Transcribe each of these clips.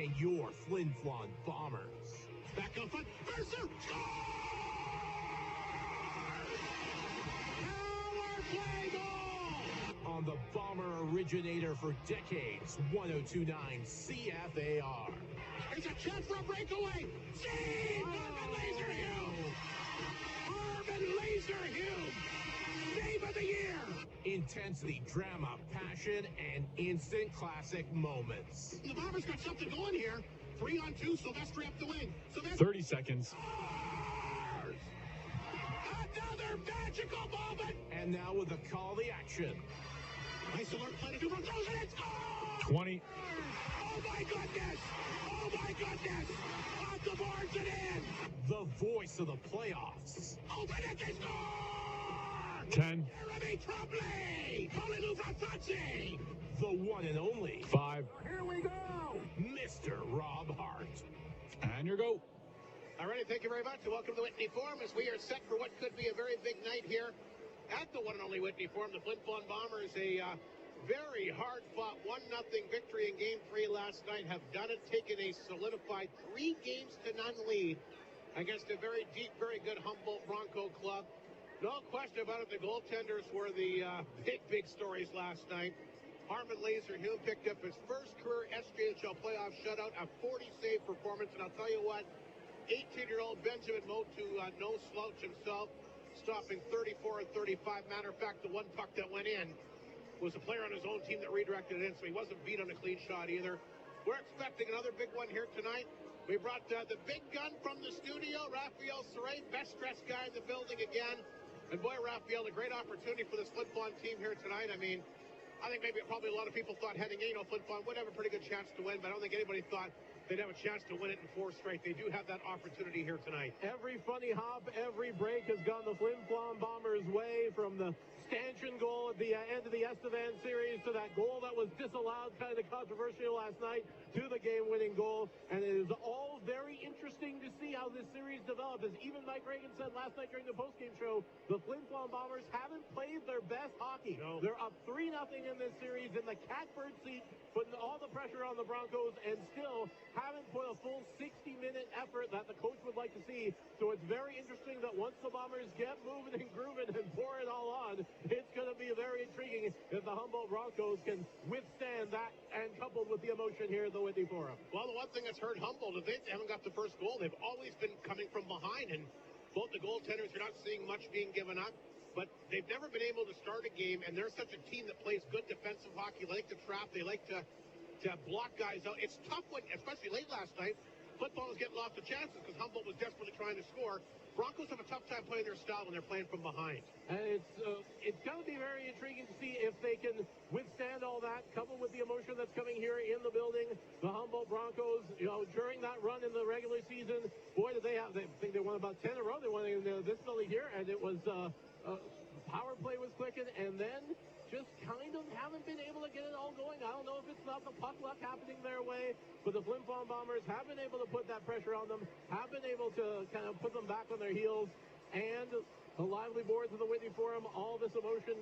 and your Flin Flon Bombers. Back up front, Mercer scores! Power play goal! On the Bomber originator for decades, 102.9 CFAR. There's a chance for a breakaway. See! Marvin Laser Hume! Marvin Laser Hume! Save of the year! Intensity, drama, passion, and instant classic moments. The Bombers got something going here. 3-on-2, Silvestri up the wing. 30 seconds. Scores! Another magical moment! And now with a call the action. Nice alert play to Dubron, throws it, scores! 20. Oh my goodness! Oh my goodness! Off the boards and in! The voice of the playoffs. Open it, they score! 10. Jeremy Trombley! Polelu Francazzi! The one and only 5. Here we go! Mr. Rob Hart. And your go. All right, thank you very much, and welcome to the Whitney Forum as we are set for what could be a very big night here at the one and only Whitney Forum. The Flin Flon Bombers, a very hard-fought 1-0 victory in Game 3 last night, have done it, taken a solidified 3-0 lead against a very deep, very good Humboldt Bronco club. No question about it, the goaltenders were the big stories last night. Marvin Laser Hume picked up his first career SJHL playoff shutout, a 40-save performance, and I'll tell you what, 18-year-old Benjamin Motu, no slouch himself, stopping 34 and 35. Matter of fact, the one puck that went in was a player on his own team that redirected it in, so he wasn't beat on a clean shot either. We're expecting another big one here tonight. We brought the big gun from the studio, Raphael Saray, best dressed guy in the building again. And boy, Raphael, a great opportunity for this Flin Flon team here tonight. I mean, I think probably a lot of people thought heading in, Flin Flon would have a pretty good chance to win, but I don't think anybody thought they'd have a chance to win it in 4 straight. They do have that opportunity here tonight. Every funny hop, every break has gone the Flin Flon Bombers' way, from the stanchion goal at the end of the Estevan series to that goal that was disallowed, kind of controversial last night, to the game-winning goal. And it is all very interesting to see how this series develops. As even Mike Reagan said last night during the postgame show, the Flin Flon Bombers haven't played their best hockey. No. They're up 3-0 in this series in the catbird seat, putting all the pressure on the Broncos, and still haven't put a full 60-minute effort that the coach would like to see. So it's very interesting that once the Bombers get moving and grooving and pour it all on, it's going to be very intriguing if the Humboldt Broncos can withstand that, and coupled with the emotion here at the Whitney Forum. Well, the one thing that's hurt Humboldt is they haven't got the first goal. They've always been coming from behind, and both the goaltenders, you're not seeing much being given up, but they've never been able to start a game, and they're such a team that plays good defensive hockey. They like to trap, they like to block guys out. It's tough when, especially late last night, Flin Flon was getting lots of chances because Humboldt was desperately trying to score. Broncos have a tough time playing their style when they're playing from behind. And it's going to be very intriguing to see if they can withstand all that, coupled with the emotion that's coming here in the building. The Humboldt Broncos, during that run in the regular season, boy, did they think they won about 10 in a row. They won in this building here, and it was power play was clicking, and then just kind of haven't been able to get it all going. I don't know if it's not the puck luck happening their way, but the Flin Flon Bombers have been able to put that pressure on them, have been able to kind of put them back on their heels, and the lively boards of the Whitney Forum, all this emotion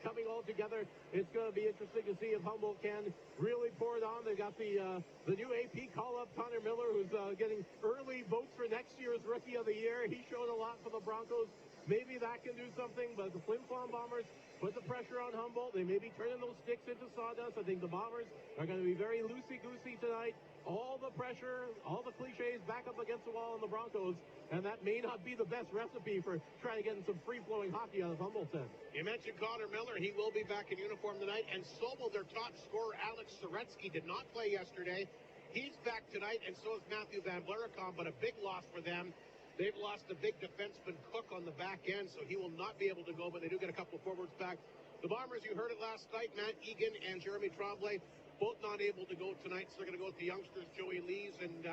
coming all together. It's going to be interesting to see if Humboldt can really pour it on. They've got the new AP call-up, Connor Miller, who's getting early votes for next year's Rookie of the Year. He showed a lot for the Broncos. Maybe that can do something, but the Flin Flon Bombers put the pressure on Humboldt. They may be turning those sticks into sawdust. I think the Bombers are going to be very loosey-goosey tonight. All the pressure, all the cliches back up against the wall on the Broncos, and that may not be the best recipe for trying to get some free-flowing hockey out of Humboldt's end. You mentioned Connor Miller. He will be back in uniform tonight, and so will their top scorer, Alex Soretsky, did not play yesterday. He's back tonight, and so is Matthew Van Blaricom, but a big loss for them. They've lost a big defenseman, Cook, on the back end, so he will not be able to go, but they do get a couple of forwards back. The Bombers, you heard it last night, Matt Egan and Jeremy Tremblay, both not able to go tonight, so they're going to go with the youngsters, Joey Lees, and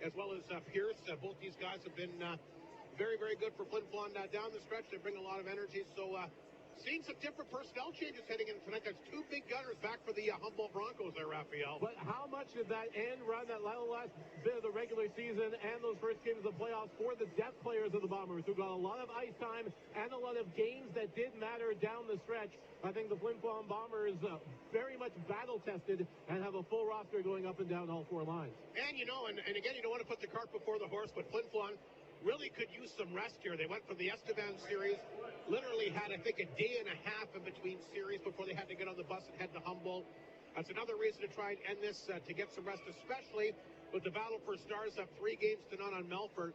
as well as Pierce. Both these guys have been very, very good for Flin Flon down the stretch. They bring a lot of energy, so Seen some different personnel changes heading into tonight. That's two big gunners back for the Humboldt Broncos there, Raphael. But how much did that end run, that last bit of the regular season and those first games of the playoffs for the depth players of the Bombers, who got a lot of ice time and a lot of games that did matter down the stretch? I think the Flin Flon Bombers very much battle-tested and have a full roster going up and down all four lines. And, and again, you don't want to put the cart before the horse, but Flin Flon really could use some rest here. They went from the Estevan series, literally had, I think, a day and a half in between series before they had to get on the bus and head to Humboldt. That's another reason to try and end this, to get some rest, especially with the battle for stars up 3-0 on Melfort.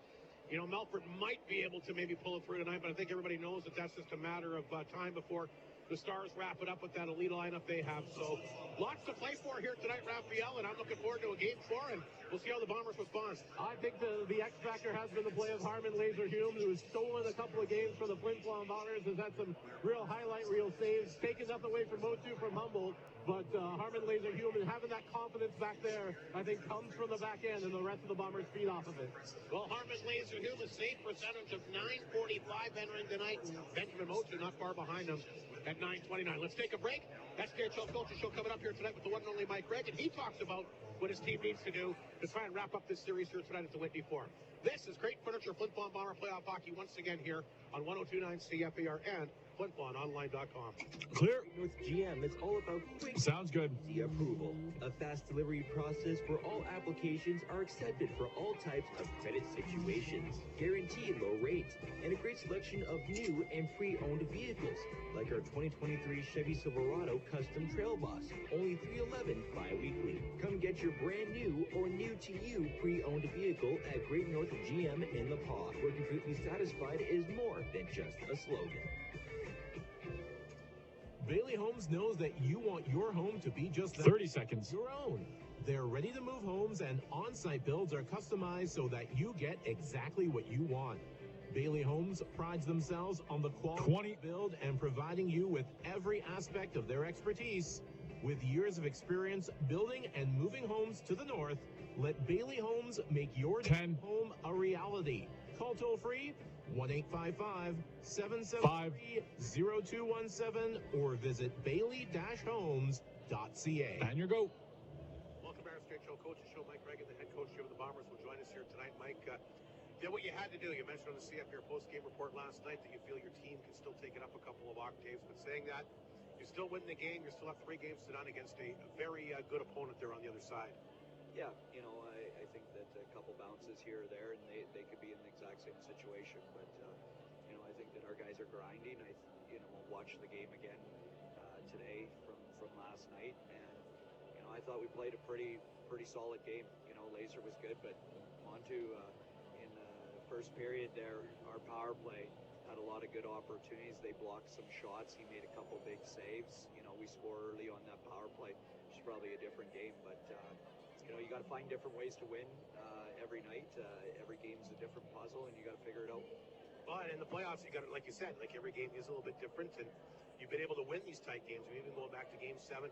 Melfort might be able to maybe pull it through tonight, but I think everybody knows that that's just a matter of time before the Stars wrap it up with that elite lineup they have. So lots to play for here tonight, Raphael, and I'm looking forward to a Game 4, and we'll see how the Bombers respond. I think the X factor has been the play of Harmon Laser-Hume, who has stolen a couple of games for the Flin Flon Bombers, has had some real highlight reel saves, taken nothing away from Motu from Humboldt, but Harmon Laser-Hume, and having that confidence back there, I think comes from the back end, and the rest of the Bombers feed off of it. Well, Harmon Laser-Hume, a save percentage of .945 entering tonight. Benjamin Motu not far behind him at .929. Let's take a break. That's the NHL Culture Show coming up here tonight with the one and only Mike Gregg, and he talks about what his team needs to do to try and wrap up this series here tonight at the Whitney Forum. This is Great Furniture Flin Flon Bomber Playoff Hockey once again here on 102.9 CFAR and FlinFlonOnline.com. Clear. With GM, it's all about quick Sounds good. approval. A fast delivery process where all applications are accepted for all types of credit situations. Guaranteed low rates and a great selection of new and pre-owned vehicles, like our 2023 Chevy Silverado Custom Trail Boss, only $311 bi-weekly. Come get your brand new or new to you pre-owned vehicle at Great North GM in the Paw, where completely satisfied is more than just a slogan. Bailey Homes knows that you want your home to be just that. 30 seconds. Your own. They're ready to move homes, and on-site builds are customized so that you get exactly what you want. Bailey Homes prides themselves on the quality 20. build and providing you with every aspect of their expertise. With years of experience building and moving homes to the north, let Bailey Homes make your 10. home a reality. Call toll-free 1-855-773-0217 or visit bailey-homes.ca. And your go. Welcome to our Straight Show Coaches Show. Mike Reagan, the head coach here of the Bombers, will join us here tonight. Mike, did what you had to do. You mentioned on the CFR post-game report last night that you feel your team can still take it up a couple of octaves, but saying that, you're still winning the game. You still have 3 games to none against a very good opponent there on the other side. Yeah, I think that a couple bounces here or there, and they could be in the exact same situation. But, I think that our guys are grinding. We'll watch the game again today from last night. And, I thought we played a pretty solid game. Laser was good, but Montu, in the first period there, our power play had a lot of good opportunities. They blocked some shots. He made a couple big saves. We score early on that power play, which is probably a different game. But, you got to find different ways to win every night. Every game's a different puzzle, and you got to figure it out. Well, and in the playoffs, you got to, like you said, like every game is a little bit different, and you've been able to win these tight games. We've even going back to Game 7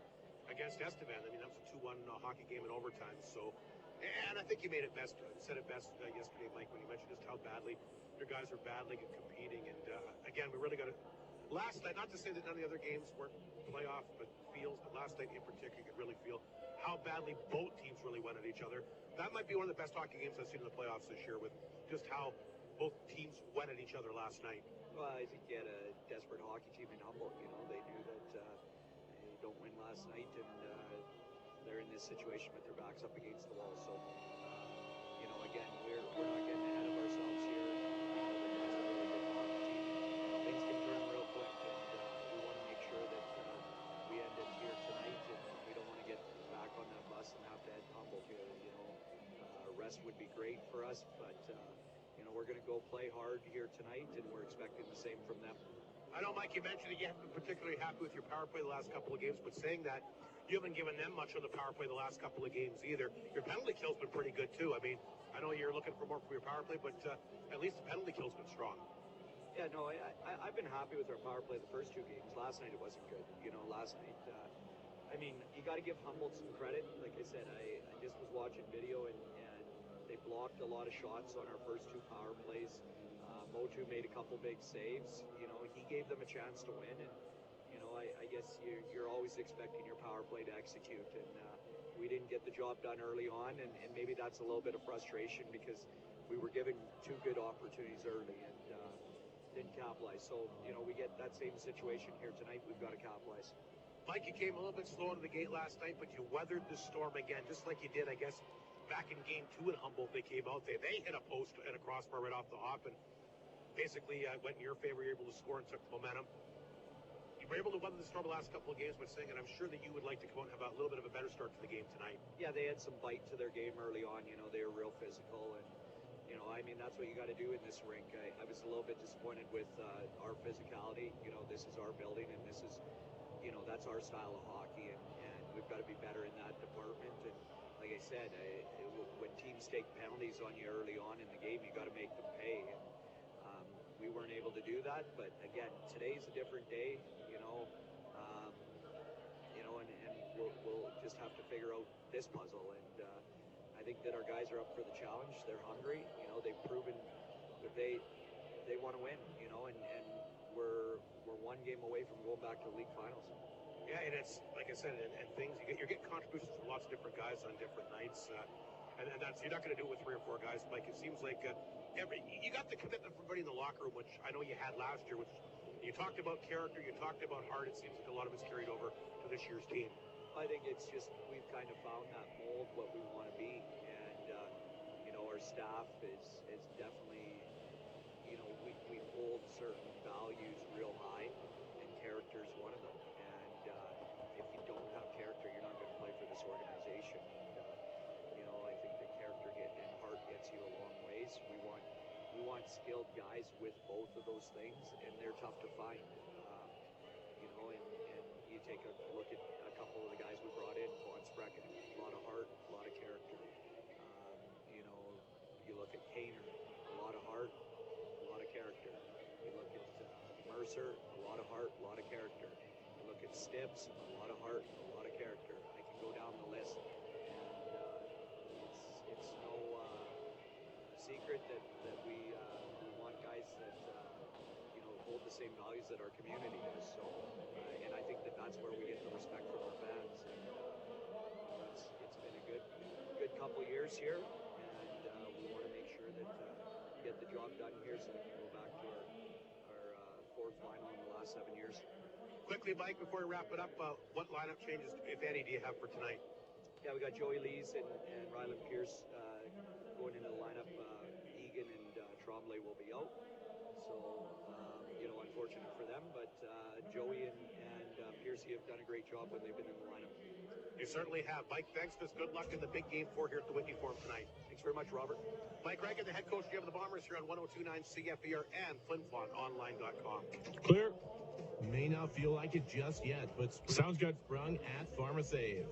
against Estevan. I mean, that was a 2-1 hockey game in overtime. So, and I think you made it best, said it best yesterday, Mike, when you mentioned just how badly your guys are battling and competing. And again, we really got to. Last night, not to say that none of the other games weren't playoff, but feels, but last night in particular, you could really feel how badly both teams really went at each other. That might be one of the best hockey games I've seen in the playoffs this year, with just how both teams went at each other last night. Well, I think you had a desperate hockey team in Humboldt. They knew that they don't win last night, and they're in this situation with their backs up against the wall. So, again, we're not getting ahead of ourselves here. Things can turn real quick, and we want to make sure that we end it here tonight, and we don't want to get back on that bus and have to head to Humboldt here. Rest would be great for us, but we're going to go play hard here tonight, and we're expecting the same from them. I know, Mike, you mentioned that you haven't been particularly happy with your power play the last couple of games, but saying that, you haven't given them much on the power play the last couple of games either. Your penalty kill's been pretty good too. I mean, I know you're looking for more from your power play, but at least the penalty kill's been strong. Yeah, no, I've been happy with our power play the first 2 games. Last night it wasn't good. Last night, you got to give Humboldt some credit. Like I said, I just was watching video, and they blocked a lot of shots on our first 2 power plays. Motu made a couple big saves. You know, he gave them a chance to win, and you know, I guess you're always expecting your power play to execute, and we didn't get the job done early on, and maybe that's a little bit of frustration because we were given 2 good opportunities early and didn't capitalize. So, you know, we get that same situation here tonight. We've got to capitalize. Mike, you came a little bit slow to the gate last night, but you weathered the storm again, just like you did, I guess, back in game 2 at Humboldt. They came out there. They hit a post and a crossbar right off the hop, and basically went in your favor. You were able to score and took the momentum. You were able to weather the storm the last couple of games by saying, and I'm sure that you would like to come out and have a little bit of a better start to the game tonight. Yeah, they had some bite to their game early on. You know, they were real physical, and you know, I mean, that's what you got to do in this rink. I was a little bit disappointed with our physicality. You know, this is our building, and this is, you know, that's our style of hockey, and we've got to be better in that department. And like I said, when teams take penalties on you early on in the game, you got to make them pay. And we weren't able to do that. But again, today's a different day. And we'll just have to figure out this puzzle. And I think that our guys are up for the challenge. They're hungry. You know, they've proven that they want to win. You know, and we're 1 game away from going back to the league finals. Yeah, and it's like I said, and things you're getting contributions from lots of different guys on different nights, and that's, you're not going to do it with 3 or 4 guys, Mike. It seems like you got the commitment from everybody in the locker room, which I know you had last year. Which you talked about character, you talked about heart. It seems like a lot of it's carried over to this year's team. I think it's just we've kind of found that mold, what we want to be, and you know, our staff is definitely, you know, we hold certain values real high, and character is one of them. And if you don't have character, you're not going to play for this organization. And, you know, I think that character and heart gets you a long ways. We want skilled guys with both of those things, and they're tough to find. You know, and you take a look at a couple of the guys we brought in, Von Sprecken, a lot of heart, a lot of character. You know, you look at Kaner, a lot of heart, a lot of character. You look at Mercer, a lot of heart, a lot of character. You look at Stips, a lot of heart, a lot of character. I can go down the list, and it's no secret that we want guys that you know, hold the same values that our community does. So, and I think that that's where we get the respect from our fans. And it's been a good couple years here, and we want to make sure that we get the job done here so we can go back to our 4th final in the last 7 years. Quickly, Mike, before we wrap it up, what lineup changes, if any, do you have for tonight? Yeah, we got Joey Lees and Ryland Pierce going into the lineup. Egan and Trombley will be out. So, you know, unfortunate for them, but Joey and Piercy have done a great job when they've been in the lineup. You certainly have. Mike Bengsmith, good luck in the big game 4 here at the Whitney Forum tonight. Thanks very much, Robert. Mike Reagan, the head coach of the Bombers, here on 102.9 CFER and FlinFlonOnline.com. Clear. May not feel like it just yet, but Sounds good. sprung at PharmaSave.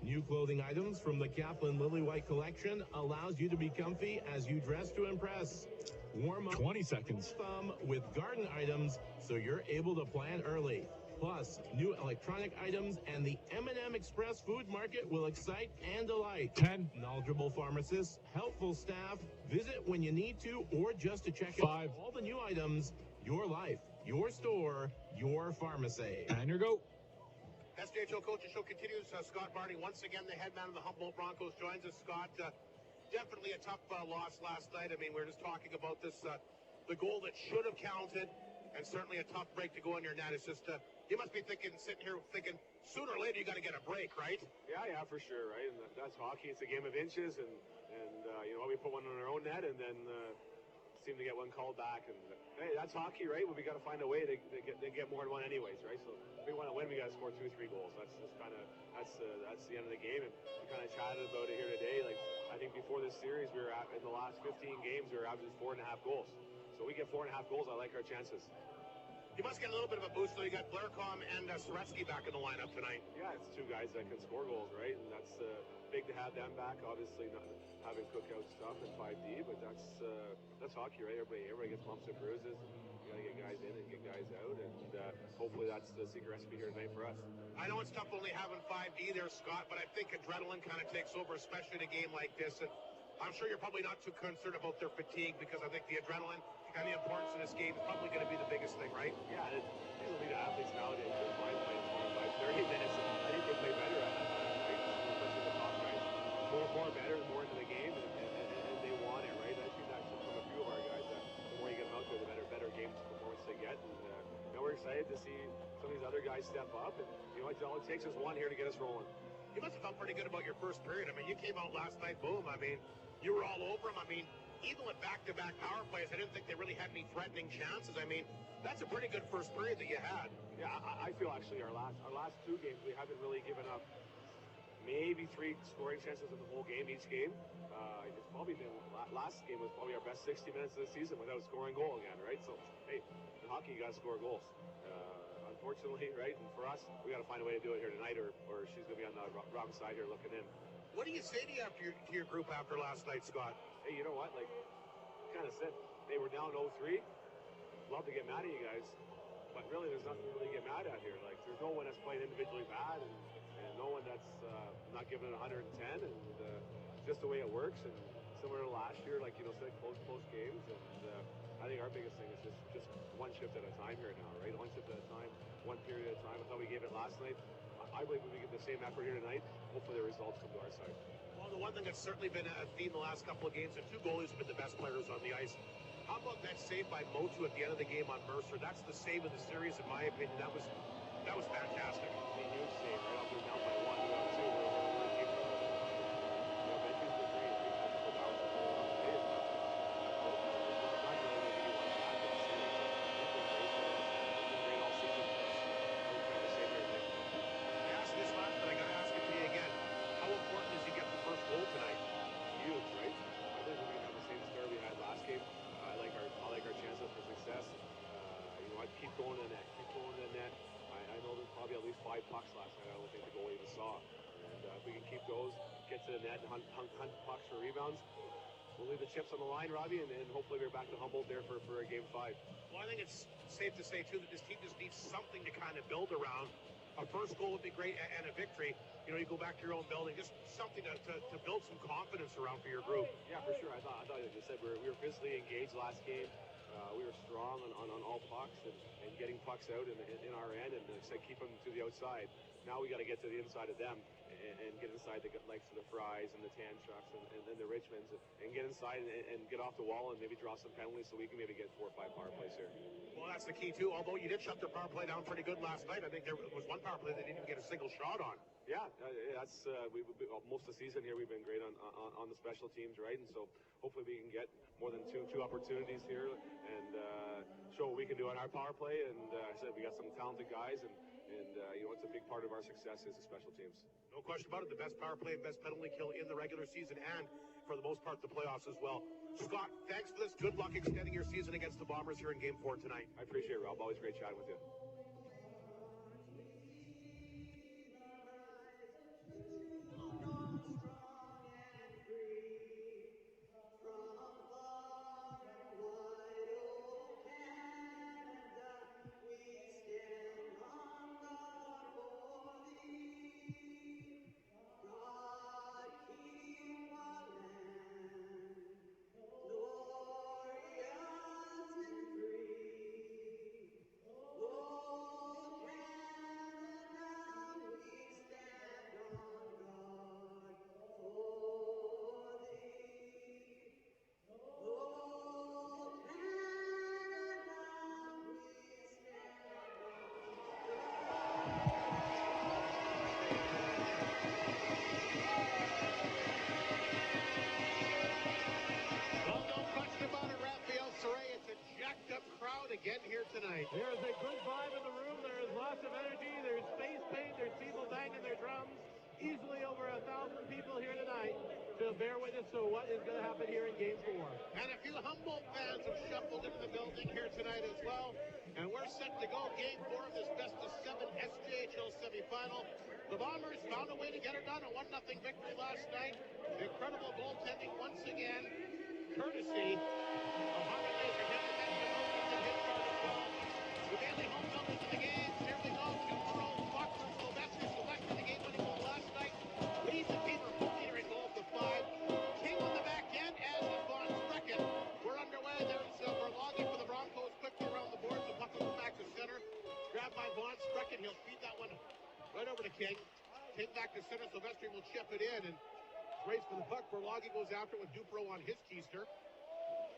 New clothing items from the Kaplan Lily White collection allows you to be comfy as you dress to impress. Warm up 20 seconds. thumb with garden items so you're able to plan early. Plus, new electronic items and the M&M Express Food Market will excite and delight. 10. Knowledgeable pharmacists, helpful staff, visit when you need to or just to check 5. out all the new items. Your life, your store, your pharmacy. And your go. SJHL Coaches Show continues. Scott Barney, once again, the head man of the Humboldt Broncos, joins us. Scott, definitely a tough loss last night. I mean, we were just talking about this, the goal that should have counted, and certainly a tough break to go in your net. It's just, you must be sitting here thinking, sooner or later you got to get a break, right? Yeah, for sure, right? And that's hockey. It's a game of inches, and you know, we put one on our own net, and then seem to get one called back. And hey, that's hockey, right? Well, we got to find a way to get more than one, anyways, right? So if we want to win, we got to score 2 or 3 goals. That's just kind of that's the end of the game. And we kind of chatted about it here today. Like, I think before this series, we were in the last 15 games, we were averaging 4.5 goals. So we get 4.5 goals. I like our chances. You must get a little bit of a boost, though. You got Blaircom and Soretsky back in the lineup tonight. Yeah, it's 2 guys that can score goals, right? And that's big to have them back. Obviously, not having cookout stuff in 5D, but that's hockey, right? Everybody gets bumps and bruises. You got to get guys in and get guys out, and hopefully that's the secret recipe here tonight for us. I know it's tough only having 5D there, Scott, but I think adrenaline kind of takes over, especially in a game like this. And I'm sure you're probably not too concerned about their fatigue because I think the adrenaline and the importance of this game is probably going to be the biggest thing, right? Yeah, these elite athletes nowadays, they're fine playing 25, 30 minutes. And I think they play better at that, right? Especially the top guys. More better, more into the game, and they want it, right? I think that's from a few of our guys. The more you get them out there, the better games performance they get. And we're excited to see some of these other guys step up. And all it takes is one here to get us rolling. You must have felt pretty good about your first period. I mean, you came out last night, boom. I mean, you were all over them. I mean, even with back-to-back power plays, I didn't think they really had any threatening chances. I mean, that's a pretty good first period that you had. Yeah, I feel actually our last two games, we haven't really given up maybe 3 scoring chances in the whole game, each game. It's probably been, last game was probably our best 60 minutes of the season without scoring a goal again, right? So, hey, in hockey, you got to score goals. Unfortunately, right? And for us, we got to find a way to do it here tonight, or she's going to be on the wrong side here looking in. What do you say to your group after last night, Scott? Hey, you know what? Like, kind of said, they were down 0-3. Love to get mad at you guys, but really, there's nothing to really get mad at here. Like, there's no one that's playing individually bad, and no one that's not giving it 110, and just the way it works. And similar to last year, like, said, close games, and I think our biggest thing is just one shift at a time here now, right? One shift at a time, one period at a time. I thought we gave it last night. I believe if we get the same effort here tonight, hopefully the results come to our side. Well, the one thing that's certainly been a theme the last couple of games, and 2 goalies have been the best players on the ice. How about that save by Motu at the end of the game on Mercer? That's the save of the series, in my opinion. That was fantastic. A huge save, right? Up and down by 1, down 2. We're keeping them. Benji's been great. But that was the whole day. Not really going to be one back in the series. He's been great for us. He's been great all season for us. We're trying to save everything. I asked this last, but I got to ask it to you again. How important is he get the first goal tonight? Huge, right? I think we're going to have the same start we had last game. I like our chances for success. I'd keep going to the net. Keep going to the net. I know there's probably at least 5 pucks last night. I don't think the goalie even saw. And if we can keep those, get to the net, and hunt pucks for rebounds, we'll leave the chips on the line, Robbie, and hopefully we're back to Humboldt there for a game 5. Well, I think it's safe to say, too, that this team just needs something to kind of build around. A first goal would be great, and a victory. You go back to your own building, just something to build some confidence around for your group. Yeah, for sure. I thought like you said, we were physically engaged last game. We were strong on all pucks and getting pucks out in our end, and like I said, keep them to the outside. Now we got to get to the inside of them and get inside the likes of the Fries and the Tan Trucks and the Richmonds and get inside and get off the wall and maybe draw some penalties so we can maybe get 4 or 5 power plays here. Well, that's the key, too. Although you did shut their power play down pretty good last night. I think there was one power play they didn't even get a single shot on. Yeah, that's most of the season here we've been great on the special teams, right? And so hopefully we can get more than two opportunities here and show what we can do on our power play. And I said we got some talented guys, and it's a big part of our success is the special teams. No question about it. The best power play and best penalty kill in the regular season, and for the most part the playoffs as well. Scott, thanks for this. Good luck extending your season against the Bombers here in Game 4 tonight. I appreciate it, Rob. Always great chatting with you. Again here tonight. There's a good vibe in the room. There's lots of energy. There's face paint. There's people banging their drums. Easily over 1,000 people here tonight. So bear with us. So what is going to happen here in Game 4? And a few Humboldt fans have shuffled into the building here tonight as well. And we're set to go Game 4 of this best-of-7 SJHL semifinal. The Bombers found a way to get it done. A 1-0 victory last night. Incredible goaltending once again, courtesy of Harvey Laser. The Bailey home numbers in the game. Here we go. 2-4-0. Foxer Sylvester selected the game-winning goal last night. Leads the team from 14 goal to 5. King on the back end. King back to center. Silvestri will chip it in and race for the puck. Berlagi goes after it with Dupro on his keister.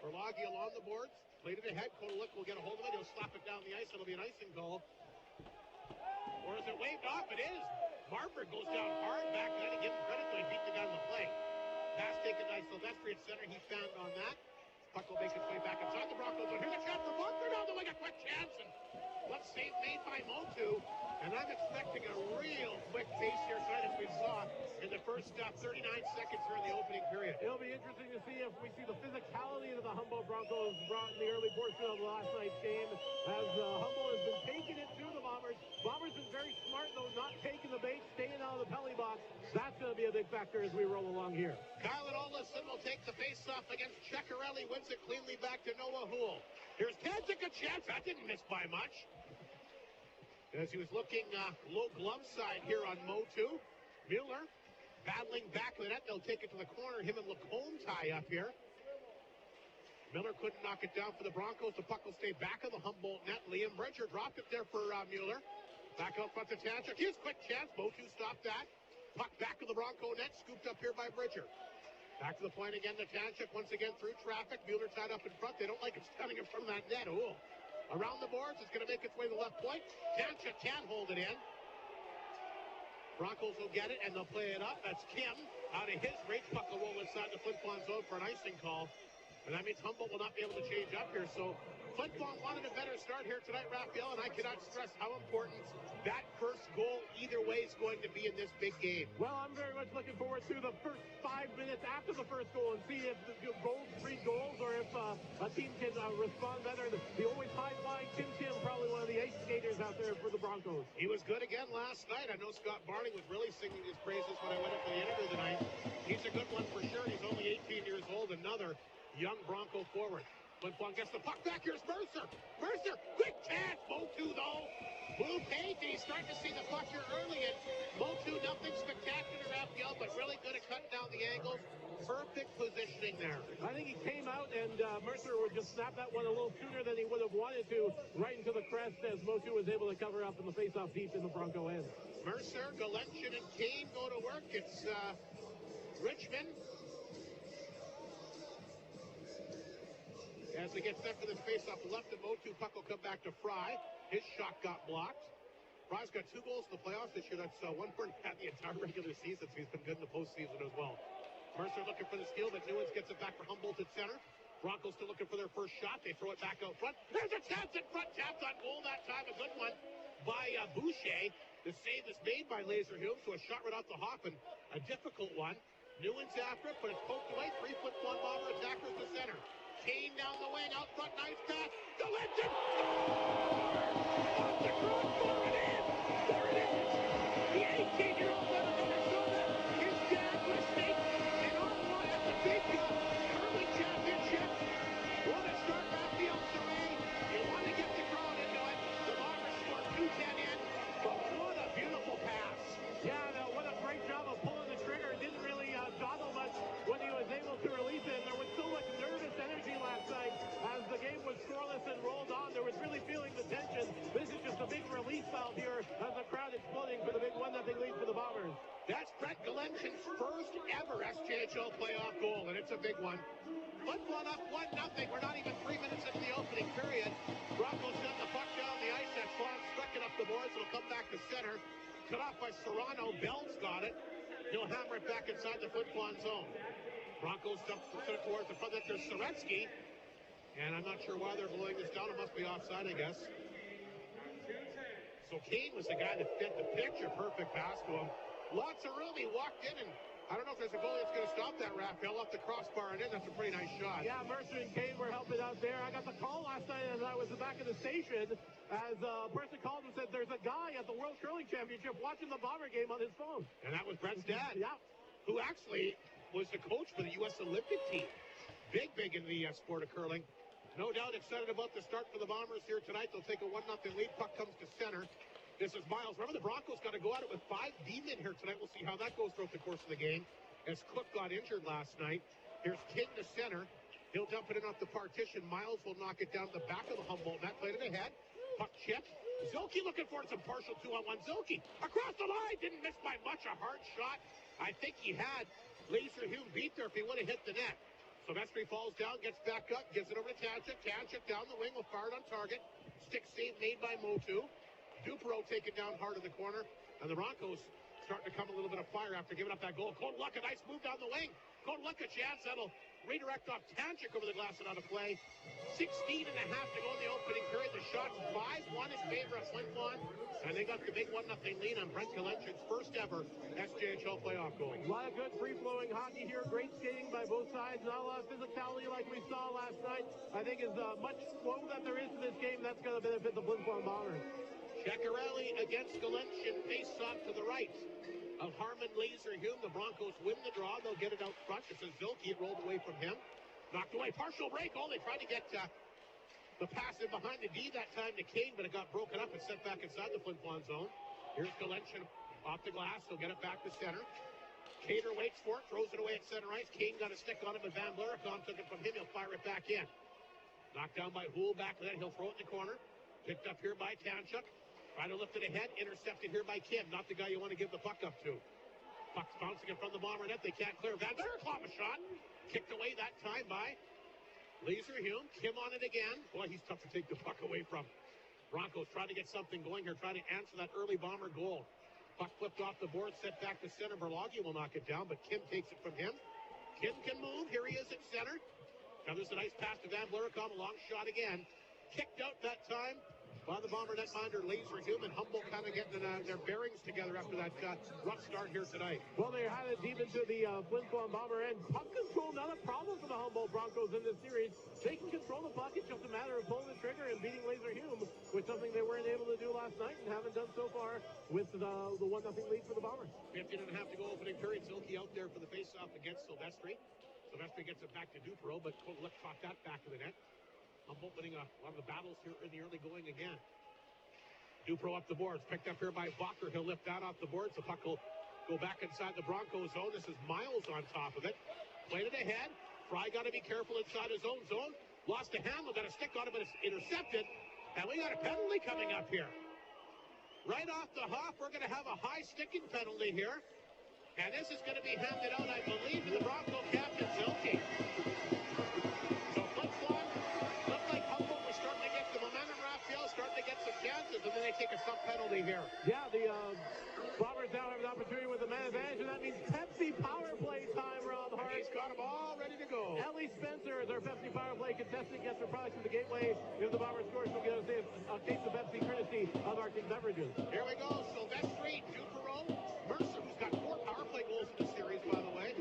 Berlagi along the boards. Played it ahead. Kotelik will get a hold of it. He'll slap it down the ice. It'll be an icing goal. Or is it waved off? It is. Marford goes down hard back. And I give him credit when he beat the guy on the play. Pass taken by Silvestri at center. He found on that. Puck will make its way back inside the Broncos. Here's a shot for Marford down the wing. A quick chance. And what save made by Motu. And I'm expecting a real quick pace here tonight as we saw in the first 39 seconds here in the opening period. It'll be interesting to see if we see the physicality that the Humboldt Broncos brought in the early portion of last night's game, as Humboldt has been taking it to the Bombers. Bombers been very smart, though, not taking the bait, staying out of the penalty box. That's going to be a big factor as we roll along here. Kylan Olafson will take the face-off against Ceccarelli, wins it cleanly back to Noah Houle. Here's Tanzik, a chance. That didn't miss by much. As he was looking low glove side here on Motu. Mueller battling back of the net. They'll take it to the corner. Him and Lacombe tie up here. Miller couldn't knock it down for the Broncos. The puck will stay back of the Humboldt net. Liam Bridger dropped it there for Mueller. Back out front to Tanchuk. Here's quick chance. Motu stopped that. Puck back to the Bronco net. Scooped up here by Bridger. Back to the point again to Tanchuk. Once again through traffic. Mueller tied up in front. They don't like him standing in front of that net. Ooh. Around the boards, it's going to make its way to the left point. Tanchuk can hold it in. Broncos will get it, and they'll play it up. That's Kim out of his reach. Puck will roll inside the Flin Flon zone for an icing call. And that means Humboldt will not be able to change up here. So Flin Flon wanted a better start here tonight, Raphael, and I cannot stress how important that first goal either way is going to be in this big game. Well, I'm very much looking forward to the first 5 minutes after the first goal and see if the goals, 3 goals, or if a team can respond better. The always high-flying Tim probably one of the ace skaters out there for the Broncos. He was good again last night. I know Scott Barney was really singing his praises when I went up to the interview tonight. He's a good one for sure. He's only 18 years old. Another young Bronco forward. Flin Flon gets the puck back. Here's Mercer. Mercer, quick chance. Motu, though. Blue paint, and he's starting to see the puck here early. And Motu, nothing spectacular, Raphael, but really good at cutting down the angles. Perfect positioning there. I think he came out, and Mercer would just snap that one a little sooner than he would have wanted to, right into the crest, as Motu was able to cover up in the face-off deep in the Bronco end. Mercer, Galenchin, and Kane go to work. It's Richmond. As they get set for this face-off left of Motu, puck will come back to Fry. His shot got blocked. Fry's got 2 goals in the playoffs this year. That's one more than had the entire regular season, so he's been good in the postseason as well. Mercer looking for the steal, but Newens gets it back for Humboldt at center. Broncos still looking for their first shot. They throw it back out front. There's a chance in front. Tapped on goal that time. A good one by Boucher. The save is made by Laser Hume, so a shot right off the Hoffman. A difficult one. Newens after it, but it's poked away. 3 Flin Flon bomber attackers to center. Kane down the wing, out front, nice pass. The legend! Off the crossbar and in! There it is! The 18-year-old out of Minnesota. His dad was state and on at the big curling championship. What a start, Raphael Saray. You want to get the crowd into it. The Bombers scored 2-10 in, but what a beautiful pass. Yeah, no, what a great job of pulling the trigger. Didn't really dawdle much when he was able to release it. There was so much nervous energy last night as the game was scoreless and rolled on. There was really feeling the tension. This is just a big release valve here as the crowd exploding for the big 1-0 lead for the Bombers. That's Brett Galenchin's first ever SJHL playoff goal, and it's a big one. Flin Flon up 1-0. We're not even 3 minutes into the opening period. Broncos send the puck down the ice. That's Flon struck it up the boards. It'll come back to center. Cut off by Serrano. Bell's got it. He'll hammer it back inside the Flin Flon zone. Broncos dump it towards the front. There's Soretsky. And I'm not sure why they're blowing this down. It must be offside, I guess. So Kane was the guy that fit the picture. Perfect pass to him. Lots of room. He walked in, and I don't know if there's a goalie that's going to stop that, Raphael. Off the crossbar and in. That's a pretty nice shot. Yeah, Mercer and Kane were helping out there. I got the call last night as I was back in the station as a person called and said there's a guy at the World Curling Championship watching the Bomber game on his phone. And that was Brett's dad. Yeah. Who actually was the coach for the U.S. Olympic team. Big in the sport of curling. No doubt excited about the start for the Bombers here tonight. They'll take a 1-0 lead. Puck comes to center. This is Miles. Remember, the Broncos got to go at it with 5 D-men here tonight. We'll see how that goes throughout the course of the game. As Cook got injured last night. Here's King to center. He'll dump it in off the partition. Miles will knock it down the back of the Humboldt net. Played it ahead. Puck chipped. Zilke looking for some partial 2-on-1. Zilke across the line, didn't miss by much. A hard shot. I think he had Laser Hume beat there if he would have hit the net. Silvestri falls down, gets back up, gives it over to Tanchuk. Tanchuk down the wing, will fire it on target. Stick save made by Motu. Dupro taken down hard in the corner. And the Broncos starting to come a little bit of fire after giving up that goal. Cole Luck, a nice move down the wing. Cole Luck, a chance that'll redirect off Tanchuk over the glass and out of play. 16 and a half to go in the opening period. The shot's 5-1 in favor of Flin Flon. And they got the big 1-0 lead on Brent Kalenchen's first ever SJHL playoff goal. A lot of good free-flowing hockey here. Great skating by both sides. Not a lot of physicality like we saw last night. I think as much flow that there is in this game, that's going to benefit the Flin Flon Bombers. Ceccarelli against Kalenchin, face off to the right of Harmon Laser Hume. The Broncos win the draw. They'll get it out front. It's a Zilke. It rolled away from him. Knocked away. Partial break. Oh, they tried to get the pass in behind the D that time to Kane, but it got broken up and sent back inside the Flin Flon zone. Here's Kalenchin off the glass. He'll get it back to center. Cater waits for it. Throws it away at center ice. Kane got a stick on him, and Van Blaricon took it from him. He'll fire it back in. Knocked down by Houle back then. He'll throw it in the corner. Picked up here by Tanchuk. Trying to lift it ahead, intercepted here by Kim. Not the guy you want to give the puck up to. Puck's bouncing in front of the Bomber net. They can't clear. Van Blaricon a shot. Kicked away that time by Laser Hume. Kim on it again. Boy, he's tough to take the puck away from. Broncos trying to get something going here, trying to answer that early Bomber goal. Puck flipped off the board, set back to center. Berlagi will knock it down, but Kim takes it from him. Kim can move. Here he is at center. Now there's a nice pass to Van Blaricon. A long shot again. Kicked out that time by the Bomber netminder Laser Hume, and Humboldt kind of getting their bearings together after that rough start here tonight. Well, they had it deep into the Flin Flon Bomber end. Puck control, not a problem for the Humboldt Broncos in this series. They can control the puck. It's just a matter of pulling the trigger and beating Laser Hume, which is something they weren't able to do last night and haven't done so far with the 1-0 lead for the Bombers. 15 and a half to go opening period. Zilke out there for the faceoff against Silvestri. Silvestri gets it back to Dupro, but Cole caught that back of the net. Humboldt winning a lot of the battles here in the early going again. Dupro up the boards, picked up here by Walker. He'll lift that off the boards. The puck will go back inside the Broncos zone. This is Miles on top of it. Played it ahead. Fry got to be careful inside his own zone. Lost a handle, got a stick on it, but it's intercepted. And we got a penalty coming up here. Right off the hop, we're going to have a high sticking penalty here. And this is going to be handed out, I believe, to the Bronco captain, Zilke. So Flin Flon looked like Humboldt was starting to get the momentum, Raphael, starting to get some chances, and then they take a sub penalty here. Yeah, the Bombers now have an opportunity with the man advantage, and that means Pepsi power play time, Rob Hart. He's got them all ready to go. Ellie Spencer is our Pepsi power play contestant, gets her products from the gateway. If the Bombers score, she'll get a case of Pepsi courtesy of Arctic Beverages. Here we go. Silvestri, Dupero, Mercer, who's got 4 power play goals in the series, by the way.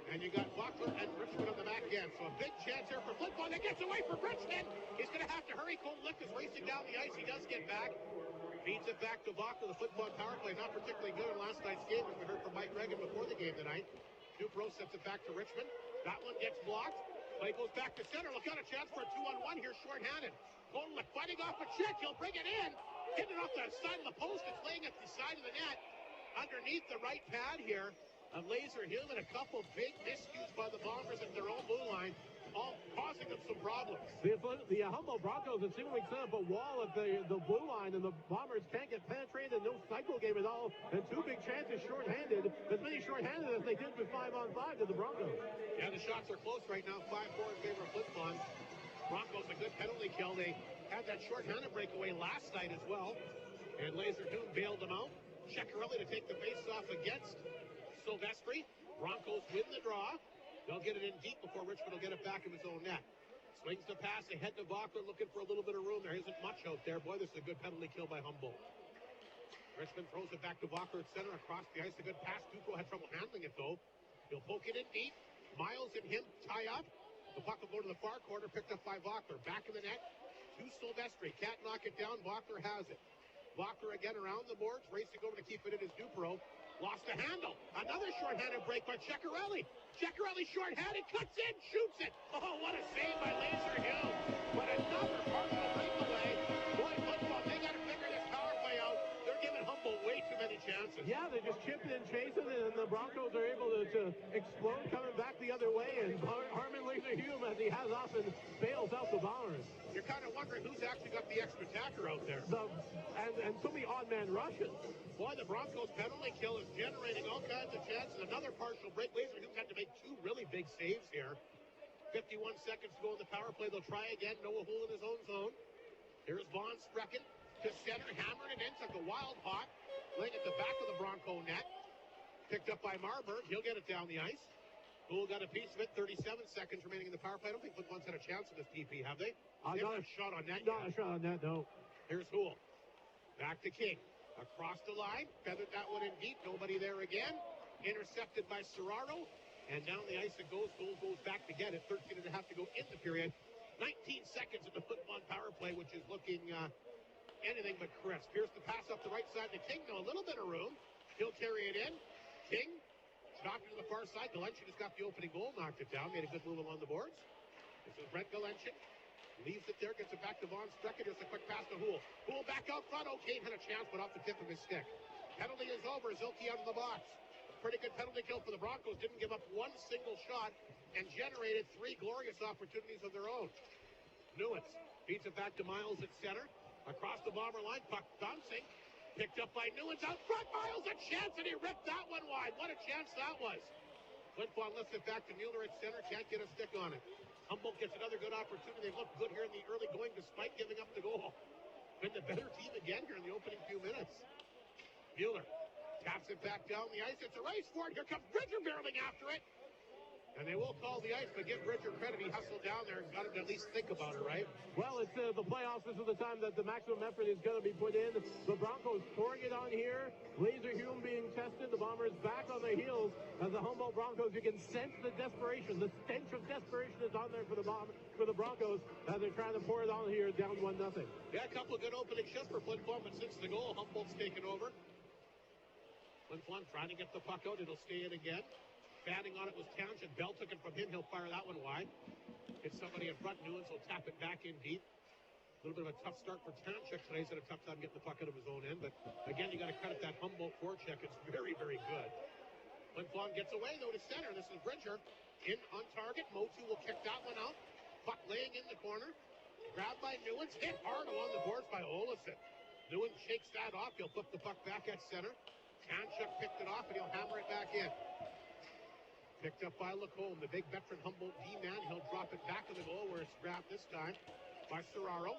And you got Buckler and Richmond on the back end. So a big chance here for Flin Flon. That gets away from Richmond. He's going to have to hurry. Cole Lick is racing down the ice. He does get back. Feeds it back to Buckler. The Flin Flon power play not particularly good in last night's game, as we heard from Mike Reagan before the game tonight. Dupro sets it back to Richmond. That one gets blocked. Play goes back to center. Look out, a chance for a 2-on-1 here, short-handed. Cole Lick fighting off a check. He'll bring it in. Hitting it off the side of the post. It's laying at the side of the net. Underneath the right pad here of Laser Hume, and a couple big miscues by the Bombers at their own blue line, all causing them some problems. The Humboldt Broncos have seemingly set up a wall at the blue line, and the Bombers can't get penetrated. No cycle game at all, and 2 big chances short-handed. As many short-handed as they did with 5-on-5 to the Broncos. Yeah, the shots are close right now. 5-4 in favor of Flin Flon. Broncos a good penalty kill. They had that short-handed breakaway last night as well, and Laser Hume bailed them out. Ceccarelli to take the face-off against Silvestri. Broncos win the draw. They'll get it in deep before Richmond will get it back in his own net. Swings the pass ahead to Walker, looking for a little bit of room. There isn't much out there. Boy, this is a good penalty kill by Humboldt. Richmond throws it back to Walker at center across the ice. A good pass. Duco had trouble handling it, though. He'll poke it in deep. Miles and him tie up. The puck will go to the far corner, picked up by Walker. Back in the net to Silvestri. Can't knock it down. Walker has it. Walker again around the boards, racing over to keep it in his Dupro. Lost the handle. Another short-handed break by Ceccarelli. Ceccarelli short-handed, cuts in, shoots it. Oh, what a save by Laser Hume. But another partial breakaway. Boy, football, they got to figure this power play out. They're giving Humboldt way too many chances. Yeah, they just chipped it and chased it, and the Broncos are able to explode coming back the other way, and Harmon Laser Hume, as he has often, bails out the Bombers. You're kind of wondering who's actually got the extra tacker out there. The and so many odd man rushes. Boy, the Broncos penalty kill is generating all kinds of chances. Another partial break. Laser Humes had to make two really big saves here. 51 seconds to go in the power play. They'll try again. Noah Houle in his own zone. Here's Von Sprecken to center, hammered it in, took a wild hawk, laying at the back of the Bronco net. Picked up by Marburg. He'll get it down the ice. Houle got a piece of it. 37 seconds remaining in the power play. I don't think Flin Flon's had a chance in this PP, have they? They haven't shot on net Not a shot on net, no. Here's Houle. Back to King. Across the line. Feathered that one in deep. Nobody there again. Intercepted by Serraro. And down the ice it goes. Houle goes back to get it. 13 and a half to go in the period. 19 seconds in the Flin Flon power play, which is looking anything but crisp. Here's the pass up the right side to King. No, a little bit of room. He'll carry it in. King chopped it to the far side. Galenchin has got the opening goal, knocked it down, made a good move along the boards. This is Brent Galenchin. Leaves it there, gets it back to Von Sprecken. Just a quick pass to Houle. Houle back out front. O'Kane had a chance, but off the tip of his stick. Penalty is over. Zilke out of the box. Pretty good penalty kill for the Broncos. Didn't give up one single shot and generated three glorious opportunities of their own. Newens beats it back to Miles at center. Across the Bomber line, puck bouncing. Picked up by Newens out front. Miles a chance, and he ripped that one wide. What a chance that was. Flin Flon lifts it back to Mueller at center. Can't get a stick on it. Humboldt gets another good opportunity. They look good here in the early going despite giving up the goal. Been the better team again here in the opening few minutes. Mueller taps it back down the ice. It's a race for it. Here comes Bridger barreling after it. And they will call the ice, but give Bridger credit. He hustled down there and got him to at least think about it, right? Well, it's the playoffs. This is the time that the maximum effort is going to be put in. The Broncos pouring it on here. Laser Hume being tested. The Bombers back on their heels. As the Humboldt Broncos, you can sense the desperation. The stench of desperation is on there for the Broncos as they're trying to pour it on here, down 1-0. Yeah, a couple of good opening shifts for Flin Flon, but since the goal, Humboldt's taken over. Flin Flon trying to get the puck out. It'll stay in again. Batting on it was Townsend. Bell took it from him. He'll fire that one wide. Hit somebody in front. Newens will tap it back in deep. A little bit of a tough start for Townsend today. He's had a tough time getting the puck out of his own end. But again, you got to credit that Humboldt forecheck. It's very, very good. Flin Flon gets away, though, to center. This is Bridger in on target. Motu will kick that one out. Puck laying in the corner. Grabbed by Newens. Hit hard along the boards by Olesen. Newens shakes that off. He'll flip the puck back at center. Townsend picked it off, and he'll hammer it back in. Picked up by Lacombe, the big veteran Humboldt D-man. He'll drop it back in the goal where it's grabbed this time by Serraro.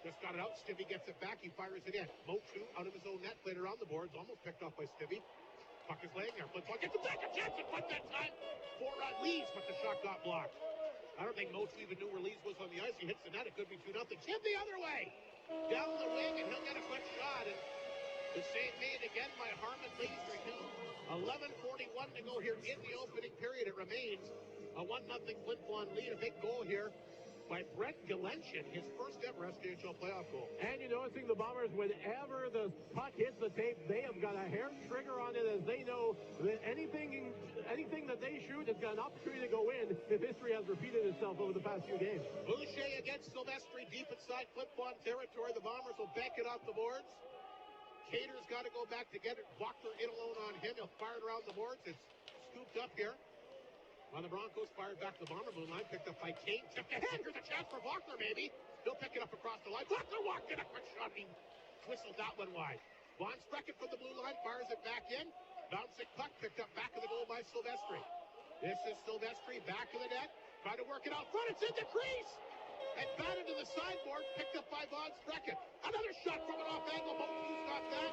Just got it out. Stibbe gets it back. He fires it in. Motu out of his own net, played around the boards. Almost picked off by Stibbe. Puck is laying there. Flin Flon gets it back. A chance in front that time for Lees, but the shot got blocked. I don't think Motu even knew where Lees was on the ice. He hits the net. It could be 2-0. Kid the other way. Down the wing, and he'll get a quick shot. And the save made again by Harmon Lees for 11:41 to go here in the opening period. It remains a 1-0 Flin Flon lead. A big goal here by Brent Galenchin, his first ever SKHL playoff goal. And you're noticing the Bombers, whenever the puck hits the tape, they have got a hair trigger on it, as they know that anything that they shoot has got an opportunity to go in if history has repeated itself over the past few games. Boucher against Silvestri deep inside Flin Flon territory. The Bombers will bank it off the boards. Cater's got to go back to get it. Walker in alone on him. He'll fire it around the boards. It's scooped up here. While the Broncos fired back the Bomber blue line. Picked up by Kane. Tipped ahead. Here's a chance for Walker, maybe. He'll pick it up across the line. Walker walked in a quick shot. He whistled that one wide. Von Sprecken from the blue line. Fires it back in. Bouncing puck. Picked up back of the goal by Silvestri. This is Silvestri back of the net. Trying to work it out front. It's in the crease. And batted to the sideboard, picked up by Von Sprecken. Another shot from an off angle. Motu stopped that.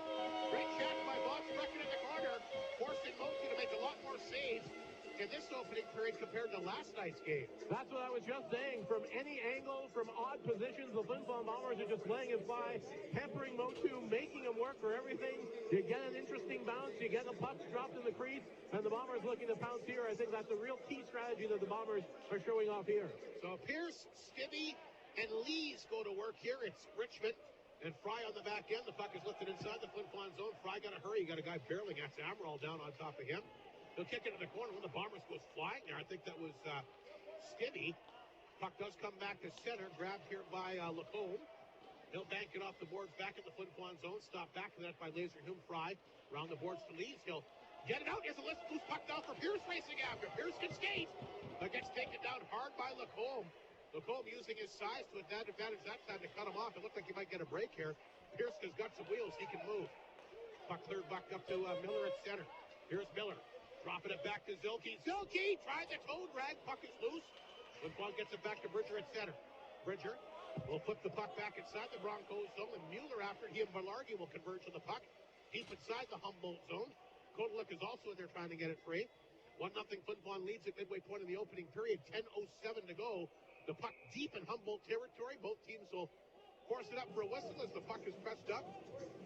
Great check by Von Sprecken in the corner, forcing Motu to make a lot more saves in this opening period compared to last night's game. That's what I was just saying. From any angle, from odd positions, the Flin Flon Bombers are just laying it by, peppering Motu, making him work for everything. You get an interesting bounce, you get the puck dropped in the crease, and the Bombers looking to pounce here. I think that's a real key strategy that the Bombers are showing off here. So Pierce, Stibbe, and Lees go to work here. It's Richmond and Fry on the back end. The puck is lifted inside the Flin Flon zone. Fry got to hurry. You got a guy barreling. That's Amaral down on top of him. He'll kick it in the corner when the Bombers goes flying there. I think that was Stibbe. Puck does come back to center. Grabbed here by Lacombe. He'll bank it off the boards back in the Flin Flon zone. Stop back to that by Laser Hume. Fry around the boards to Lees. He'll get it out. Here's a loose puck down for Pierce racing after. Pierce can skate, but gets taken down hard by Lacombe. Lacombe using his size to advantage that time to cut him off. It looked like he might get a break here. Pierce has got some wheels. He can move. Puck cleared back up to Miller at center. Here's Miller. Dropping it back to Zilke. Zilke tried the toe drag. Puck is loose. Flin Flon gets it back to Bridger at center. Bridger will flip the puck back inside the Broncos zone. And Mueller after he and Belargi will converge on the puck. Deep inside the Humboldt zone. Kodalik is also in there trying to get it free. 1-0 Flin Flon leads at midway point in the opening period. 10:07 to go. The puck deep in Humboldt territory. Both teams will force it up for a whistle as the puck is pressed up.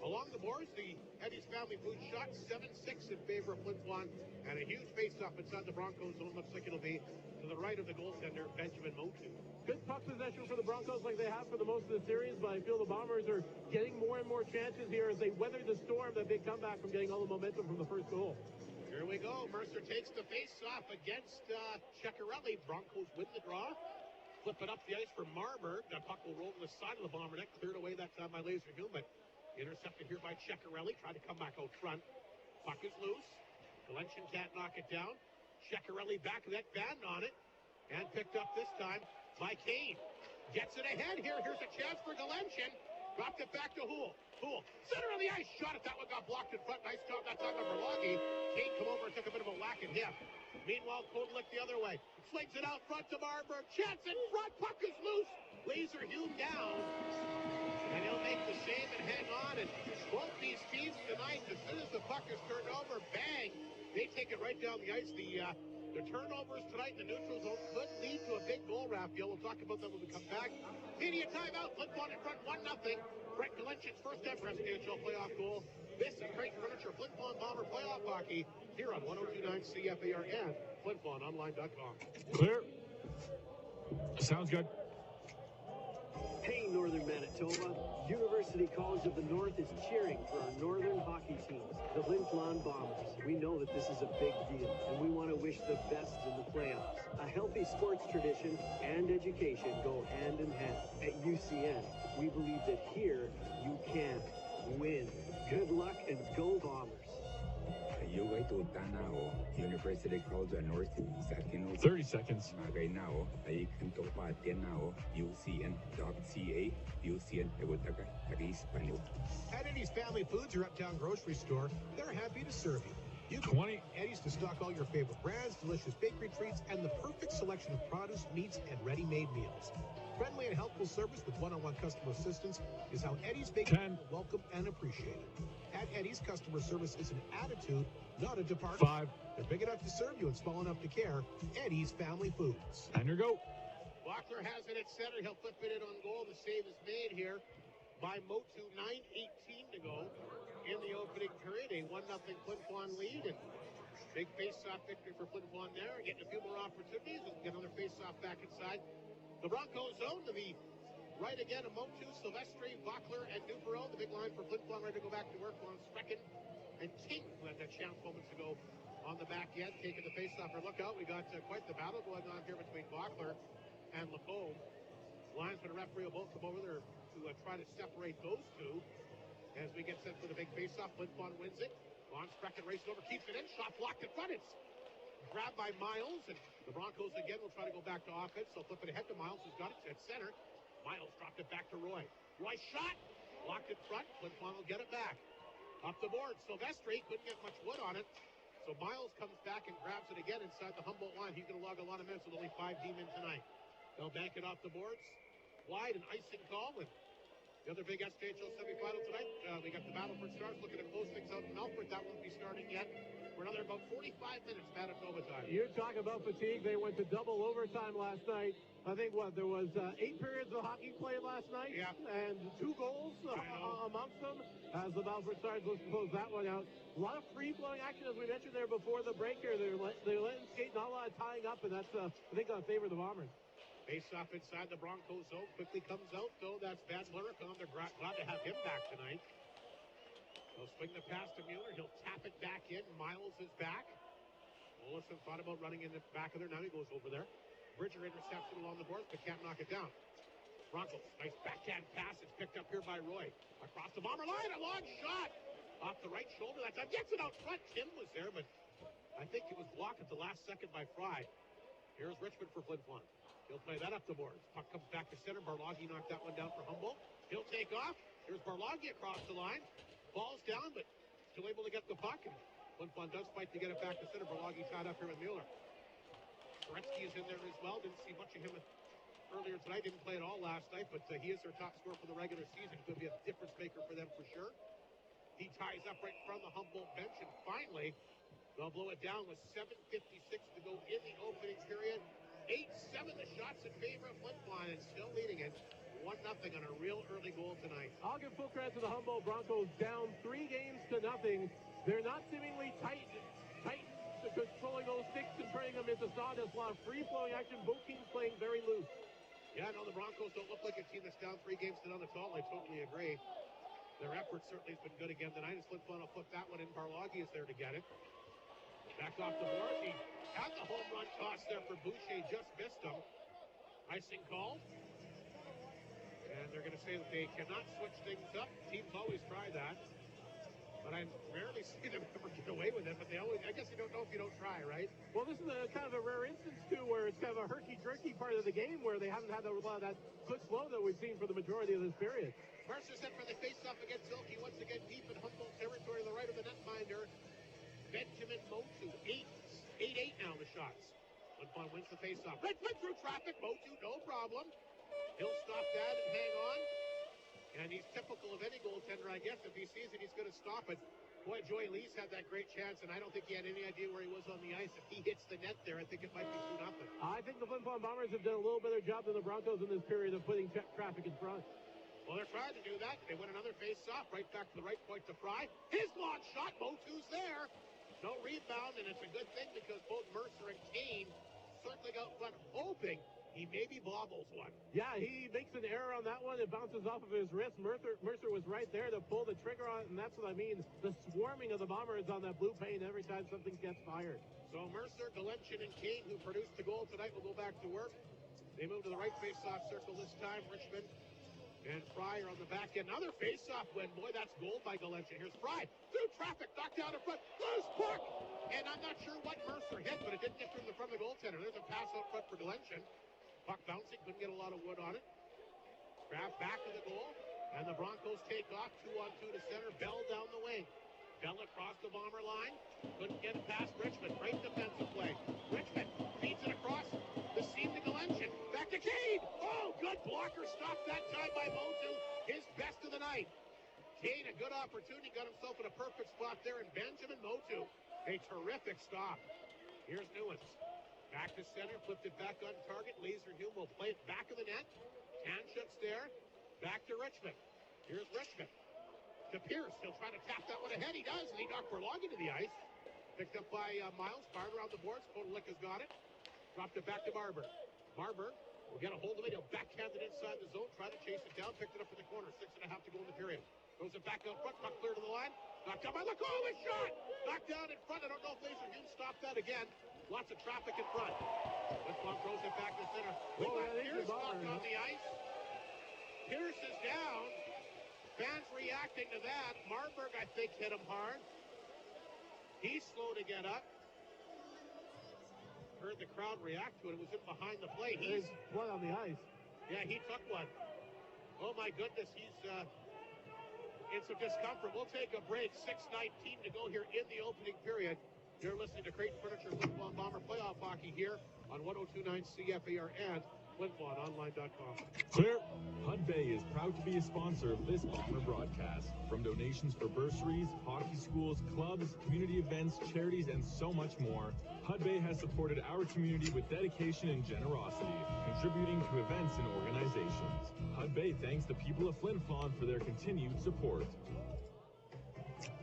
Along the boards, the Eddie's Family Food shot 7-6 in favor of Flin Flon. And a huge face-off inside the Broncos zone. Looks like it'll be to the right of the goaltender, Benjamin Motu. Good puck possession for the Broncos like they have for the most of the series, but I feel the Bombers are getting more and more chances here as they weather the storm, that big comeback from getting all the momentum from the first goal. Here we go. Mercer takes the face-off against Ceccarelli. Broncos win the draw. Flip it up the ice for Marburg. That puck will roll to the side of the Bomber net. Cleared away that time by Laser Hume, but intercepted here by Ceccarelli. Tried to come back out front. Puck is loose. Galenchin can't knock it down. Ceccarelli back net band on it. And picked up this time by Kane. Gets it ahead here. Here's a chance for Galenchin. Dropped it back to Houle. Houle, center of the ice. Shot it. That one got blocked in front. Nice job that time by Berlagi. Kane come over and took a bit of a whack at him. Meanwhile, Kodalik the other way. Slings it out front to Marburg. Chance in front. Puck is loose. Laser Hume down. And he'll make the save and hang on. And both these teams tonight, as soon as the puck is turned over, bang, they take it right down the ice. The turnovers tonight in the neutral zone could lead to a big goal, Raphael. We'll talk about that when we come back. Media timeout. Flin Flon in front 1-0. Brett Galenchin's first ever SPHL playoff goal. This is Great Furniture Flin Flon Bomber playoff hockey here on 102.9 CFAR and FlinFlonOnline.com. Clear. Sounds good. Hey, Northern Manitoba. University College of the North is cheering for our Northern hockey teams, the Flin Flon Bombers. We know that this is a big deal, and we want to wish the best in the playoffs. A healthy sports tradition and education go hand in hand. At UCN, we believe that here you can win. Good luck and go Bombers. You go to Tanao, University College of North, 30 seconds. Right now, I can talk about Tanao, UCN.ca, UCN, Español. At Eddie's Family Foods, your uptown grocery store, they're happy to serve you. You can 20. Eddie's to stock all your favorite brands, delicious bakery treats, and the perfect selection of produce, meats, and ready-made meals. Friendly and helpful service with one-on-one customer assistance is how Eddie's Bakery 10. will welcome and appreciate it. At Eddie's, customer service is an attitude, not a department. 5. They're big enough to serve you and small enough to care. Eddie's Family Foods. And your go. Walker has it at center. He'll flip it in on goal. The save is made here by Motu. 9:18 to go in the opening period. A 1-0 Flin Flon lead. And big face-off victory for Flin Flon there. Getting a few more opportunities and get another face-off back inside the Broncos zone to the right again of Motu, Silvestri, Vockler, and Dupereau. The big line for Flin Flon ready to go back to work on Sprecken and King, who had that chance moments ago on the back end, taking the face-off. Look out, we got quite the battle going on here between Vockler and Lacombe. Linesman and referee will both come over there to try to separate those two as we get set for the big face-off. Flin Flon wins it. Von Sprecken races over, keeps it in, shot blocked in front. It's grabbed by Miles, and the Broncos again will try to go back to offense. They'll flip it ahead to Miles, who's got it at center. Miles dropped it back to Roy. Roy shot, blocked in front. Flin Flon will get it back. Up the board, Silvestri couldn't get much wood on it. So Miles comes back and grabs it again inside the Humboldt line. He's going to log a lot of minutes with only 5 D-men tonight. They'll bank it off the boards. Wide, an icing call. And the other big SPHL semifinal tonight, we got the Battle for Stars looking to close things out in Melfort. That won't be starting yet for another about 45 minutes. Manitoba time. You talk about fatigue. They went to double overtime last night. I think there was 8 periods of hockey played last night, yeah, and 2 goals amongst them as the Melfort Stars look to close that one out. A lot of free-flowing action, as we mentioned there before the break here. They're letting skate, not a lot of tying up, and that's, I think, going to favor the Bombers. Face off inside the Broncos zone. Quickly comes out, though. That's Van Luricon. They're glad to have him back tonight. They'll swing the pass to Mueller. He'll tap it back in. Miles is back. Olsen thought about running in the back of there. Now he goes over there. Bridger intercepts it along the boards, but can't knock it down. Broncos, nice backhand pass. It's picked up here by Roy. Across the Bomber line, a long shot. Off the right shoulder that time. Gets it out front. Kim was there, but I think it was blocked at the last second by Fry. Here's Richmond for Flin Flon. He'll play that up the boards. Puck comes back to center. Barloggy knocked that one down for Humboldt. He'll take off. Here's Barloggy across the line. Ball's down, but still able to get the puck. And Flin Flon does fight to get it back to center. Barloggy tied up here with Mueller. Sorensky is in there as well. Didn't see much of him earlier tonight. Didn't play at all last night, but he is their top scorer for the regular season. Could be a difference maker for them for sure. He ties up right in front of the Humboldt bench, and finally, they'll blow it down with 7:56 to go in the opening period. 8-7 the shots in favor of Flin Flon, and still leading it 1-0 on a real early goal tonight. I'll give full credit to the Humboldt Broncos, down 3-0. They're not seemingly tight controlling those sticks and turning them into sawdust. A lot of free-flowing action. Both teams playing very loose. Yeah, no, the Broncos don't look like a team that's down 3-0 at all. I totally agree. Their effort certainly has been good again tonight. As Flin Flon will flip that one in. Barloggy is there to get it. Back off the board. He had the home run toss there for Boucher, just missed him. Icing called. And they're going to say that they cannot switch things up. Teams always try that. But I rarely see them ever get away with it. But they always, I guess you don't know if you don't try, right? Well, this is kind of a rare instance, too, where it's kind of a herky-jerky part of the game where they haven't had a lot of that quick flow that we've seen for the majority of this period. Mercer set for the face-off against Silky. Once again, deep in Humboldt territory to the right of the netminder. Benjamin Motu, 8-8 now the shots. Flin Flon wins the face-off. Richmond through traffic. Motu, no problem. He'll stop that and hang on. And he's typical of any goaltender, I guess. If he sees it, he's going to stop it. Boy, Joey Lees had that great chance, and I don't think he had any idea where he was on the ice. If he hits the net there, I think it might be 2-0. I think the Flin Flon Bombers have done a little better job than the Broncos in this period of putting traffic in front. Well, they're trying to do that. They win another face-off. Right back to the right point to Fry. His long shot. Motu's there. No rebound, and it's a good thing because both Mercer and Kane circling out front, hoping he maybe bobbles one. Yeah, he makes an error on that one. It bounces off of his wrist. Mercer was right there to pull the trigger on it, and that's what I mean. The swarming of the Bombers on that blue paint every time something gets fired. So Mercer, Galenchen, and Kane, who produced the goal tonight, will go back to work. They move to the right face-off circle this time. Richmond and Fry are on the back end. Another face-off win. Boy, that's goal by Galenchen. Here's Fry. Through traffic. Knocked down in front. Loose puck. And I'm not sure what Mercer hit, but it didn't get through the front of the goaltender. There's a pass out front for Galenchen. Puck bouncing. Couldn't get a lot of wood on it. Grab back to the goal. And the Broncos take off. 2-on-2 to center. Bell down the wing. Bell across the Bomber line. Couldn't get it past Richmond. Great defensive play. Richmond feeds it across the seam to Galenchen. Back to Kane. Oh, good blocker. Stopped that time by Motu. His best of the night. Kane, a good opportunity. Got himself in a perfect spot there. And Benjamin Motu, a terrific stop. Here's Newens. Back to center. Flipped it back on target. Laserhume will play it back of the net. Tanchuk's there. Back to Richmond. Here's Richmond. To Pierce. He'll try to tap that one ahead. He does. And he knocked Barloggy to the ice. Picked up by Miles. Fired around the boards. Kodalik has got it. Dropped it back to Barber. Barber will get a hold of it. He'll backhand it inside the zone. Try to chase it down. Picked it up in the corner. 6.5 to go in the period. Throws it back out front. Puck clear to the line. Knocked down by Lacombe. A shot. Knocked down in front. I don't know if Laserhume stopped that again. Lots of traffic in front. Flin Flon throws it back to center. We've got Pierce knocked on the ice. Pierce is down. Fans reacting to that. Marburg, I think, hit him hard. He's slow to get up. Heard the crowd react to it. It was in behind the plate. He's blood on the ice. Yeah, he took one. Oh, my goodness. He's in some discomfort. We'll take a break. 6:19 to go here in the opening period. You're listening to Creighton Furniture Flin Flon Bomber playoff hockey here on 102.9 CFAR and FlinFlonOnline.com. Clear. Hud Bay is proud to be a sponsor of this Bomber broadcast. From donations for bursaries, hockey schools, clubs, community events, charities, and so much more, Hud Bay has supported our community with dedication and generosity, contributing to events and organizations. Hud Bay thanks the people of Flin Flon for their continued support.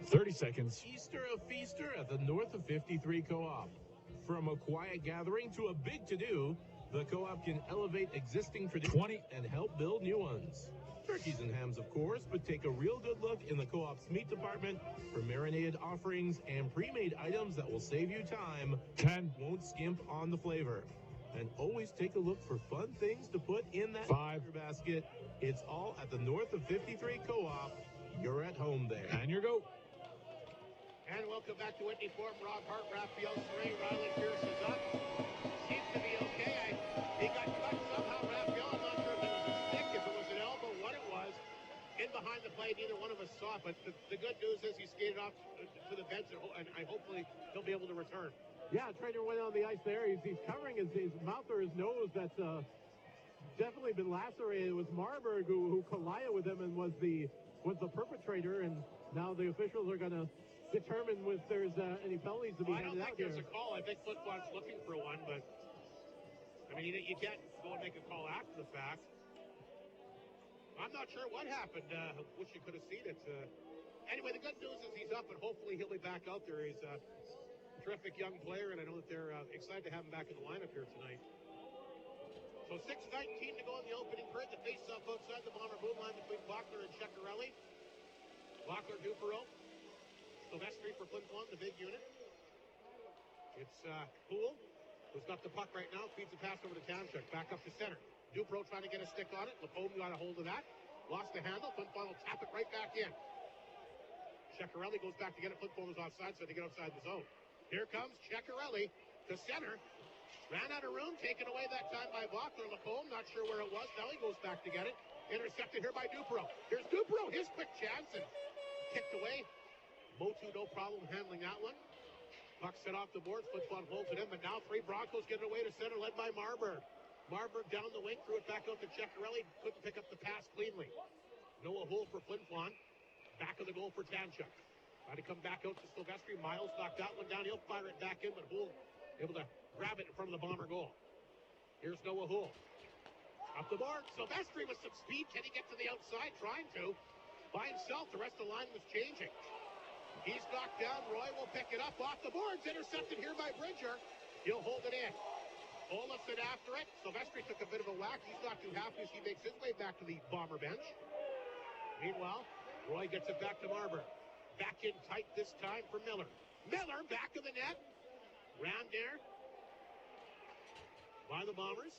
30 seconds. Easter of Feaster at the North of 53 Co-op. From a quiet gathering to a big to-do, the Co-op can elevate existing traditions and help build new ones. Turkeys and hams, of course, but take a real good look in the Co-op's meat department for marinated offerings and pre-made items that will save you time and won't skimp on the flavor. And always take a look for fun things to put in that basket. It's all at the North of 53 Co-op. You're at home there. And your go. And welcome back to Whitney Forum. Rob Hart, Raphael Saray, Riley Pierce is up. Seems to be okay. but the good news is he skated off to the bench, and hopefully he'll be able to return. Yeah, Trainer went on the ice there. He's covering his mouth or his nose. That's definitely been lacerated. It was Marburg who collided with him and was the perpetrator, and now the officials are going to determine if there's any penalties to be handed out here. I don't think there's a call. I think Flin Flon's looking for one, but I mean, you can't go and make a call after the fact. I'm not sure what happened. Wish you could have seen it. Anyway, the good news is he's up, and hopefully he'll be back out there. He's a terrific young player, and I know that they're excited to have him back in the lineup here tonight. So 6:19 to go in the opening period. The face-off outside the Bomber boom line between Bachler and Ceccarelli. Bachler, Dupereau, Silvestri for Flin Flon, the big unit. It's Poole, who's got the puck right now, feeds the pass over to Township. Back up to center. Dupereau trying to get a stick on it. Lacombe got a hold of that. Lost the handle. Flin Flon will tap it right back in. Ceccarelli goes back to get it. Flin Flon was offside, so they get outside the zone. Here comes Ceccarelli to center. Ran out of room, taken away that time by Bachler. Lacombe, not sure where it was. Now he goes back to get it. Intercepted here by Dupereau. Here's Dupereau, his quick chance, and kicked away. Motu, no problem handling that one. Puck set off the boards. Flin Flon holds it in, but now 3 Broncos get it away to center, led by Marburg. Marburg down the wing, threw it back out to Ceccarelli. Couldn't pick up the pass cleanly. Noah Hull for Flin Flon. Back of the goal for Tanchuk. Trying to come back out to Silvestri. Miles knocked that one down. He'll fire it back in, but Hull able to grab it in front of the Bomber goal. Here's Noah Hull. Up the board. Silvestri with some speed. Can he get to the outside? Trying to. By himself. The rest of the line was changing. He's knocked down. Roy will pick it up off the boards. Intercepted here by Bridger. He'll hold it in. Olofsson after it. Silvestri took a bit of a whack. He's not too happy as he makes his way back to the Bomber bench. Meanwhile, Roy gets it back to Marburg. Back in tight this time for Miller. Miller back of the net. Round there by the Bombers.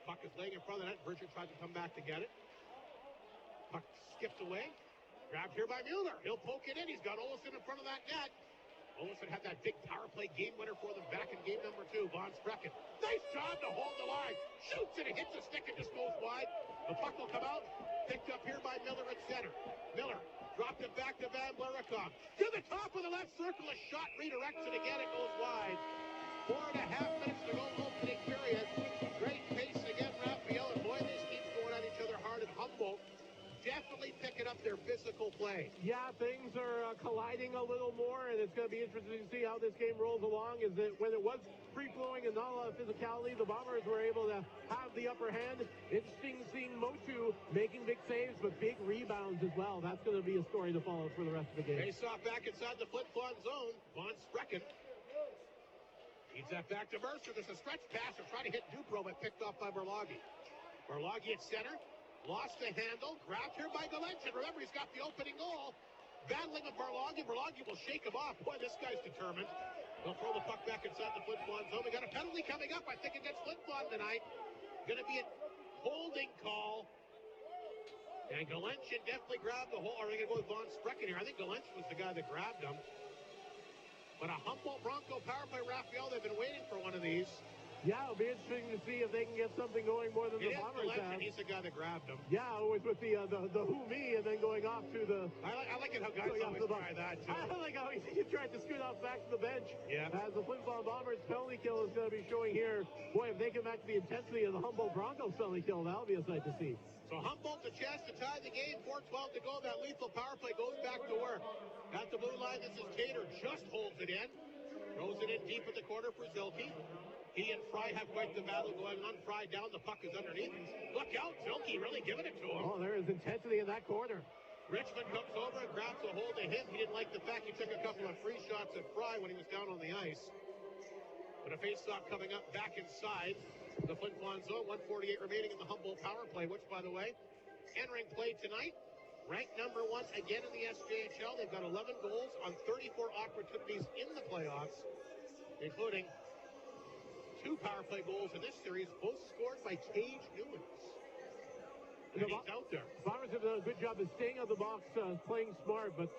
Puck is laying in front of the net. Bridger tried to come back to get it. Puck skipped away. Grabbed here by Mueller. He'll poke it in. He's got Olofsson in front of that net. Olofsson had that big power play game winner for them back in game number 2. Von Sprecken. Nice job to hold the line. Shoots it. It hits the stick and just goes wide. The puck will come out. Picked up here by Miller at center. Miller dropped it back to Van Blarikov. To the top of the left circle. A shot redirects it again. It goes wide. 4.5 minutes to go opening period. Great pace again, Raphael. And boy, these teams going at each other hard. And Humboldt definitely picking up their physical play. Yeah, things are colliding a little more, and it's going to be interesting to see how this game rolls along. Is that when it was free-flowing and not a lot of physicality, the Bombers were able to have the upper hand. Interesting seeing Motu making big saves, but big rebounds as well. That's going to be a story to follow for the rest of the game. Face off back inside the Flin Flon zone. Von Sprecken feeds that back to Mercer. There's a stretch pass. They're trying to hit Dupereau, but picked off by Berlagi. Berlagi at center. Lost the handle. Grabbed here by Galenchin. Remember, he's got the opening goal. Battling with Berlagi. Berlagi will shake him off. Boy, this guy's determined. They'll throw the puck back inside the Flin Flon zone. We got a penalty coming up, I think, against Flin Flon tonight. Going to be a holding call. And Galenchin definitely grabbed the hole. Or are they going to go with Von Sprecken here? I think Galenchin was the guy that grabbed him. But a Humboldt Bronco power play, Raphael. They've been waiting for one of these. Yeah, it'll be interesting to see if they can get something going more than the Bombers have. He's the guy that grabbed him. Yeah, always with the who me and then going off to the... I like it how guys always try that, too. I like how he tried to scoot off back to the bench. Yeah. As the Flin Flon Bombers penalty kill is going to be showing here. Boy, if they can match the intensity of the Humboldt Broncos penalty kill, that'll be a sight to see. So Humboldt a chance to tie the game. 4:12 to go. That lethal power play goes back to work. At the blue line, this is Tater. Just holds it in. Throws it in deep at the corner for Zilke. He and Fry have quite the battle going on. Fry down, the puck is underneath. Look out, Zilke really giving it to him. Oh, there is intensity in that corner. Richmond comes over and grabs a hold of him. He didn't like the fact he took a couple of free shots at Fry when he was down on the ice. But a face-off coming up back inside the Flin Flon zone. 1:48 remaining in the Humboldt power play, which, by the way, entering play tonight. Ranked number 1 again in the SJHL. They've got 11 goals on 34 opportunities in the playoffs, including 2 power play goals in this series, both scored by Tage Newlands. And he's out there. Bombers have done a good job of staying on the box, playing smart, but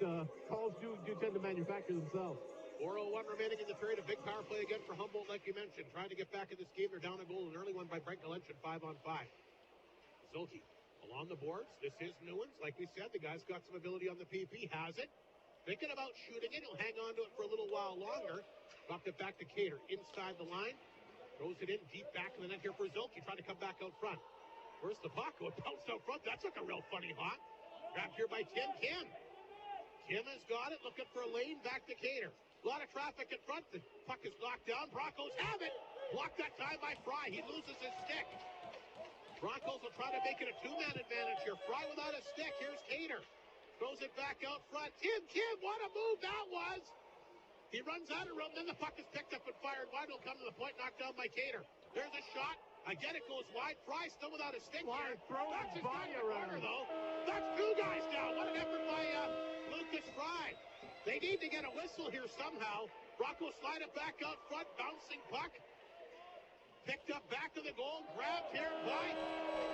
calls do tend to manufacture themselves. 4:01 remaining in the period. A big power play again for Humboldt, like you mentioned. Trying to get back in this game. They're down a goal, an early one by Brent Galenchin, 5-on-5. Zilke Along the boards, this is Newens. Like we said, the guy's got some ability on the PP, has it. Thinking about shooting it, he'll hang on to it for a little while longer. Dropped it back to Cater, inside the line. Throws it in deep back in the net here for Zilke, trying to come back out front. Where's the puck? Oh, it bounced out front. That took a real funny hop. Grabbed here by Kim. Kim has got it, looking for a lane, back to Cater. A lot of traffic in front. The puck is knocked down. Broncos have it. Blocked that time by Fry. He loses his stick. Broncos will try to make it a two-man advantage here. Fry without a stick. Here's Cater. Throws it back out front. Kim, what a move that was. He runs out of room. Then the puck is picked up and fired wide. Will come to the point, knocked down by Cater. There's a shot. Again, it goes wide. Fry still without a stick here. That's his body around. Though. That's two guys down. What an effort by Lucas Fry. They need to get a whistle here somehow. Broncos slide it back out front. Bouncing puck. Picked up back of the goal. Grabbed here by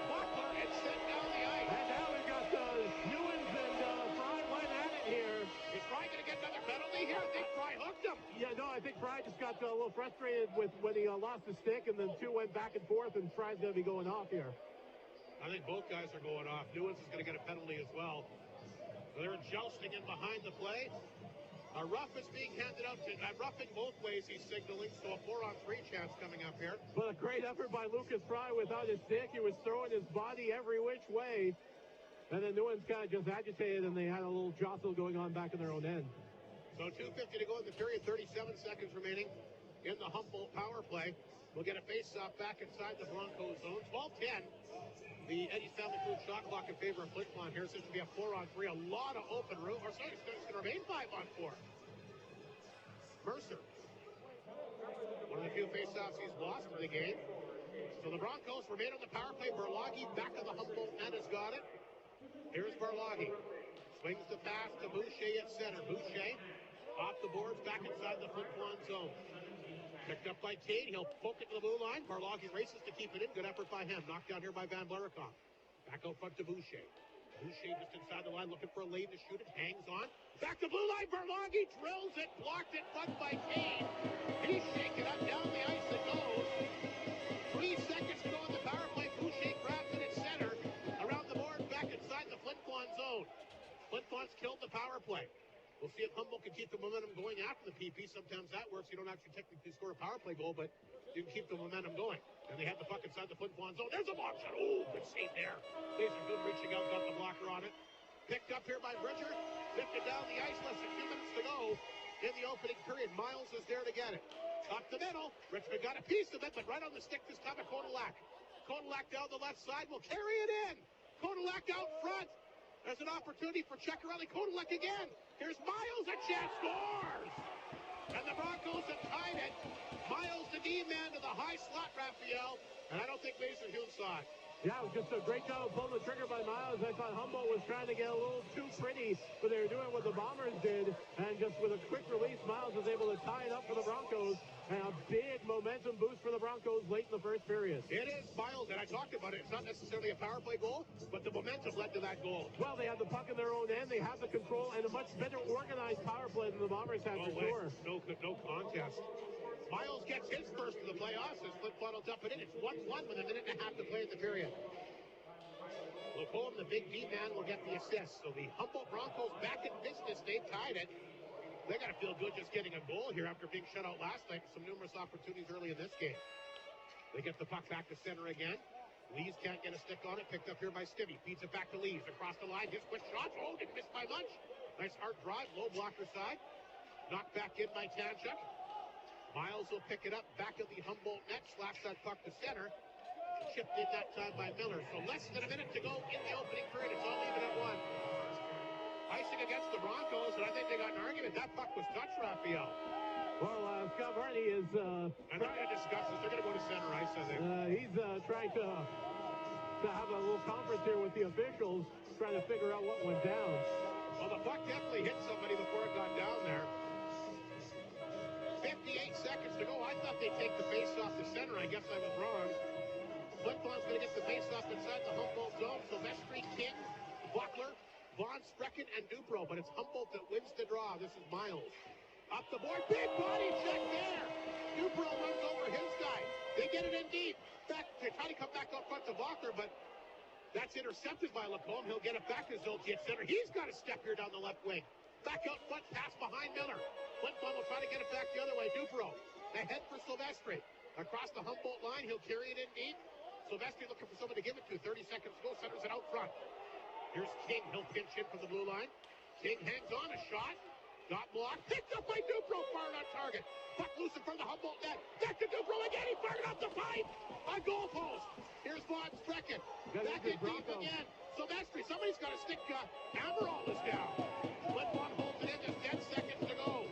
Buckler and sent down the ice. And now we've got Newens and Fry went at it here. Is Fry going to get another penalty here? I think Fry hooked him. Yeah, no, I think Fry just got a little frustrated with when he lost his stick, and then two went back and forth, and Fry's going to be going off here. I think both guys are going off. Newens is going to get a penalty as well. So they're jousting in behind the play. A rough is being handed out to roughing both ways, he's signaling, so a 4-on-3 chance coming up here. But a great effort by Lucas Fry without his stick. He was throwing his body every which way. And then Newens kind of just agitated, and they had a little jostle going on back in their own end. So 2:50 to go in the period, 37 seconds remaining in the Humboldt power play. We'll get a face-off back inside the Broncos zone. 12-10. The Eddie's Family Food shot clock in favor of Flin Flon here. This will be a 4-on-3. A lot of open room. Or sorry, it's going to remain 5-on-4. Mercer. One of the few face-offs he's lost in the game. So the Broncos remain on the power play. Berlagi back of the Humboldt net has got it. Here's Berlagi. Swings the pass to Boucher at center. Boucher off the boards back inside the Flin Flon zone. Picked up by Cade. He'll poke it to the blue line. Berlagi races to keep it in. Good effort by him. Knocked down here by Van Blaricom. Back out front to Boucher. Boucher just inside the line looking for a lane to shoot it. Hangs on. Back to blue line. Berlagi drills it. Blocked in front by Cade. He's shaking up down the ice. It goes. 3 seconds to go in the power play. Boucher grabs it at center. Around the board. Back inside the Flin Flon zone. Flin Flon's killed the power play. We'll see if Humboldt can keep the momentum going after the PP. Sometimes that works. You don't actually technically score a power play goal, but you can keep the momentum going. And they have the puck inside the Flin Flon zone. There's a block shot. Oh, good save there. Laser good reaching out, got the blocker on it. Picked up here by Bridger. Lifted down the ice. Less than 2 minutes to go in the opening period. Miles is there to get it. Up the middle. Richmond got a piece of it, but right on the stick this time of Kodalak. Kodalak down the left side will carry it in. Kodalak out front. There's an opportunity for Ceccarelli. Kodalak again. Here's Miles, a chance, scores! And the Broncos have tied it. Miles, the D-man to the high slot, Raphael. And I don't think Mason Hume saw it. Yeah, it was just a great job of pulling the trigger by Miles. I thought Humboldt was trying to get a little too pretty, but they were doing what the Bombers did. And just with a quick release, Miles was able to tie it up for the Broncos. And a big momentum boost for the Broncos late in the first period. It is Miles, and I talked about it. It's not necessarily a power play goal, but the momentum led to that goal. Well, they had the puck in their own end. They had the control and a much better organized power play than the Bombers had for sure. No contest. Miles gets his first of the playoffs as Flin Flon will dump it in. It's 1-1 with a minute and a half to play in the period. Lacombe, the big D-man, will get the assist. So the Humboldt Broncos back in business. They've tied it. They got to feel good just getting a goal here after being shut out last night. Some numerous opportunities early in this game. They get the puck back to center again. Lees can't get a stick on it. Picked up here by Stibby. Feeds it back to Lees. Across the line. His quick shot. Oh, didn't miss by much. Nice hard drive. Low blocker side. Knocked back in by Tanchuk. Miles will pick it up. Back of the Humboldt net. Slaps that puck to center. Chipped in that time by Miller. So less than a minute to go in the opening period. It's all even at 1. Icing against the Broncos, and I think they got an argument. That puck was touched, Raphael. Well, Scott Varney is... and they're going to discuss this. They're going to go to center ice, I think. He's trying to have a little conference here with the officials, trying to figure out what went down. Well, the puck definitely hit somebody before it got down there. 58 seconds to go. I thought they'd take the face off the center. I guess I was wrong. Flin Flon's going to get the face off inside the Humboldt zone. Silvestri, King, Buckler, Vaughn, Sprecken, and Dupro, but it's Humboldt that wins the draw. This is Miles. Up the board, big body check there. Dupro runs over his guy. They get it in deep. Back, they try to come back up front to Walker, but That's intercepted by Lacombe. He'll get it back to Zolci at center. He's got a step here down the left wing. Back out front, pass behind Miller. Flin Flon will try to get it back the other way. Dupro ahead for Silvestri. Across the Humboldt line, he'll carry it in deep. Silvestri looking for someone to give it to. 30 seconds to go, centers it out front. Here's King. He'll pinch in from the blue line. King hangs on, a shot. Got blocked. Picked up by Dupro, fired on target. Puck loose in front of the Humboldt net. Back to Dupro again. He fired off the pipe. A goal post. Here's Von Strecken. Back in deep again. Silvestri. Somebody's got to stick. Amaral is down. Flin Flon holds it in. Just 10 seconds to go.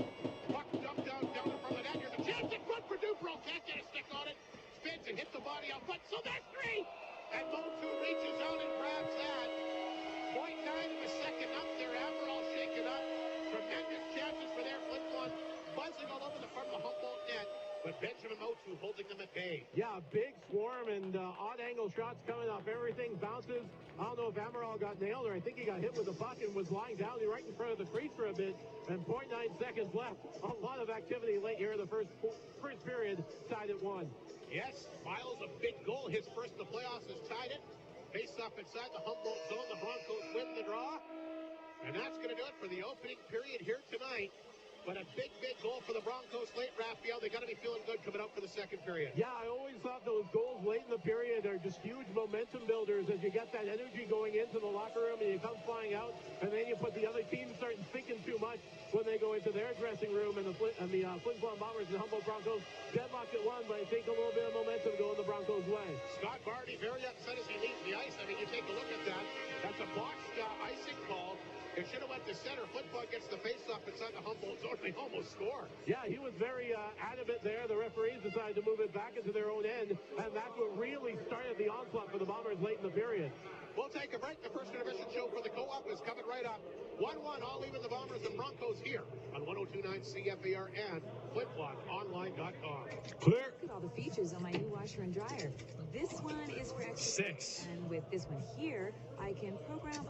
Puck dumped down in front of the net. Here's a chance in front for Dupro. Can't get a stick on it. Spins and hits the body out front. Silvestri. And Motu reaches out and grabs that. 0.9 of a second up there. Amaral shaken up. Tremendous chances for their Flin Flon buzzing all over the front of the Humboldt net. But Benjamin Motu holding them at bay. Yeah, big swarm and odd angle shots coming off everything. Bounces. I don't know if Amaral got nailed or I think he got hit with a puck and was lying down right in front of the crease for a bit. And 0.9 seconds left. A lot of activity late here in the first period. Tied at 1. Yes, Miles, a big goal. His first in the playoffs has tied it. Face off inside the Humboldt zone. The Broncos win the draw. And that's going to do it for the opening period here tonight. But a big goal for the Broncos late, Raphael. They got to be feeling good coming out for the second period. Yeah, I always thought those goals late in the period are just huge momentum builders as you get that energy going into the locker room and you come flying out, and then you put the other team starting thinking too much when they go into their dressing room, and the Flin Flon Bombers and the Humboldt Broncos deadlocked at 1, but it takes a little bit of momentum going the Broncos' way. Scott Barty very upset as he leaves the ice. I mean, you take a look at that. That's a boxed icing call. It should have went to center. Flin Flon gets the face-off inside the Humboldt zone. They almost score. Yeah, he was very adamant there. The referees decided to move it back into their own end, and that's what really started the onslaught for the Bombers late in the period. We'll take a break. The first intermission show for the co-op is coming right up. 1-1, all even the Bombers and Broncos here on 102.9 CFAR and FlinFlonOnline.com. Clear. Look at all the features on my new washer and dryer. This one is for extra. 6. And with this one here, I can program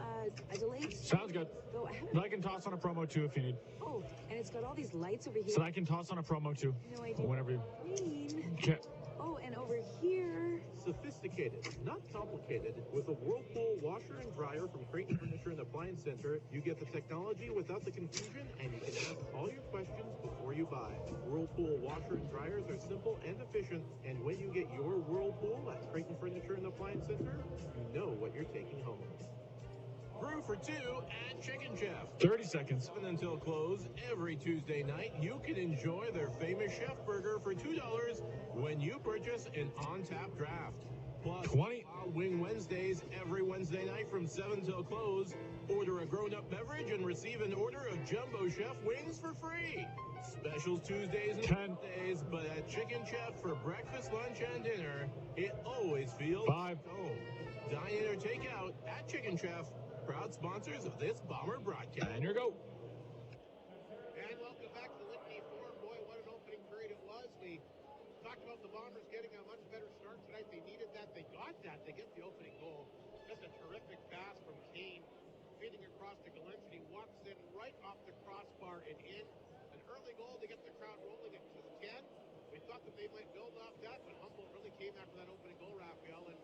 a delayed. Sounds good. Though I haven't. I can toss on a promo too if you need. Oh, and it's got all these lights over here. So I can toss on a promo too. No idea. Whenever you. Green. Okay. Oh, and over here. Sophisticated, not complicated. With a Whirlpool washer and dryer from Creighton Furniture and Appliance Center, you get the technology without the confusion, and you can ask all your questions before you buy. Whirlpool washer and dryers are simple and efficient, and when you get your Whirlpool at Creighton Furniture and Appliance Center, you know what you're taking home. Brew for 2 at Chicken Chef. 30 seconds. Open until close every Tuesday night. You can enjoy their famous chef burger for $2 when you purchase an on-tap draft. Plus, 20. Wild Wing Wednesdays every Wednesday night from 7 till close. Order a grown-up beverage and receive an order of Jumbo Chef wings for free. Specials Tuesdays and 10. Wednesdays, but at Chicken Chef for breakfast, lunch, and dinner, it always feels 5. home. Dine in or take out at Chicken Chef. Proud sponsors of this Bomber broadcast. And here we go. And welcome back to Whitney Forum. Boy, what an opening period it was. We talked about the Bombers getting a much better start tonight. They needed that. They got that. They get the opening goal. Just a terrific pass from Kane. Feeding across to Galenson. He walks in right off the crossbar and in. An early goal to get the crowd rolling at 2:10. We thought that they might build off that, but Humboldt really came after that opening goal, Raphael, and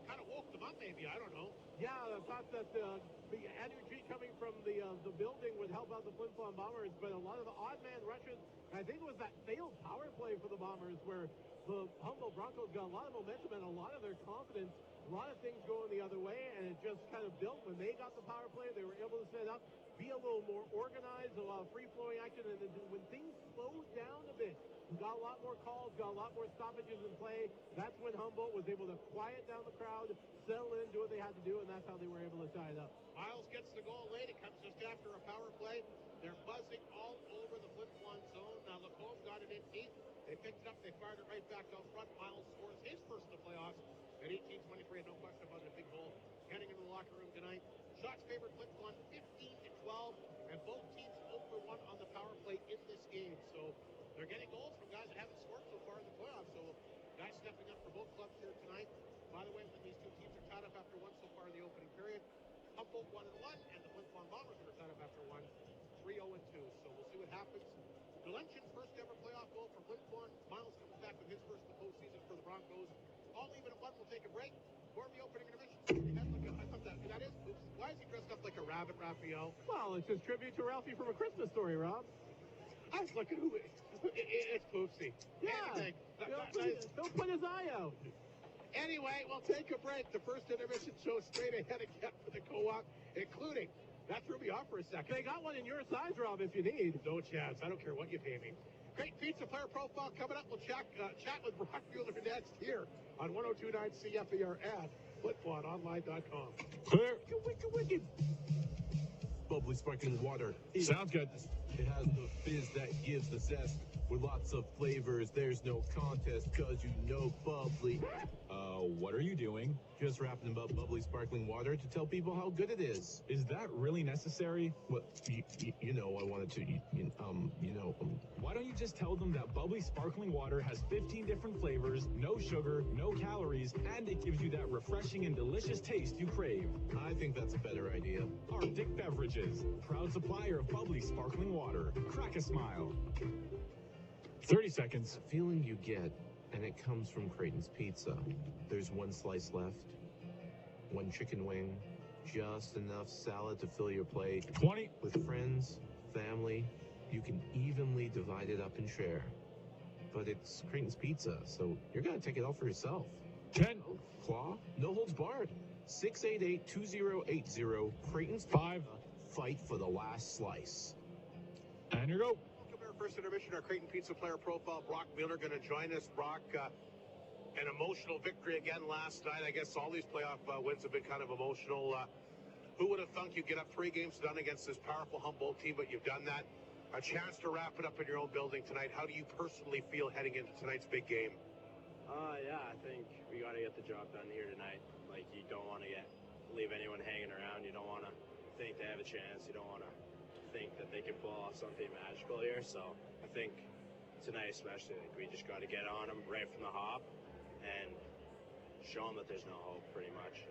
kind of woke them up maybe. I don't know. Yeah, I thought that the energy coming from the building would help out the Flin Flon Bombers, but a lot of the odd man rushes. I think it was that failed power play for the Bombers where the Humboldt Broncos got a lot of momentum and a lot of their confidence, a lot of things going the other way, and it just kind of built. When they got the power play, they were able to set up, be a little more organized, a lot of free-flowing action, and then when things slowed down a bit, got a lot more calls, got a lot more stoppages in play. That's when Humboldt was able to quiet down the crowd, settle in, do what they had to do, and that's how they were able to tie it up. Miles gets the goal late. It comes just after a power play. They're buzzing all over the Flin Flon zone. Now Lacombe got it in deep. They picked it up. They fired it right back out front. Miles scores his first in the playoffs at 18-23. No question about it. A big goal heading into the locker room tonight. Shots favored Flin Flon 15-12, and both teams 0 for 1 on the power play in this game. So they're getting goals from guys that haven't scored so far in the playoffs. So guys stepping up for both clubs here tonight. By the way, these two teams are tied up after 1 so far in the opening period. Humboldt 1-1, and the Flin Flon Bombers are tied up after 1, 3-0-2. So we'll see what happens. Galention's first ever playoff goal for Flin Flon. Miles comes back with his first in the postseason for the Broncos. All even at 1. We'll take a break. For the opening intermission. That is poopsy. Why is he dressed up like a rabbit, Raphael? Well, it's his tribute to Ralphie from A Christmas Story, Rob. I was looking who it's poopsy. Yeah. Anything. Don't put his eye out. Anyway, we'll take a break. The first intermission shows straight ahead again for the co-op, including, that threw me off for a second. They got one in your size, Rob, if you need. No chance. I don't care what you pay me. Great pizza player profile coming up. We'll chat with Brock Mueller next here on 102.9 CFAR at FlinFlonOnline.com. Clear. Wicked. Bubbly sparkling water. Sounds good. It has the fizz that gives the zest. With lots of flavors, there's no contest, cause you know bubbly. What are you doing? Just rapping about bubbly sparkling water to tell people how good it is. Is that really necessary? Well, you know, I wanted to, Why don't you just tell them that bubbly sparkling water has 15 different flavors, no sugar, no calories, and it gives you that refreshing and delicious taste you crave? I think that's a better idea. Arctic Beverages, proud supplier of bubbly sparkling water. Crack a smile. 30 seconds. The feeling you get, and it comes from Creighton's Pizza. There's one slice left, one chicken wing, just enough salad to fill your plate. 20. With friends, family, you can evenly divide it up and share. But it's Creighton's Pizza, so you're gonna take it all for yourself. 10. Claw, no holds barred. 688-2080, Creighton's 5. Fight for the last slice. And you go. Welcome to our first intermission, our Creighton Pizza player profile. Brock Mueller going to join us. Brock, an emotional victory again last night. I guess all these playoff wins have been kind of emotional. Who would have thunk you'd get up 3 games done against this powerful Humboldt team, but you've done that. A chance to wrap it up in your own building tonight. How do you personally feel heading into tonight's big game? Yeah, I think we got to get the job done here tonight. Like, you don't want to leave anyone hanging around. You don't want to think they have a chance. You don't want to think that they can pull off something magical here. So I think tonight especially, like, we just got to get on them right from the hop and show them that there's no hope, pretty much.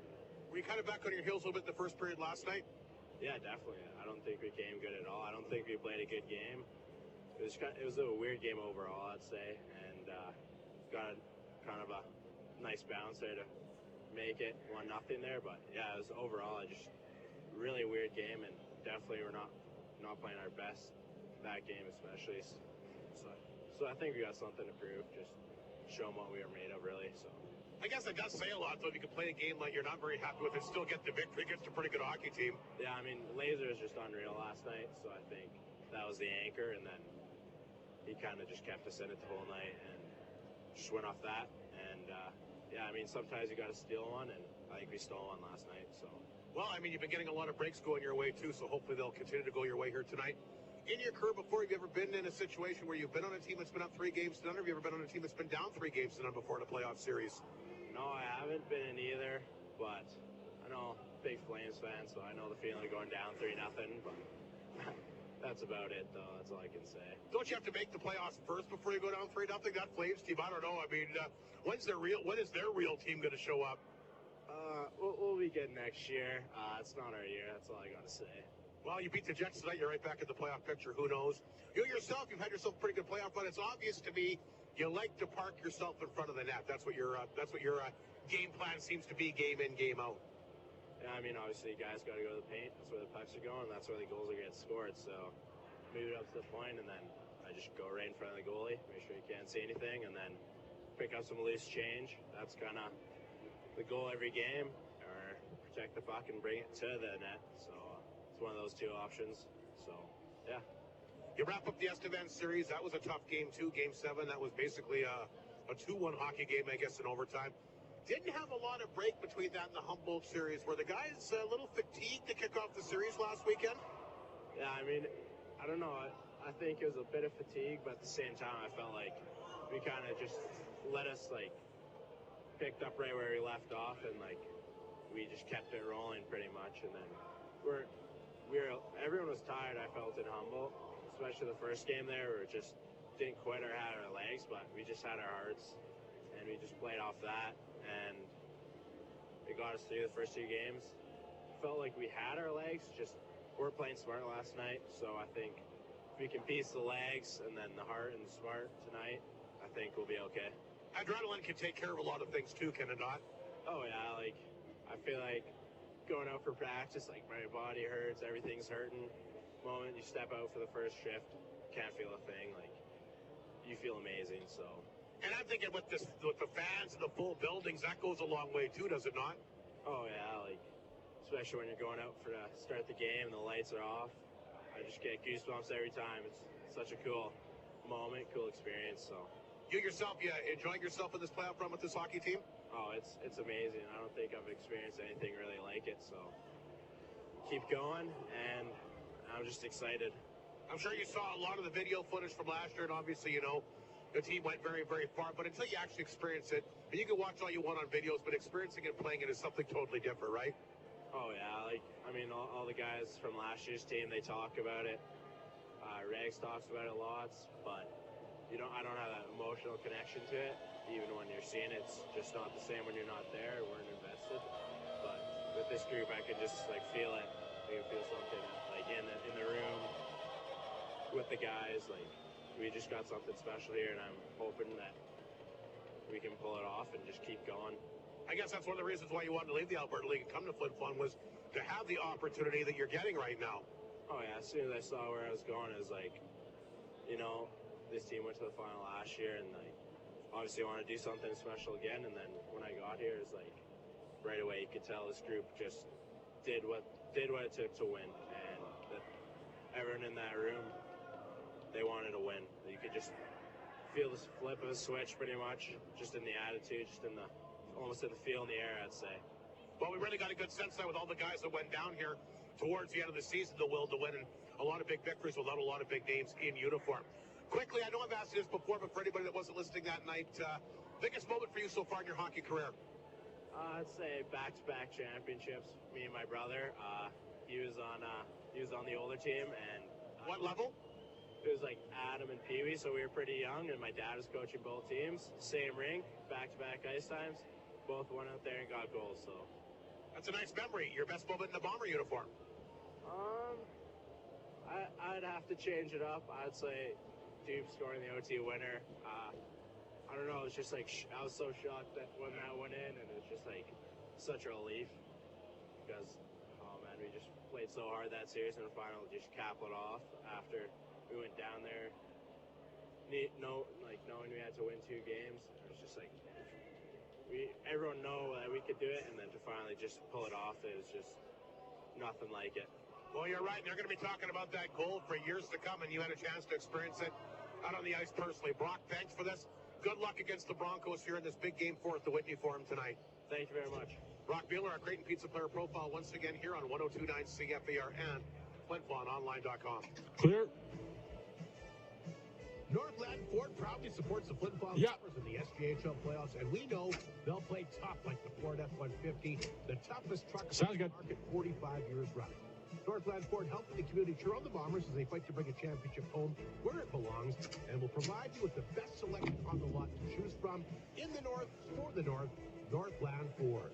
Were you kind of back on your heels a little bit the first period last night? Yeah, definitely. I don't think we came good at all. I don't think we played a good game. It was a weird game overall, I'd say, and got kind of a nice bounce there to make it 1-0 there. But yeah, it was overall just really weird game, and definitely we're not playing our best that game, especially. So I think we got something to prove. Just show them what we are made of, really. So. I guess it does say a lot, though, if you can play a game like you're not very happy with and still get the victory against a pretty good hockey team. Yeah, I mean, Laser is just unreal last night, so I think that was the anchor, and then he kind of just kept us in it the whole night and just went off that. And, yeah, I mean, sometimes you got to steal one, and I think we stole one last night, so. Well, I mean, you've been getting a lot of breaks going your way, too, so hopefully they'll continue to go your way here tonight. In your career before, have you ever been in a situation where you've been on a team that's been up 3 games to none, or have you ever been on a team that's been down 3 games to none before in a playoff series? No, I haven't been in either, but I know, big Flames fan, so I know the feeling of going down 3-0, but that's about it, though. That's all I can say. Don't you have to make the playoffs first before you go down 3-0? That Flames team, I don't know. I mean, when is their real team going to show up? We'll be good next year. It's not our year. That's all I got to say. Well, you beat the Jets tonight. You're right back in the playoff picture. Who knows? You yourself, you've had yourself a pretty good playoff run. It's obvious to me you like to park yourself in front of the net. That's what your game plan seems to be, game in, game out. Yeah, I mean, obviously, guys got to go to the paint. That's where the pucks are going. That's where the goals are getting scored. So, move it up to the point, and then I just go right in front of the goalie, make sure he can't see anything, and then pick up some loose change. That's kind of the goal every game, or protect the puck and bring it to the net. So, it's one of those 2 options. So, yeah. You wrap up the Estevan series. That was a tough game, too. Game 7, that was basically a 2-1 hockey game, I guess, in overtime. Didn't have a lot of break between that and the Humboldt series. Were the guys a little fatigued to kick off the series last weekend? Yeah, I mean, I don't know. I think it was a bit of fatigue, but at the same time, I felt like we kind of just let us, like, picked up right where we left off, and, like, we just kept it rolling pretty much. And then everyone was tired, I felt, in Humboldt. Especially the first game there, where it just didn't quite have our legs, but we just had our hearts, and we just played off that, and it got us through the first 2 games. Felt like we had our legs, just we're playing smart last night, so I think if we can piece the legs and then the heart and the smart tonight, I think we'll be okay. Adrenaline can take care of a lot of things too, can it not? Oh yeah, like I feel like going out for practice, like my body hurts, everything's hurting. Moment you step out for the first shift, can't feel a thing. Like, you feel amazing. So. And I'm thinking with the fans and the full buildings, that goes a long way too, does it not? Oh yeah, like especially when you're going out for to start the game and the lights are off. I just get goosebumps every time. It's such a cool moment, cool experience. So. You yourself, enjoying yourself in this playoff run with this hockey team? Oh, it's amazing. I don't think I've experienced anything really like it. So keep going, and I'm just excited. I'm sure you saw a lot of the video footage from last year, and obviously, the team went very, very far. But until you actually experience it, and you can watch all you want on videos, but experiencing it and playing it is something totally different, right? Oh yeah, all the guys from last year's team, they talk about it. Rags talks about it lots, but I don't have that emotional connection to it. Even when you're seeing it, it's just not the same when you're not there. Weren't invested. But with this group, I can just feel it. I can feel something in the room with the guys. Like, we just got something special here, and I'm hoping that we can pull it off and just keep going. I guess that's one of the reasons why you wanted to leave the Alberta League and come to Flin Flon, was to have the opportunity that you're getting right now. Oh yeah, as soon as I saw where I was going, it was like, this team went to the final last year, and obviously I want to do something special again. And then when I got here, it's like right away you could tell this group just did what it took to win, and that everyone in that room, they wanted to win. You could just feel this flip of a switch, pretty much, just in the attitude, just almost in the feel in the air, I'd say. Well, we really got a good sense now with all the guys that went down here towards the end of the season, the will to win, and a lot of big victories without a lot of big names in uniform. Quickly, I know I've asked you this before, but for anybody that wasn't listening that night, biggest moment for you so far in your hockey career? I'd say back-to-back championships. Me and my brother, he was on the older team, and what level? It was like Adam and Pee Wee, so we were pretty young, and my dad was coaching both teams. Same rink, back-to-back ice times. Both went out there and got goals. So that's a nice memory. Your best moment in the Bomber uniform? I'd have to change it up. I'd say Dupe scoring the OT winner. I don't know. It's just like I was so shocked that when that went in, and it was just like such a relief because we just played so hard that series, and finally just cap it off after we went down there. Knowing we had to win 2 games, it was just like everyone know that we could do it, and then to finally just pull it off, it was just nothing like it. Well, you're right. They're going to be talking about that goal for years to come, and you had a chance to experience it out on the ice personally. Brock, thanks for this. Good luck against the Broncos here in this big game 4 at the Whitney Forum tonight. Thank you very much. Brock Beeler, our Creighton Pizza Player Profile, once again here on 102.9 CFAR and FlinFlonOnline.com. Clear. Northland Ford proudly supports the Flin Flon Bombers in the SJHL playoffs, and we know they'll play tough like the Ford F-150, the toughest truck in the market, 45 years running. Northland Ford helping the community cheer on the Bombers as they fight to bring a championship home where it belongs, and will provide you with the best selection on the lot to choose from in the North, for the North, Northland Ford.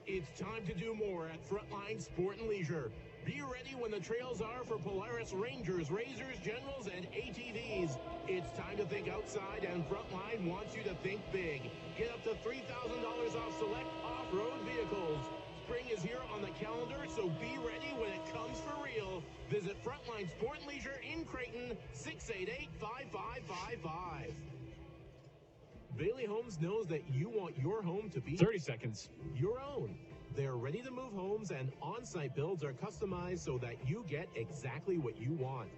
It's time to do more at Frontline Sport and Leisure. Be ready when the trails are for Polaris Rangers, Razors, Generals, and ATVs. It's time to think outside, and Frontline wants you to think big. Get up to $3,000 off select off-road vehicles. Spring is here on the calendar, so be ready when it comes for real. Visit Frontline Sport and Leisure in Creighton, 688-5555. Bailey Homes knows that you want your home to be 30 seconds. Your own. They're ready to move homes, and on-site builds are customized so that you get exactly what you want.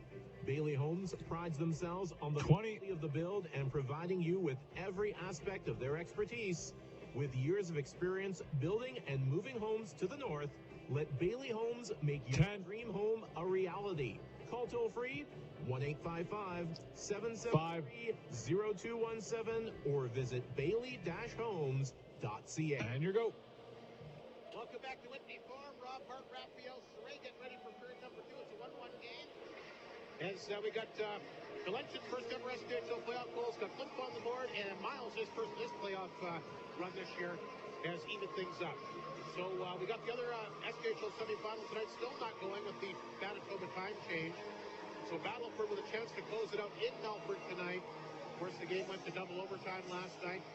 Bailey Homes prides themselves on the quality of the build and providing you with every aspect of their expertise. With years of experience building and moving homes to the north, let Bailey Homes make your dream home a reality. Call toll-free 1-855-773-0217 or visit bailey-homes.ca. And your go. Welcome back to Whitney Farm. Rob Hart, Raphael Saray getting ready for period number 2. It's a 1-1 game. As we got Valentin's first ever SJHL playoff goals, got Flin Flon on the board, and Miles, his first this playoff run this year, has evened things up. So we got the other SJHL semifinal tonight, still not going with the Manitoba time change. So Battleford with a chance to close it out in Melfort tonight. Of course, the game went to double overtime last night.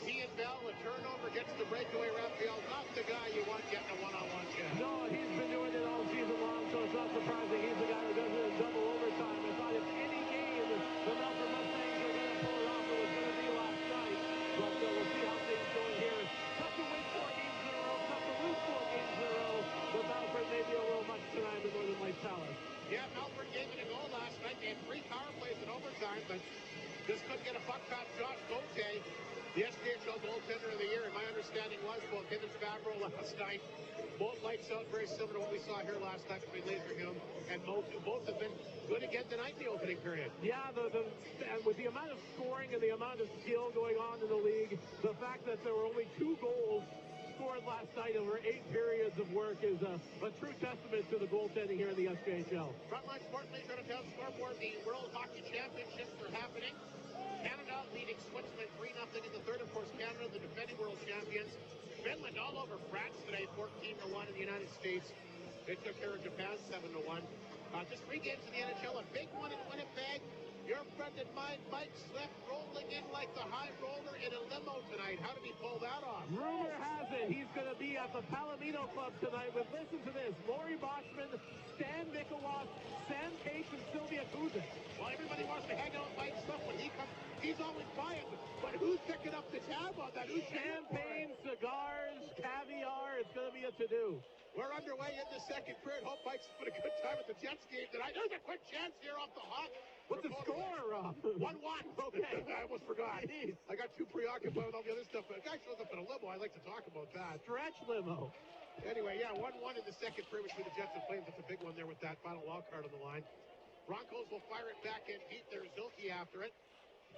Ian Bell, a turnover, gets the breakaway. Raphael, not the guy you want getting a one-on-one chance. No, he's been doing it all season long, so it's not surprising he's the guy who does it in double overtime. I thought if any game the Melbourne Mustangs were going to pull it off, it was going to be last night. But we'll see how things go here. Tough to win 4 games in a row, tough to lose 4 games in a row. But Melbourne may be a little much tonight in Northern Lights Palace. Yeah, Melbourne gave it a goal last night. They had 3 power plays in overtime, but just couldn't get a puck past Josh Gauthier, the SPHL goaltender of the year. And my understanding was both him and Favreau last night, both lights out, very similar to what we saw here last night between Laserhume and Motu. Both have been good again tonight in the opening period. Yeah, and with the amount of scoring and the amount of skill going on in the league, the fact that there were only 2 goals scored last night over 8 periods of work is a true testament to the goaltending here in the SPHL. Frontline Sports Leisure Town scoreboard. The World Hockey Championships are happening. Canada leading Switzerland 3-0 in the third. Of course, Canada, the defending world champions. Finland all over France today, 14-1 in the United States. They took care of Japan 7-1. Just 3 games in the NHL. A big one in Winnipeg. Your friend and mine, Mike Slick, rolling in like the high roller in a limo tonight. How did he pull that off? Rumor has it he's going to be at the Palomino Club tonight with, listen to this, Lori Boschman, Stan Mikolas, Sam Cates, and Sylvia Kuzin. Well, everybody wants to hang out with Mike Slick when he comes. He's always buying. But who's picking up the tab on that? Who's champagne, cigars, caviar. It's going to be a to-do. We're underway in the second period. Hope Mike's having a good time at the Jets game tonight. There's a quick chance here off the hot. What's the score, Rob? 1-1. Okay. I almost forgot. Jeez. I got too preoccupied with all the other stuff. But a guy shows up in a limo. I like to talk about that. Stretch limo. Anyway, yeah, 1-1 in the second period between the Jets and Flames. That's a big one there with that final wild card on the line. Broncos will fire it back in deep. There's Zilke after it.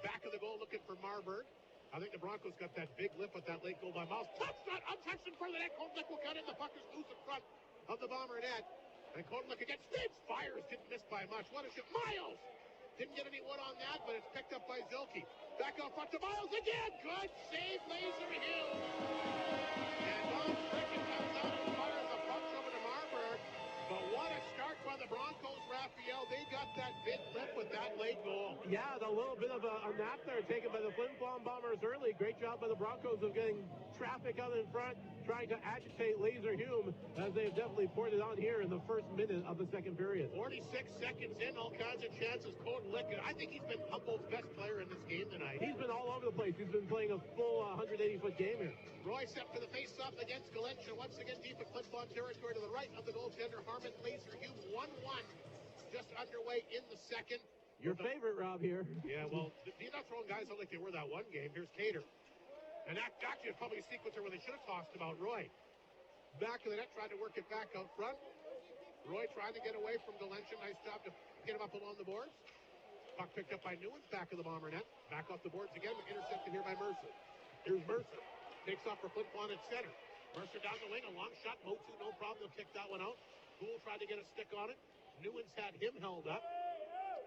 Back of the goal looking for Marburg. I think the Broncos got that big lip with that late goal by Miles. Touchdown, untouched in front of the net. Kodlik will cut in. The puck is loose in front of the Bomber net. And Kodlik again spins, fires, didn't miss by much. What a shot. Miles! Didn't get any wood on that, but it's picked up by Zilke. Back out front to Miles again. Good save, Laserhume. And Don Fricken comes out and fires a punch over to Marburg. But what a start by the Broncos, Raphael. They got that big lip with that late goal. Yeah, a little bit of a nap there taken by the Flin Flon Bombers early. Great job by the Broncos of getting traffic out in front, trying to agitate Laserhume, as they've definitely poured it on here in the first minute of the second period. 46 seconds in, all kinds of chances. Kodlik, I think he's been Humboldt's best player in this game tonight. He's been all over the place. He's been playing a full 180-foot game here. Roy set for the face-off against Galentia. Once again, deep in Flin Flon territory to the right of the goaltender, Harmon Laserhume. 1-1, just underway in the second. Your favorite, Rob, here. Yeah, well, you're not throwing guys out like they were that one game. Here's Cater. And that actually is probably a sequence where they should have tossed him out. Roy, back of the net, trying to work it back out front. Roy trying to get away from Galentia. Nice job to get him up along the boards. Puck picked up by Newens, back of the Bomber net. Back off the boards again, but intercepted here by Mercer. Here's Mercer. Takes off for Flin Flon at center. Mercer down the wing, a long shot. Motu, no problem. He'll kick that one out. Poole tried to get a stick on it. Newens had him held up.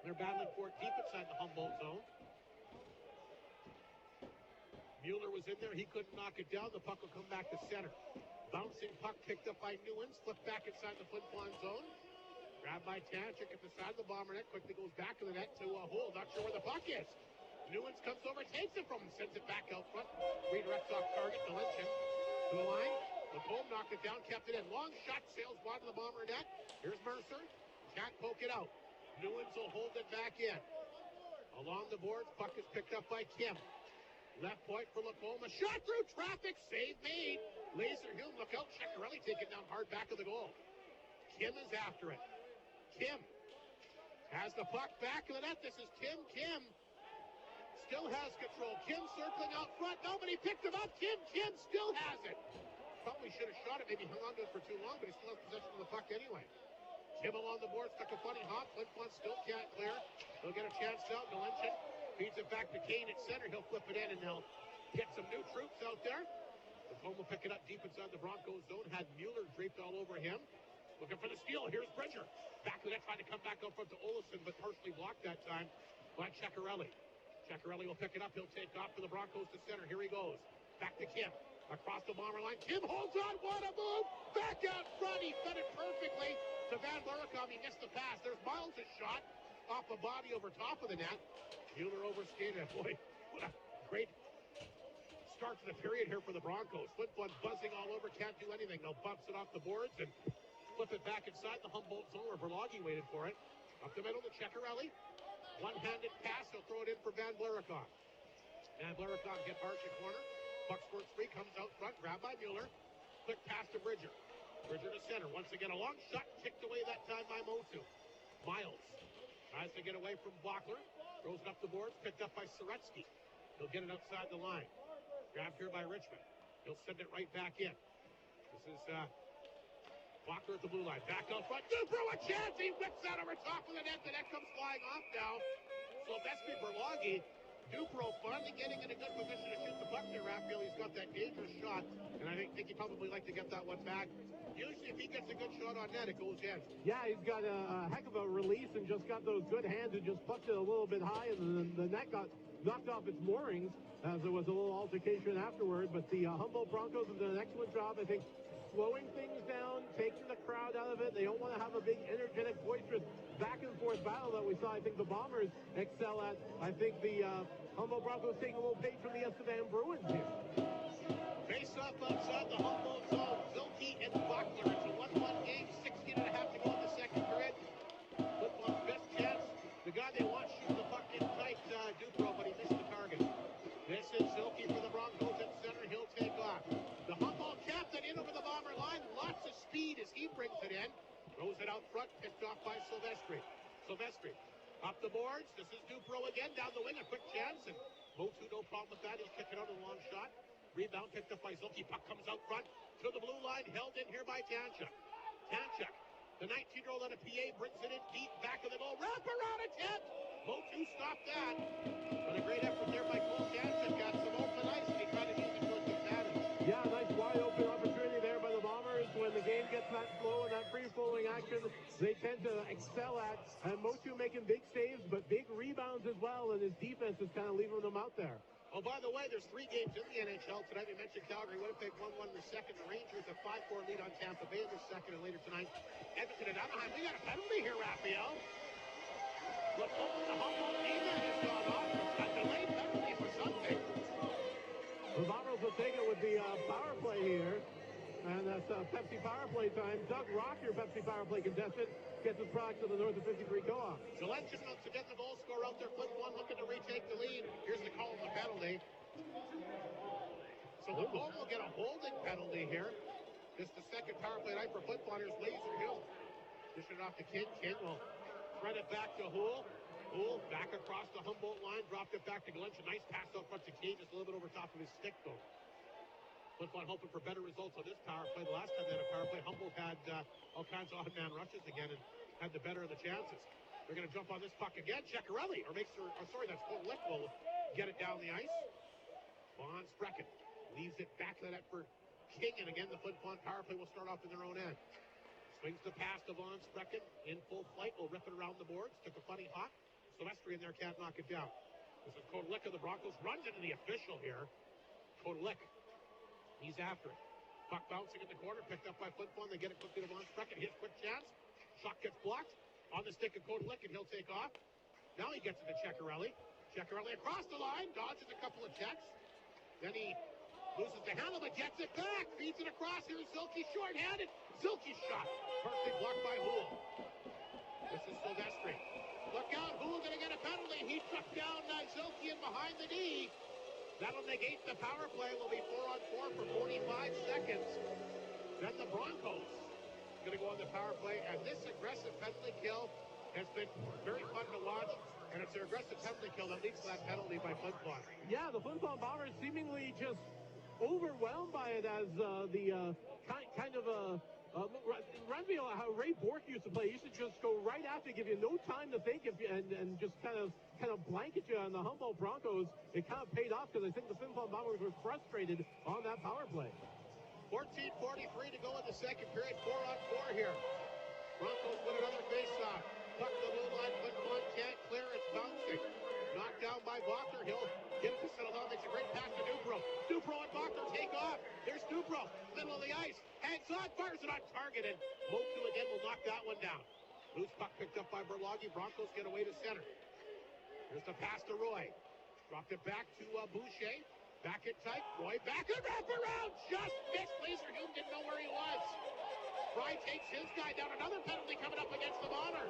They're battling for it deep inside the Humboldt zone. Mueller was in there. He couldn't knock it down. The puck will come back to center. Bouncing puck picked up by Newens. Flipped back inside the Flin Flon zone. Grabbed by Tanchik at the side of the Bomber net. Quickly goes back to the net to Hole. Not sure where the puck is. Newens comes over, takes it from him, sends it back out front. Redirects off target. Galentia to the line. Lacombe knocked it down, kept it in. Long shot, sails wide to the Bomber net. Here's Mercer. Can't poke it out. Newens will hold it back in. Along the boards, puck is picked up by Kim. Left point for Lacombe. Shot through traffic. Save made. Laserhume, look out. Ceccarelli taking down hard back of the goal. Kim is after it. Kim has the puck back of the net. This is Kim. Kim still has control. Kim circling out front. Nobody picked him up. Kim still has it. Probably should have shot it. Maybe hung on to it for too long, but he still has possession of the puck anyway. Kim along the board. Stuck a funny hop. Flin Flon still can't clear. They'll get a chance out. Galentia feeds it back to Kane at center. He'll flip it in, and they'll get some new troops out there. The home will pick it up deep inside the Broncos zone. Had Mueller draped all over him. Looking for the steal. Here's Bridger. Back to that, trying to come back up front to Olofsson, but partially blocked that time by Ceccarelli. Ceccarelli will pick it up. He'll take off for the Broncos to center. Here he goes. Back to Kim. Across the Bomber line. Kim holds on. What a move. Back out front. He fed it perfectly to Van Burakom. He missed the pass. There's Miles' shot off a body over top of the net. Mueller overskated it. Boy, what a great start to the period here for the Broncos. Flin Flon buzzing all over, can't do anything. They'll bumps it off the boards and flip it back inside the Humboldt zone where Berlagi waited for it. Up the middle to Ceccarelli. One-handed pass, he'll throw it in for Van Blaricon. Van Blaricon get Barsha corner. Puck squirts free, comes out front, grabbed by Mueller. Quick pass to Bridger. Bridger to center. Once again, a long shot, kicked away that time by Motu. Miles tries to get away from Bachler. Throws it up the boards, picked up by Soretsky. He'll get it outside the line. Grabbed here by Richmond. He'll send it right back in. This is Bachler at the blue line. Back out front. Dubrow a chance. He whips that over top of the net. The net comes flying off now. Sylvester Berlagi. Dubrow finally getting in a good position to shoot the puck there, Raphael. He's got that dangerous shot, and I think he'd probably like to get that one back. Usually if he gets a good shot on net, it goes in. Yeah, he's got a heck of a release and just got those good hands and just plucked it a little bit high, and the net got knocked off its moorings as there was a little altercation afterward. But the Humboldt Broncos have done an excellent job, I think, slowing things down, taking the crowd out of it. They don't want to have a big, energetic, boisterous back-and-forth battle that we saw, I think, the Bombers excel at. I think the Humboldt Broncos taking a little page from the Estevan Bruins here. Face-off outside the Humboldt zone. Zilke and Bachler. It's a 1-1 game, 16 and a half to go in the second period. Football's best chance. The guy they want shooting the puck in tight, Dubrow, but he missed the target. This is Zilke for the Broncos at center. He'll take off. The Humboldt captain in over the Bomber line. Lots of speed as he brings it in. Throws it out front, picked off by Silvestri. Silvestri up the boards. This is Dubrow again down the wing. A quick chance, and Motu no problem with that. He'll kick it out a long shot. Rebound picked up by Zilke. Puck comes out front to the blue line. Held in here by Tanchuk. Tanchuk, the 19-year-old out of PA, brings it in deep back of the goal. Wrap around attempt. Motu stopped that. But a great effort there by Cole Tanchuk. Got some open ice, and he tried to use it for his advantage. Yeah, nice wide open opportunity there by the Bombers. When the game gets that slow and that free-flowing action, they tend to excel at. And Motu making big saves, but big rebounds as well, and his defense is kind of leaving them out there. Oh, by the way, there's 3 games in the NHL tonight. We mentioned Calgary, Winnipeg 1-1 in the second. The Rangers a 5-4 lead on Tampa Bay in the second, and later tonight, Edmonton and Anaheim. We got a penalty here, Raphael. Look, the Humboldt defense has gone off. A delayed penalty for something. The Bombers will take it with the power play here. And that's Pepsi power play time. Doug Rocker, Pepsi power play contestant, gets his product to the North of 53 co-op. Gillette just wants to get the goal scorer out there. Flin Flon looking to retake the lead. Here's the call on the penalty. So the goal will get a holding penalty here. This is the second power play night for Flin Flon. Here's Laser Hill. Dish it off to King. King will thread it back to Houle. Houle back across the Humboldt line. Dropped it back to Glench. A nice pass out front to Kane. Just a little bit over top of his stick, though. Flin Flon hoping for better results on this power play. The last time they had a power play, Humboldt had all kinds of odd-man rushes again and had the better of the chances. They're going to jump on this puck again. Ceccarelli, that's Lick will get it down the ice. Von Sprecken leaves it back to the net for King, and again the Flin Flon power play will start off in their own end. Swings the pass to Von Sprecken in full flight. Will rip it around the boards. Took a funny hop. Silvestri in there can't knock it down. This is Kodalik of the Broncos. Runs into the official here. Kodalik. He's after it. Puck bouncing in the corner, picked up by Flin Flon. They get it quickly to Von Sprecken. His quick chance. Shot gets blocked. On the stick of Kodalik, and he'll take off. Now he gets it to Ceccarelli. Ceccarelli across the line. Dodges a couple of checks. Then he loses the handle, but gets it back. Feeds it across. Here's Zilke short-handed. Zilke's shot. Perfectly blocked by Houle. This is Silvestri. Look out. Houle going to get a penalty. He struck down Zilke in behind the knee. That'll negate the power play. Will be 4-on-4 for 45 seconds. Then the Broncos going to go on the power play. And this aggressive penalty kill has been very fun to watch. And it's an aggressive penalty kill that leads to that penalty by Flin Flon. Yeah, the Flin Flon Bombers seemingly just overwhelmed by it as reminds me of how Ray Bork used to play. He used to just go right after, give you no time to think, and just kind of blanket you on the Humboldt Broncos. It kind of paid off because I think the Flin Flon Bombers were frustrated on that power play. 14:43 to go in the second period. 4-on-4 here. Broncos win another faceoff. Puck to the blue line. Flin Flon can't clear. It's bouncing. Knocked down by Bachler. He'll get it to settle down. Makes a great pass to Dubrow. Dubrow and Bachler take off. There's Dubrow. Middle of the ice. Hangs on. Fires it on target. And Motu again will knock that one down. Loose puck picked up by Berlagi. Broncos get away to center. Here's the pass to Roy. Dropped it back to Boucher. Back in tight. Roy back and wrap around. Just missed. Laserhume didn't know where he was. Fry takes his guy down. Another penalty coming up against the Bombers.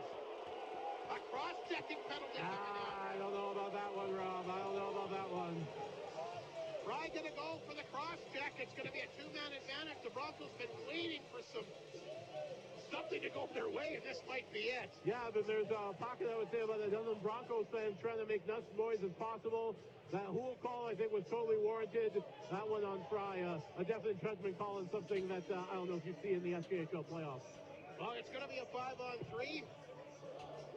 A cross-checking penalty coming down. I don't know about that one, Rob. I don't know about that one. Fry going to go for the cross-check. It's going to be a two-man advantage. The Broncos been waiting for something to go their way, and this might be it. Yeah, but there's a pocket, I would say, about the Dublin Broncos fans trying to make much noise as possible. That Hool call, I think, was totally warranted. That one on Fry, a definite judgment call and something that I don't know if you see in the SJHL playoffs. Well, it's going to be a 5-on-3.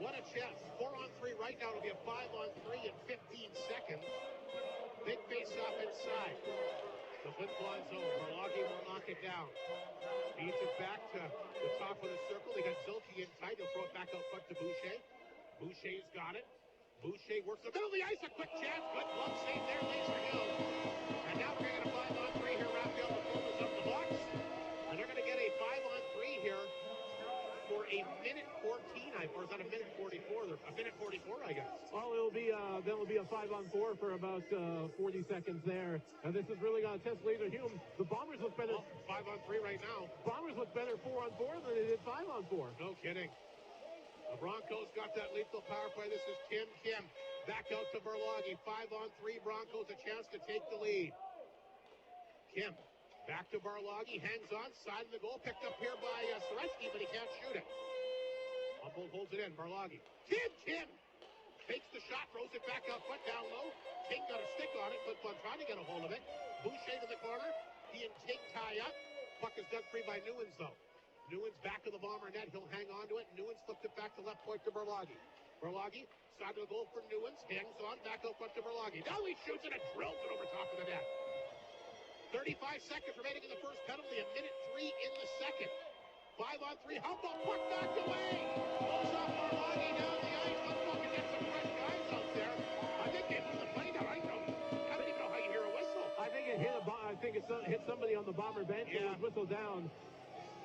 What a chance. 4-on-3 right now. It'll be a 5-on-3 in 15 seconds. Big face-off inside. The Flin Flon zone. Barloggy will knock it down. Feeds it back to the top of the circle. They got Zilke in tight. He'll throw it back out front to Boucher. Boucher's got it. Boucher works the middle of the ice. A quick chance. Good glove save there. Laserhume. And now we're going to get a 5-on-3 here. Raphael Performance up the box. And they're going to get a 5-on-3 here for a minute 14, or is that a minute 44? A minute 44, I guess. Well, it'll be a 5-on-4 for about 40 seconds there. And this is really going to test Laserhume. The Bombers look better. 5-on-3 right now. Bombers look better 4-on-4 than they did 5-on-4. No kidding. The Broncos got that lethal power play. This is Kim. Back out to Barloggy. 5-on-3 Broncos, a chance to take the lead. Kim. Back to Barloggy, hangs on, side of the goal, picked up here by Soretsky, but he can't shoot it. Humboldt holds it in, Barloggy. Kim! Takes the shot, throws it back out foot down low. King got a stick on it, but trying to get a hold of it. Boucher to the corner. He and King tie up. Puck is dug free by Newens, though. Newens back to the Bomber net. He'll hang on to it. Newens flipped it back to left point to Barloggy. Barloggy, side of the goal for Newens. Hangs on, back out front to Barloggy. Now he shoots it and drills it over top of the net. 35 seconds remaining in the first penalty, a minute 3 in the second. 5-on-3, Humboldt, puck knocked away. Goes off Barloggy down the ice. Humboldt can get some fresh guys out there. I think they moved the play down. I don't even know how you hear a whistle. I think it hit somebody on the Bomber bench and was whistled down.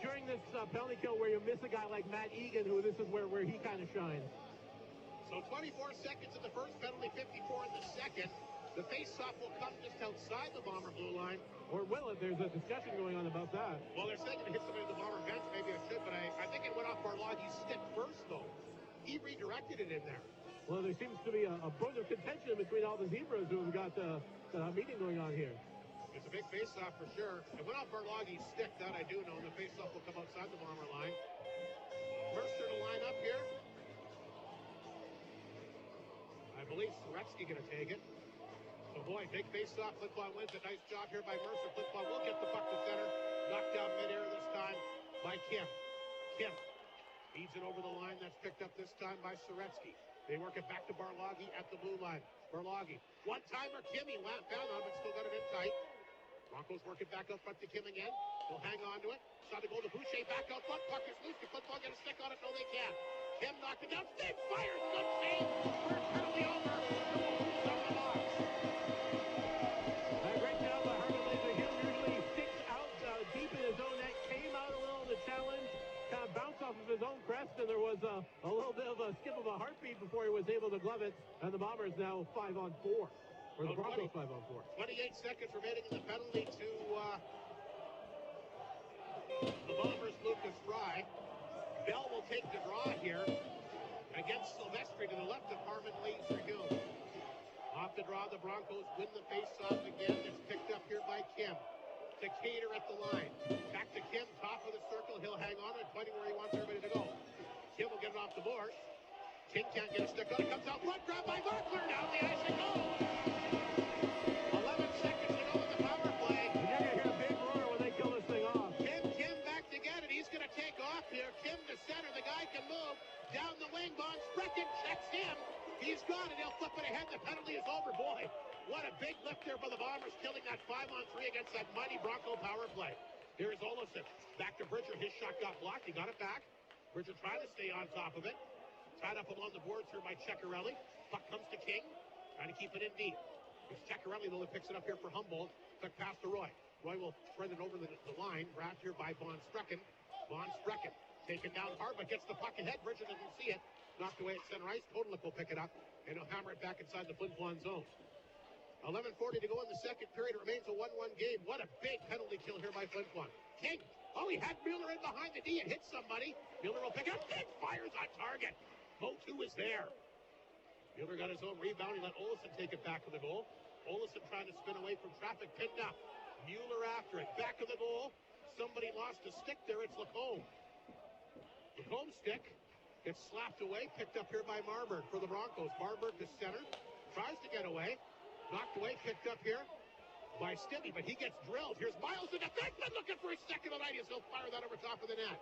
During this penalty kill where you miss a guy like Matt Egan, who this is where he kind of shines. So 24 seconds in the first penalty, 54 in the second. The face-off will come just outside the Bomber blue line. Or will it? There's a discussion going on about that. Well, they're saying it hit somebody on the Bomber bench. Maybe it should, but I think it went off Barloggy's stick first, though. He redirected it in there. Well, there seems to be a bone of contention between all the Zebras who have got a meeting going on here. It's a big face-off for sure. It went off Barloggy's stick, that I do know, and the face-off will come outside the Bomber line. Mercer to line up here. I believe Soretsky going to take it. So, boy, big face-off. Flin Flon wins. A nice job here by Mercer. Flin Flon will get the puck to center. Knocked down mid-air this time by Kim. Kim feeds it over the line. That's picked up this time by Soretsky. They work it back to Barloggy at the blue line. Barloggy. One-timer. Kim, he found on, but still got it in tight. Broncos work it back up front to Kim again. He'll hang on to it. Trying to go to Boucher. Back out front. Puck is loose. Can Flin Flon get a stick on it? No, they can't. Kim knocked it down. Stick fires. Good save. First penalty over. Great job by Harvey Laserhume. Usually sticks out deep in his own net. Came out a little in the challenge. Kind of bounced off of his own crest, and there was a little bit of a skip of a heartbeat before he was able to glove it. And the Bombers now 5-on-4. Or the Broncos 5-on-4. 28 seconds remaining in the penalty to the Bombers' Lucas Fry. Bell will take the draw here against Silvestri to the left of Harmon Laserhume. Off the draw, the Broncos win the face-off again. It's picked up here by Kim. To Cater at the line. Back to Kim, top of the circle. He'll hang on and pointing where he wants everybody to go. Kim will get it off the board. King can't get a stick on it. Comes out front, grab by Markler. Down the ice it goes. 11 seconds to go in the power play. And you're going to hear a big roar when they kill this thing off. Kim back to get it. He's going to take off here. Kim to center. The guy can move. Down the wing. Von Sprecken checks him. He's got it. He'll flip it ahead. The penalty is over. Boy, what a big lift there by the Bombers, killing that 5-on-3 against that mighty Bronco power play. Here's Olofsson. Back to Bridger. His shot got blocked. He got it back. Bridger trying to stay on top of it. Tied up along the boards here by Ceccarelli. Puck comes to King. Trying to keep it in deep. It's Ceccarelli, though, that picks it up here for Humboldt. Quick pass to Roy. Roy will spread it over the line. Grabbed here by Von Sprecken. Von Sprecken taken down hard, but gets the puck ahead. Bridger doesn't see it. Knocked away at center ice. Kodalik will pick it up, and he'll hammer it back inside the Flin Flon zone. 11:40 to go in the second period. It remains a 1-1 game. What a big penalty kill here by Flin Flon. King. Oh, he had Mueller in behind the D and hit somebody. Mueller will pick it up. King fires on target. Mo2 is there. Mueller got his own rebound. He let Olsen take it back to the goal. Olsen trying to spin away from traffic. Pinned up. Mueller after it. Back of the goal. Somebody lost a stick there. It's Lacombe. Lacomb's stick gets slapped away. Picked up here by Marburg for the Broncos. Marburg to center. Tries to get away. Knocked away. Picked up here by Stibby, but he gets drilled. Here's Miles in defenseman looking for his second of the night. He'll fire that over top of the net.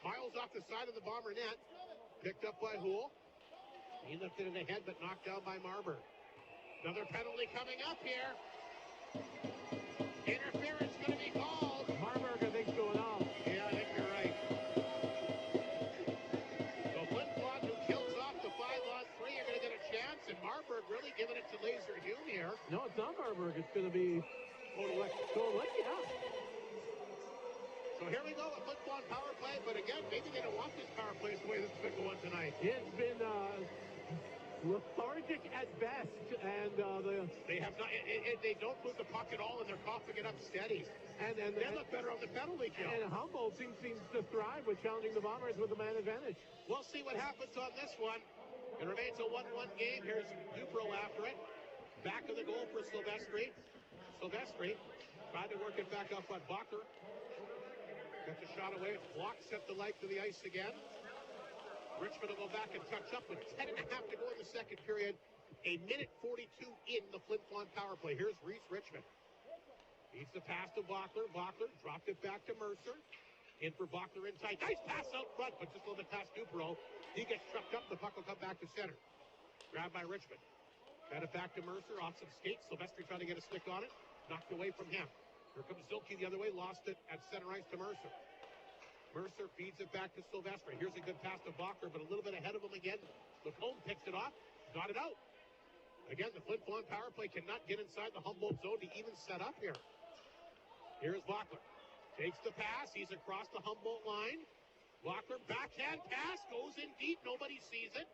Miles off the side of the Bomber net. Picked up by Houle. He lifted it ahead, but knocked down by Marburg. Another penalty coming up here. Interference going to be called. Marburg, I think, going off. Yeah, I think you're right. So Flin Flon, who kills off the 5-on-3, are going to get a chance, and Marburg really giving it to Laser Hume here. No, it's not Marburg. It's going to be Kotelek, yeah. So here we go with Flin Flon power play, but again, maybe they don't want this power play the way this has been going tonight. It's been lethargic at best, and they have not. They don't move the puck at all, and they're coughing it up steady. And they look better on the penalty kill. And Humboldt seems to thrive with challenging the Bombers with the man advantage. We'll see what happens on this one. It remains a 1-1 game. Here's Dupro after it. Back of the goal for Silvestri. Silvestri tried to work it back up on Bacher. Got the shot away. It's blocked. Set the leg to the ice again. Richmond will go back and touch up with 10.5 to go in the second period. A minute 42 in the Flin Flon power play. Here's Reese Richmond. Needs the pass to Bachler. Bachler dropped it back to Mercer. In for Bachler in tight. Nice pass out front, but just a little bit past Dupro. He gets trucked up. The puck will come back to center. Grabbed by Richmond. Got it back to Mercer. Off some skates. Silvestri trying to get a stick on it. Knocked away from him. Here comes Zilke the other way. Lost it at center ice to Mercer. Mercer feeds it back to Silvestri. Here's a good pass to Bachler, but a little bit ahead of him again. Lacombe picks it off. Got it out. Again, the Flin Flon power play cannot get inside the Humboldt zone to even set up here. Here's Bachler. Takes the pass. He's across the Humboldt line. Bachler, backhand pass. Goes in deep. Nobody sees it.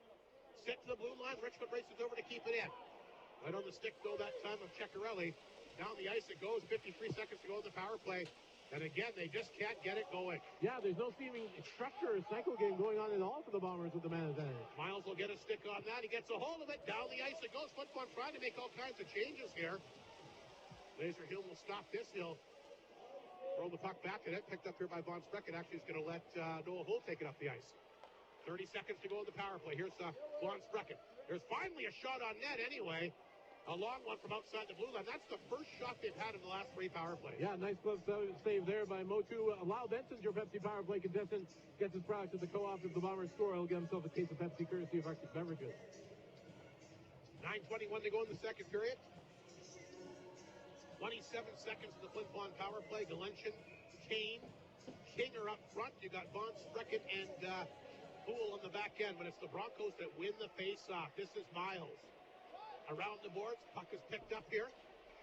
Set to the blue line. Richmond races over to keep it in. Right on the stick, though, that time of Ceccarelli. Down the ice it goes. 53 seconds to go in the power play. And again, they just can't get it going. Yeah, there's no seeming structure or cycle game going on at all for the Bombers with the man advantage. Miles will get a stick on that. He gets a hold of it. Down the ice it goes. Flin Flon trying to make all kinds of changes here. Laser Hill will stop this. He'll throw the puck back at it. Picked up here by Von Sprecken. Actually, he's going to let Noah Hull take it up the ice. 30 seconds to go in the power play. Here's Von Sprecken. There's finally a shot on net anyway. A long one from outside the blue line. That's the first shot they've had in the last 3 power plays. Yeah, nice glove save there by Mo2. Lyle Benson's your Pepsi power play contestant. Gets his product at the co-op. If the Bombers score, he'll get himself a case of Pepsi courtesy of Arctic Beverages. 9:21 to go in the second period. 27 seconds to the Flin Flon power play. Galenchin, Kane, King are up front. You got Von Sprecken and Poole on the back end, but it's the Broncos that win the face-off. This is Miles. Around the boards, puck is picked up here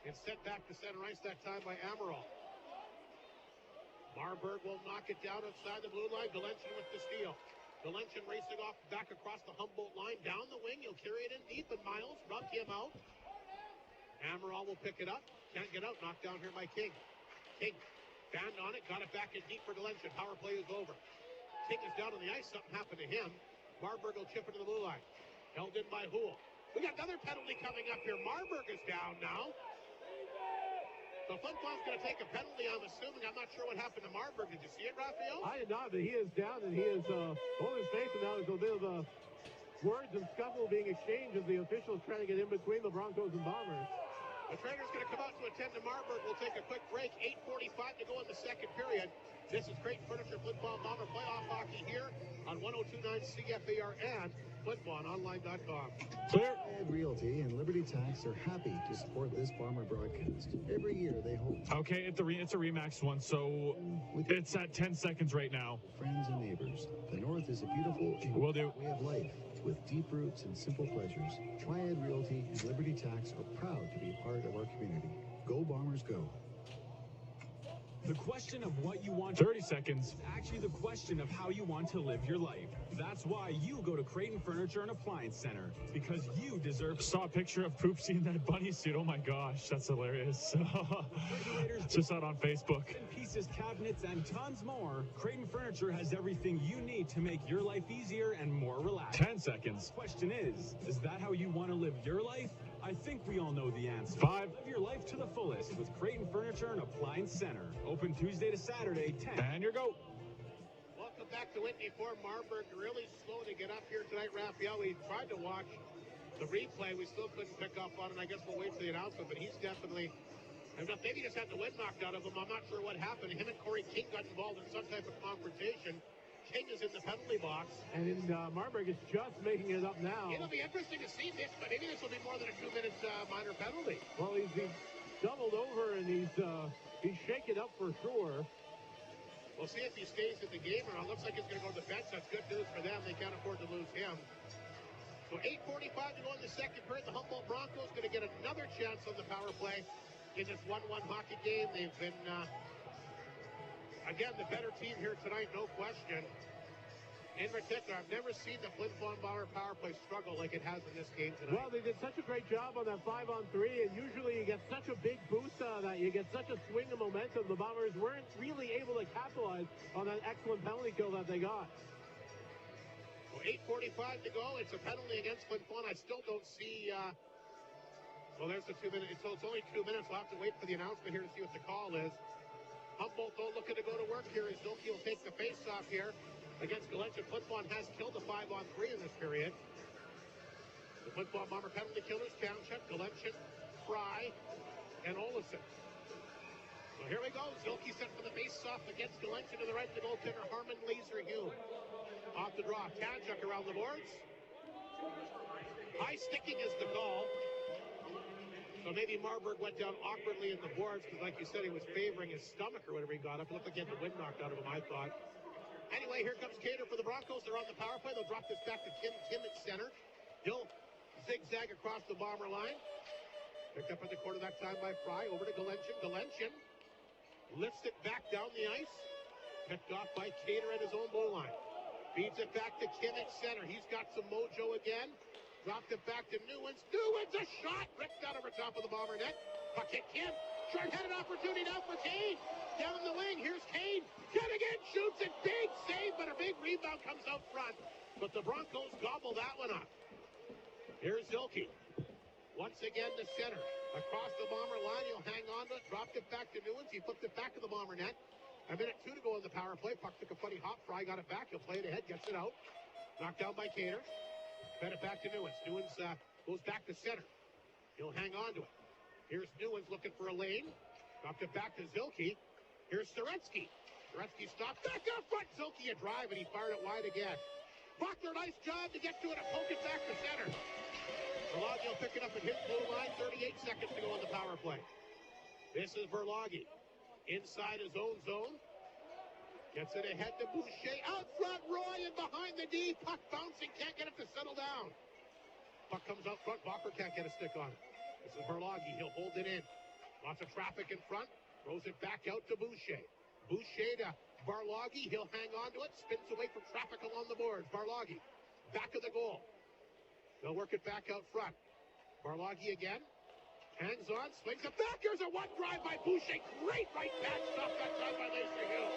and sent back to center ice that time by Amaral. Marburg will knock it down outside the blue line. Galenchin with the steal. Galenchin racing off back across the Humboldt line. Down the wing, he'll carry it in deep, and Miles rubbed him out. Amaral will pick it up. Can't get out. Knocked down here by King. King banned on it. Got it back in deep for Galenchin. Power play is over. King is down on the ice. Something happened to him. Marburg will chip it to the blue line. Held in by Houle. We got another penalty coming up here. Marburg is down now. So Flin Flon's going to take a penalty, I'm assuming. I'm not sure what happened to Marburg. Did you see it, Raphael? I did not, but he is down, and he is holding his face, and now there's a bit of words and scuffle being exchanged as the officials trying to get in between the Broncos and Bombers. The trainer's going to come out to attend to Marburg. We'll take a quick break. 8:45 to go in the second period. This is Great Furniture Flin Flon Bomber playoff hockey here on 102.9 CFAR and FlinFlonOnline.com. Clear. Realty and Liberty Tax are happy to support this Bomber broadcast. Every year they hope. Okay, it's a Remax one, so it's at 10 seconds right now. Friends and neighbors, the North is a beautiful way of life with deep roots and simple pleasures. Triad Realty and Liberty Tax are proud to be part of our community. Go Bombers, go. The question of what you want, 30 seconds, is actually the question of how you want to live your life. That's why you go to Creighton Furniture and Appliance Center, because you deserve. Saw a picture of Poopsie in that bunny suit. Oh my gosh, that's hilarious. Just out on Facebook. Pieces, cabinets, and tons more. Creighton Furniture has everything you need to make your life easier and more relaxed. 10 seconds. Question is that how you want to live your life? I think we all know the answer. 5. Live your life to the fullest with Creighton Furniture and Appliance Center. Open Tuesday to Saturday, 10. And your go. Welcome back to Whitney Ford. Marburg really slow to get up here tonight, Raphael. We tried to watch the replay. We still couldn't pick up on it. I guess we'll wait for the announcement, but he's definitely, maybe he just had the wind knocked out of him. I'm not sure what happened. Him and Corey King got involved in some type of confrontation. King is in the penalty box. And Marburg is just making it up now. It'll be interesting to see this, but maybe this will be more than a 2 minutes minor penalty. Well, he's doubled over and he's shaken up for sure. We'll see if he stays in the game or not. Looks like he's going to go to the bench. That's good news for them. They can't afford to lose him. So 8:45 to go in the second period. The Humboldt Broncos going to get another chance on the power play in this 1-1 hockey game. They've been, again, the better team here tonight, no question. In particular, I've never seen the Flin Flon Bomber power play struggle like it has in this game tonight. Well, they did such a great job on that 5-on-3, and usually you get such a big boost out of that. You get such a swing of momentum. The Bombers weren't really able to capitalize on that excellent penalty kill that they got. So 8:45 to go. It's a penalty against Flin Flon. I still don't see... well, there's the 2 minutes. So it's only 2 minutes. We'll have to wait for the announcement here to see what the call is. Humboldt, though, looking to go to work here as Zilke will take the face-off here against Galenchin. Flin Flon has killed the 5-on-3 in this period. The Flin Flon Bomber penalty killers, Township, Galenchin, Fry, and Olesen. So here we go. Zilke set for the face-off against Galenchin to the right of the goaltender, Harmon Laser-Hume. Off the draw, Township around the boards. High sticking is the call. So maybe Marburg went down awkwardly in the boards because, like you said, he was favoring his stomach or whatever he got up. It looked like he had the wind knocked out of him, I thought. Anyway, here comes Cater for the Broncos. They're on the power play. They'll drop this back to Tim at center. He'll zigzag across the Bomber line. Picked up at the corner that time by Fry. Over to Galenchin. Galenchin lifts it back down the ice. Picked off by Cater at his own blue line. Feeds it back to Kim at center. He's got some mojo again. Dropped it back to Newens. Newens, a shot! Ripped out over top of the Bomber net. Puck hit Kim. Short-headed opportunity now for Kane. Down the wing. Here's Kane. Again, shoots it. Big save, but a big rebound comes out front. But the Broncos gobble that one up. Here's Zilke. Once again to center. Across the Bomber line. He'll hang on to it. Dropped it back to Newens. He flipped it back to the Bomber net. 1:02 to go in the power play. Puck took a funny hop. Fry got it back. He'll play it ahead. Gets it out. Knocked down by Cater. Fed it back to Newens. Newens goes back to center. He'll hang on to it. Here's Newens looking for a lane. Dropped it back to Zilke. Here's Soretsky. Soretsky stopped back up front. Zilke a drive, and he fired it wide again. Buckler, nice job to get to it and poke it back to center. Verlage will pick it up at his blue line. 38 seconds to go on the power play. This is Verlage. Inside his own zone. Gets it ahead to Boucher. Out front, Roy, and behind the D. Puck bouncing. Can't get it to settle down. Puck comes out front. Bacher can't get a stick on it. This is Verlage. He'll hold it in. Lots of traffic in front. Throws it back out to Boucher. Boucher to Barloggy. He'll hang on to it. Spins away from traffic along the boards. Barloggy. Back of the goal. They'll work it back out front. Barloggy again. Hangs on. Swings it back. Here's a one drive by Boucher. Great right back stop that time by Laser-Hume.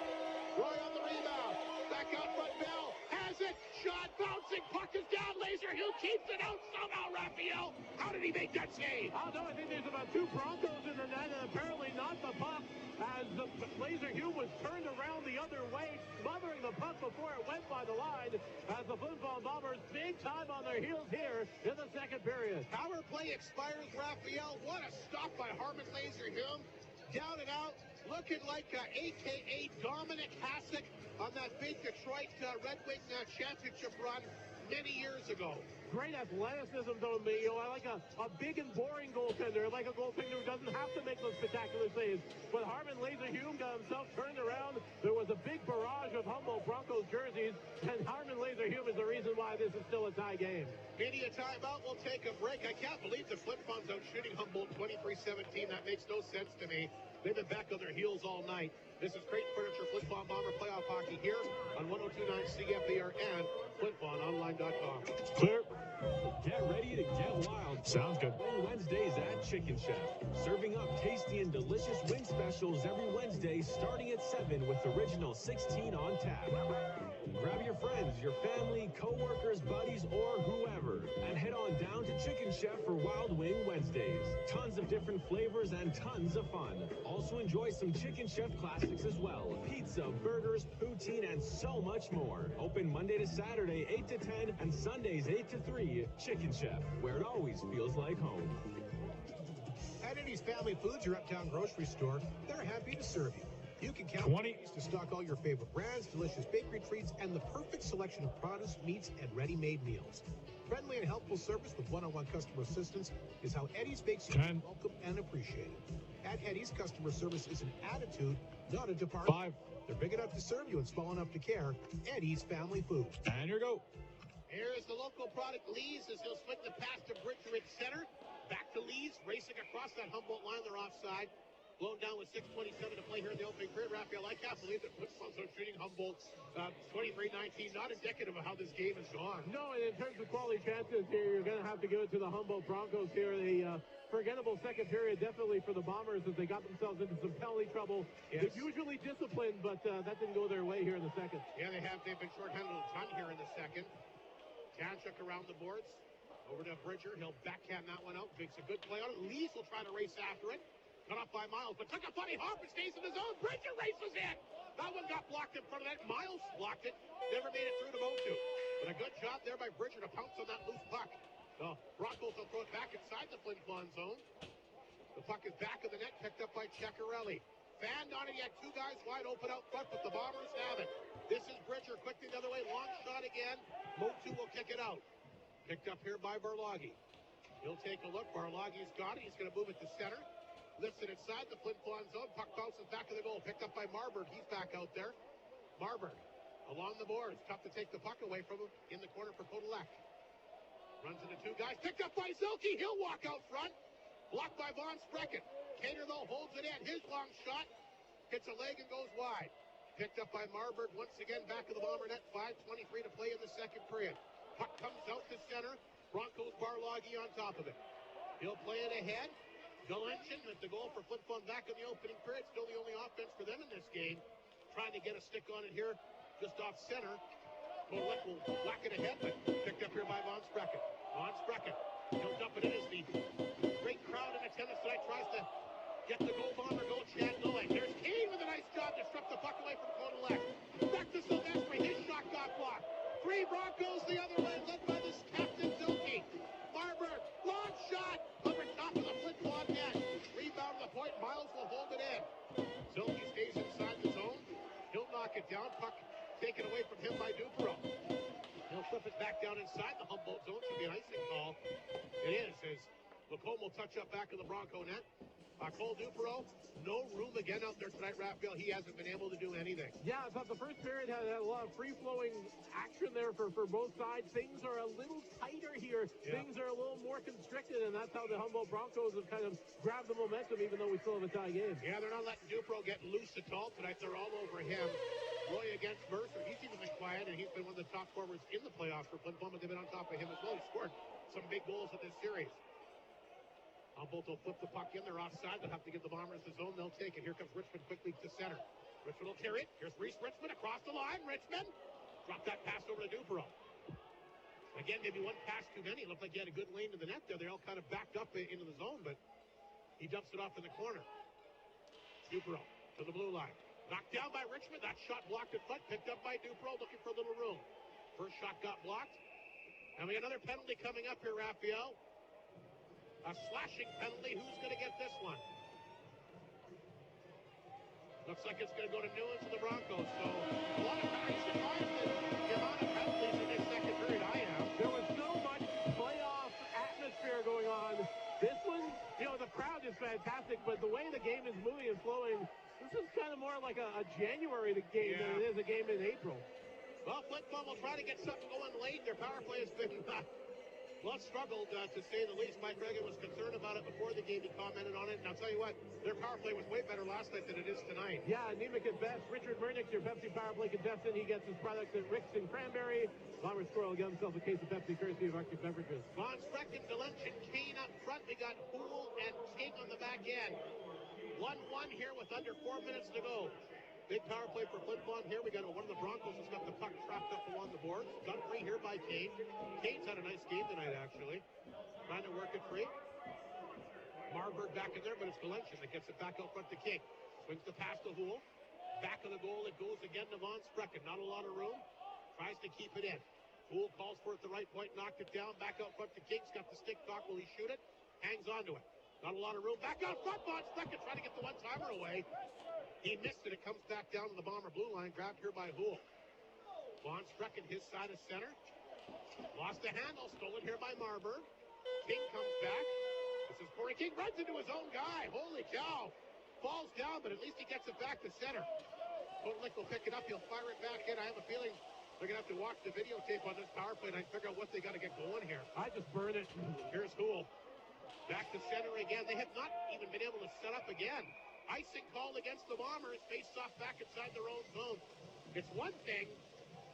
Roy on the rebound. Back out front. Bell has it. Shot bouncing. Puck is down. Laser-Hume keeps it out somehow. Raphael. How did he make that save? Oh, no, I think there's about 2 Broncos in the net, and apparently not the puck, as the Laser-Hume was turned around the other way, smothering the puck before it went by the line, as the Flin Flon Bombers big time on their heels here in the second period. Power play expires, Raphael. What a stop by Harmon Laser-Hume. Down and out, looking like a.k.a. Dominic Hasek on that big Detroit Red Wing championship run many years ago. Great athleticism, though, I like a big and boring goaltender. I like a goaltender who doesn't have to make those spectacular saves. But Harmon Laser-Hume got himself turned around. There was a big barrage of Humboldt Broncos jerseys, and Harmon Laser-Hume is the reason why this is still a tie game. Media timeout. We'll take a break. I can't believe the Flin Flon's out shooting Humboldt 23-17. That makes no sense to me. They've been back on their heels all night. This is Crate Furniture Flin Flon Bomber playoff hockey here on 102.9 CFAR and FlinFlonOnline.com. Clear. Get ready to get wild. Sounds good. Wednesdays at Chicken Chef. Serving up tasty and delicious wing specials every Wednesday starting at 7 with original 16 on tap. Grab your friends, your family, co-workers, buddies, or whoever, and head on down to Chicken Chef for Wild Wing Wednesdays. Tons of different flavors and tons of fun. Also enjoy some Chicken Chef classics as well. Pizza, burgers, poutine, and so much more. Open Monday to Saturday, 8 to 10, and Sundays, 8 to 3. Chicken Chef, where it always feels like home. At Eddie's Family Foods, your uptown grocery store, they're happy to serve you. You can count 20 to stock all your favorite brands, delicious bakery treats, and the perfect selection of produce, meats, and ready-made meals. Friendly and helpful service with one-on-one customer assistance is how Eddie's makes you feel welcome and appreciated. At Eddie's, customer service is an attitude, not a department. 5. They're big enough to serve you and small enough to care. Eddie's Family Foods. And here go. Here's the local product, Lee's, as he'll swing the pass to Bridger at center. Back to Lee's, racing across that Humboldt line. They're offside. Blown down with 6:27 to play here in the opening period. Raphael, I can't believe that Flin Flon's shooting Humboldt 23-19. Not indicative of how this game has gone. No, and in terms of quality chances here, you're going to have to give it to the Humboldt Broncos here. A forgettable second period, definitely for the Bombers, as they got themselves into some penalty trouble. Yes. They're usually disciplined, but that didn't go their way here in the second. Yeah, they have. They've been shorthanded a ton here in the second. Tanchuk around the boards. Over to Bridger. He'll backhand that one out. Makes a good play on it. Lees will try to race after it. Cut off by Miles, but took a funny hop and stays in his own. Bridger races in. That one got blocked in front of that. Miles blocked it. Never made it through to Motu. But a good job there by Bridger to pounce on that loose puck. The Broncos will throw it back inside the Flin Flon zone. The puck is back of the net, picked up by Ceccarelli. Fanned on it, he had two guys wide open out front, but the Bombers have it. This is Bridger, quickly the other way, long shot again. Motu will kick it out. Picked up here by Barloghi. He'll take a look. Barloghi's got it. He's going to move it to center. Lifts it inside the Flin Flon zone. Puck bounces back of the goal. Picked up by Marburg. He's back out there. Marburg along the boards. Tough to take the puck away from him. In the corner for Kodalek. Runs into two guys. Picked up by Zilke. He'll walk out front. Blocked by Von Sprecken. Kaner, though, holds it in. His long shot hits a leg and goes wide. Picked up by Marburg once again. Back of the Bomber net. 5:23 to play in the second period. Puck comes out to center. Broncos Barloghi on top of it. He'll play it ahead. Galenchen with the goal for Flin Flon back in the opening period. Still the only offense for them in this game. Trying to get a stick on it here just off center. Kodalek will whack it ahead, but picked up here by Von Sprecken. Von Sprecken. He'll dump it in as the great crowd in attendance tonight tries to get the goal bomber go. Chad Noack. There's Kane with a nice job to strip the puck away from Kodalek. Back to Silvestri. His shot got blocked. Three Broncos the other way, led by this captain Zilke. Marburg, long shot over top of the Flin Flon net. Rebound to the point. Miles will hold it in. Zilke stays inside the zone. He'll knock it down. Puck taken away from him by Dupereau. He'll flip it back down inside the Humboldt zone. Should be an icing call. It is, as Lacombe will touch up back in the Bronco net. Cole Dupereau, no room again out there tonight, Raphael. He hasn't been able to do anything. Yeah, I thought the first period had a lot of free-flowing action there for both sides. Things are a little tighter here. Yeah. Things are a little more constricted, and that's how the Humboldt Broncos have kind of grabbed the momentum, even though we still have a tie game. Yeah, they're not letting Dupereau get loose at all tonight. They're all over him. Roy against Mercer. He's even been quiet, and he's been one of the top forwards in the playoffs for Flin Flon, but they've been on top of him as well. He scored some big goals in this series. Humboldt will flip the puck in. They're offside. They'll have to give the Bombers the zone. They'll take it. Here comes Richmond quickly to center. Richmond will carry it. Here's Reese Richmond across the line. Richmond dropped that pass over to Dupereau. Again, maybe one pass too many. It looked like he had a good lane to the net there. They all kind of backed up into the zone, but he dumps it off in the corner. Dupereau to the blue line. Knocked down by Richmond. That shot blocked at front. Picked up by Dupereau, looking for a little room. First shot got blocked. And we got another penalty coming up here, Raphael. A slashing penalty. Who's going to get this one? Looks like it's going to go to Newlands and the Broncos. So a lot of penalties. Surprised at the amount of penalties in this second period. I am. There was so much playoff atmosphere going on. This one, the crowd is fantastic, but the way the game is moving and flowing, this is kind of more like a January game than it is a game in April. Well, Flin Flon will try to get something going late. Their power play has been Well, it struggled, to say the least. Mike Regan was concerned about it before the game. He commented on it. And I'll tell you what, their power play was way better last night than it is tonight. Yeah, anemic at best. Richard Murnick, your Pepsi power play contestant. He gets his products at Rick's and Cranberry. Bombers Squirrel got himself a case of Pepsi, courtesy of Arctic Beverages. Von Sprecken, Delench, and Kane up front. We got Poole and King on the back end. 1-1 here with under 4 minutes to go. Big power play for Flin Flon here. We got one of the Broncos has got the puck trapped up along the boards. Done free here by Kane. Kane's had a nice game tonight, actually. Trying to work it free. Marburg back in there, but it's Valencian that gets it back out front to King. Swings the pass to Houle. Back of the goal, it goes again to Von Sprecken. Not a lot of room. Tries to keep it in. Houle calls for it at the right point, knocked it down. Back out front to King's got the stick cock. Will he shoot it? Hangs on to it. Not a lot of room. Back out front, Von Sprecken trying to get the one-timer away. He missed it. It comes back down to the Bomber blue line. Grabbed here by Houle. Von Sprecken, his side of center. Lost the handle. Stolen here by Marburg. King comes back. This is Corey King. Runs into his own guy. Holy cow. Falls down, but at least he gets it back to center. Kotlik will pick it up. He'll fire it back in. I have a feeling they're going to have to watch the videotape on this power play and figure out what they got to get going here. I just burn it. Here's Houle. Back to center again. They have not even been able to set up again. Icing called against the Bombers. Face off back inside their own zone. It's one thing,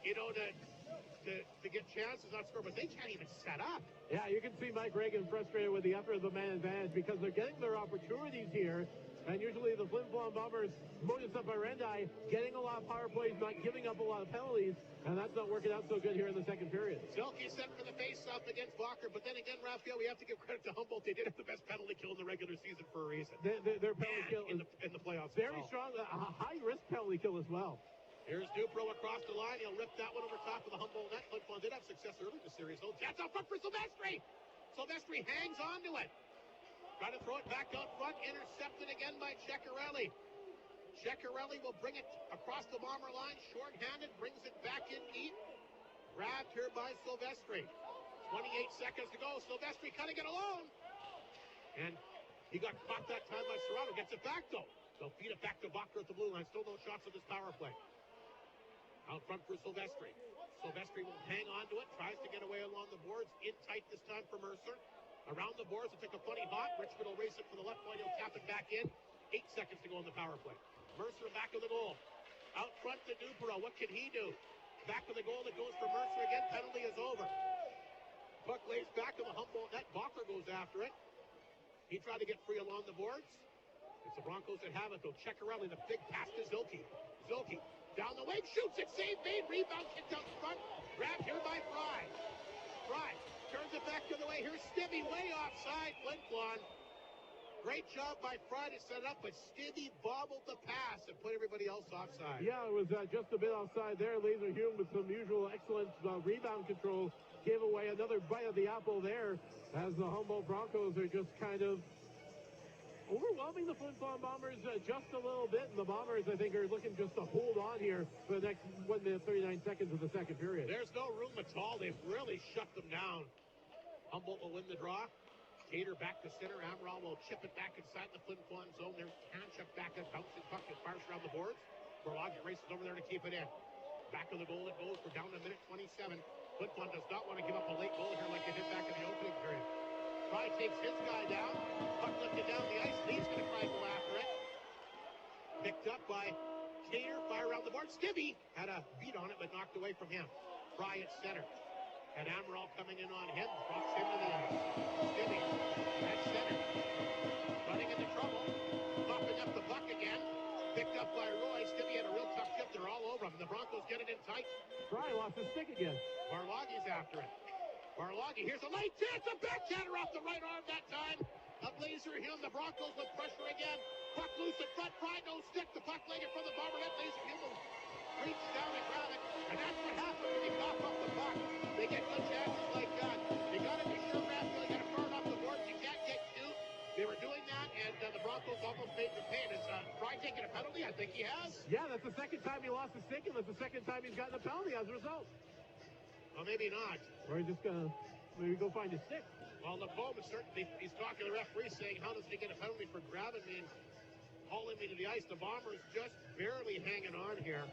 to get chances on score, but they can't even set up. Yeah, you can see Mike Regan frustrated with the effort of the man advantage because they're getting their opportunities here. And usually the Flin Flon Bombers, modus operandi, getting a lot of power plays, not giving up a lot of penalties, and that's not working out so good here in the second period. Selke sent for the face-off against Walker, but then again, Raphael, we have to give credit to Humboldt. They did have the best penalty kill in the regular season for a reason. Their penalty kill in the playoffs. Very strong, a high-risk penalty kill as well. Here's Dupro across the line. He'll rip that one over top of the Humboldt net. Flin Flon did have success early in the series, though. That's out front for Silvestri. Silvestri hangs on to it. Trying to throw it back out front. Intercepted again by Ceccarelli. Ceccarelli will bring it across the Bomber line. Short-handed. Brings it back in deep. Grabbed here by Silvestri. 28 seconds to go. Silvestri cutting it alone. And he got caught that time by Serrano. Gets it back, though. They'll feed it back to Bacher at the blue line. Still no shots on this power play. Out front for Silvestri. Silvestri will hang on to it. Tries to get away along the boards. In tight this time for Mercer. Around the boards, it took a funny hop. Richmond will race it for the left point. He'll tap it back in. 8 seconds to go in the power play. Mercer back of the goal. Out front to Dupro. What can he do? Back of the goal that goes for Mercer again. Penalty is over. Puck lays back of the Humboldt net. Bacher goes after it. He tried to get free along the boards. It's the Broncos that have it, though. Ceccarelli, the big pass to Zilke. Zilke down the wing, shoots it, save made, rebound, kicked out front. Grabbed here by Fry. Fry turns it back the other way. Here's Stibby way offside. Flin Flon. Great job by Fry to set it up, but Stibby bobbled the pass and put everybody else offside. Yeah, it was just a bit offside there. Laser Hume with some usual excellent rebound control gave away another bite of the apple there as the Humboldt Broncos are just kind of overwhelming the Flin Flon Bombers just a little bit, and the Bombers, I think, are looking just to hold on here for the next 1 minute, 39 seconds of the second period. There's no room at all. They've really shut them down. Humboldt will win the draw. Cater back to center. Amaral will chip it back inside the Flin Flon zone. There's Kanchuk back at bouncing puck and fires around the boards. Borlog races over there to keep it in. Back of the goal it goes. We're down to minute 27. Flin Flon does not want to give up a late goal here like they did back in the opening period. Fry takes his guy down. Puck lifted down the ice. Lee's going to try and go after it. Picked up by Cater. Fire around the board. Stibby had a beat on it, but knocked away from him. Fry at center. And Amaral coming in on him. Drops him to the ice. Stibby at center. Running into trouble. Popping up the puck again. Picked up by Roy. Stibby had a real tough shift. They're all over him. The Broncos get it in tight. Fry lost his stick again. Barloggy's after it. Barloggy, here's a late chance, a backhander off the right arm that time. A Laser Hume, the Broncos with pressure again. Puck loose in front, Fry, no stick. The puck laying in front of the Bomber net. Laser Hume will reach down and grab it. And that's what happens when you cough up the puck. They get good chances like that. You got to be sure, Raphael, you got to fire it off the boards. You can't get two. They were doing that, and the Broncos almost made the pay. Is Fry taking a penalty? I think he has. Yeah, that's the second time he lost his stick, and that's the second time he's gotten a penalty as a result. Well, maybe not. Or he's just going to maybe go find his stick. Well, Lacombe is certainly, he's talking to the referee saying, how does he get a penalty for grabbing me and hauling me to the ice? The Bombers just barely hanging on here.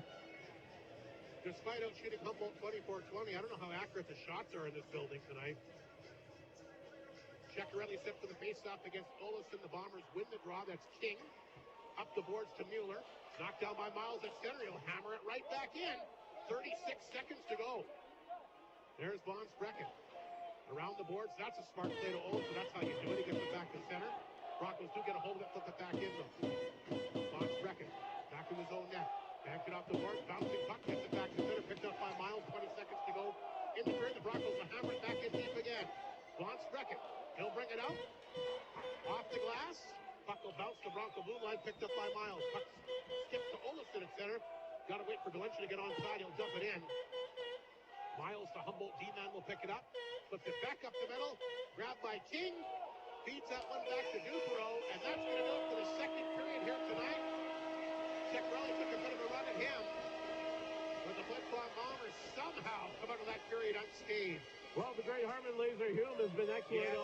Despite out shooting Humboldt 24-20, I don't know how accurate the shots are in this building tonight. Ceccarelli set for the faceoff against Olison. The Bombers win the draw. That's King. Up the boards to Mueller. Knocked down by Miles at center. He'll hammer it right back in. 36 seconds to go. There's Von Sprecken. Around the boards. That's a smart play to Olison. That's how you do it. He gets it back to center. Broncos do get a hold of it. Flip it back in, though. Von Sprecken. Back in his own net. Backed it off the boards. Bouncing puck. Gets it back to center. Picked up by Miles. 20 seconds to go. In the period, the Broncos will hammer it back in deep again. Von Sprecken. He'll bring it out. Off the glass. Puck will bounce the Bronco blue line. Picked up by Miles. Puck skips to Olison at center. Got to wait for Valencia to get onside. He'll dump it in. Miles to Humboldt. D-man will pick it up. Flips it back up the middle. Grabbed by King. Feeds that one back to Dupereau. And that's going to do it for the second period here tonight. Ceccarelli took a bit of a run at him. But the Flin Flon Bombers somehow come out of that period unscathed. Well, the great Harmon Laser Hume has been excellent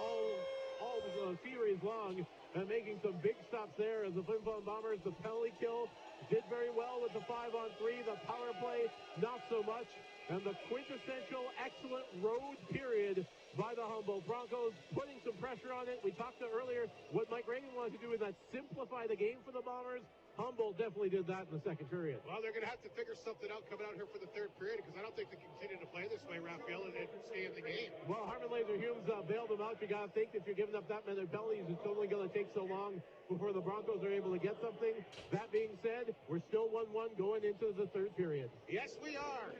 all the series long, and making some big stops there as the Flin Flon Bombers. The penalty kill did very well with the 5-on-3. The power play, not so much. And the quintessential excellent road period by the Humboldt Broncos, putting some pressure on it. We talked earlier what Mike Reagan wanted to do is that simplify the game for the Bombers. Humboldt definitely did that in the second period. Well, they're going to have to figure something out coming out here for the third period because I don't think they can continue to play this way, Raphael, and stay in the game. Well, Harmon Laser Humes bailed them out. You got to think if you're giving up that many penalties, it's only going to take so long before the Broncos are able to get something. That being said, we're still 1-1 going into the third period. Yes, we are.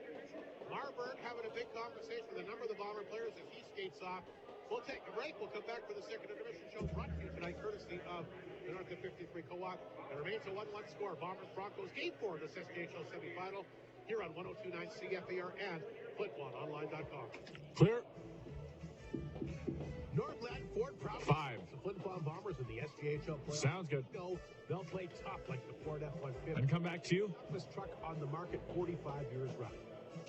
Marburg having a big conversation with a number of the Bomber players as he skates off. We'll take a break. We'll come back for the second intermission show brought to you tonight, courtesy of the North of 53 Co-op. It remains a 1-1 score. Bombers Broncos game 4 of this SJHL semifinal here on 102.9 CFAR and FlinFlonOnline.com. Clear. Northland Ford proud 5. The Flin Flon Bombers in the SJHL playoffs. Sounds good. They'll play tough like the Ford F-150. And come back to you. Toughest truck on the market, 45 years running.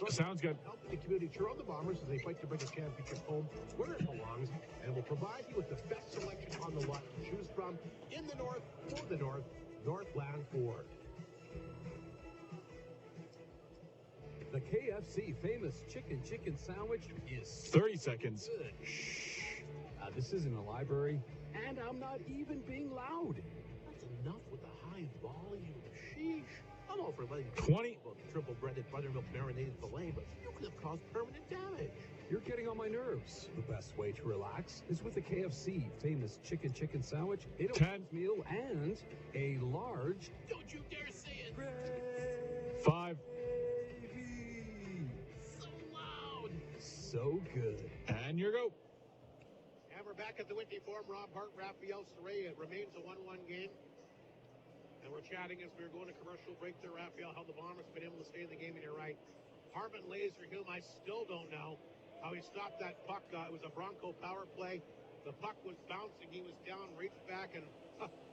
Sounds good. Helping the community cheer on the Bombers as they fight to bring a championship home where it belongs, and will provide you with the best selection on the lot to choose from in the North, for the North, Northland Ford. The KFC famous chicken sandwich is 30 seconds. Good. This isn't a library, and I'm not even being loud. That's enough with the high volume. Sheesh. I'm all for letting 20. Triple breaded buttermilk marinated filet, but you could have caused permanent damage. You're getting on my nerves. The best way to relax is with the KFC famous chicken sandwich, 8-ounce meal, and a large. Don't you dare say it. 5. So loud. So good. And your go. And we're back at the Whitney Forum. Rob Hart, Raphael Saray. It remains a 1-1 game. And we're chatting as we were going to commercial break there, Raphael, how the Bombers have been able to stay in the game, and you're right. Harmon Laser Hume, I still don't know how he stopped that puck. It was a Bronco power play. The puck was bouncing. He was down, reached back, and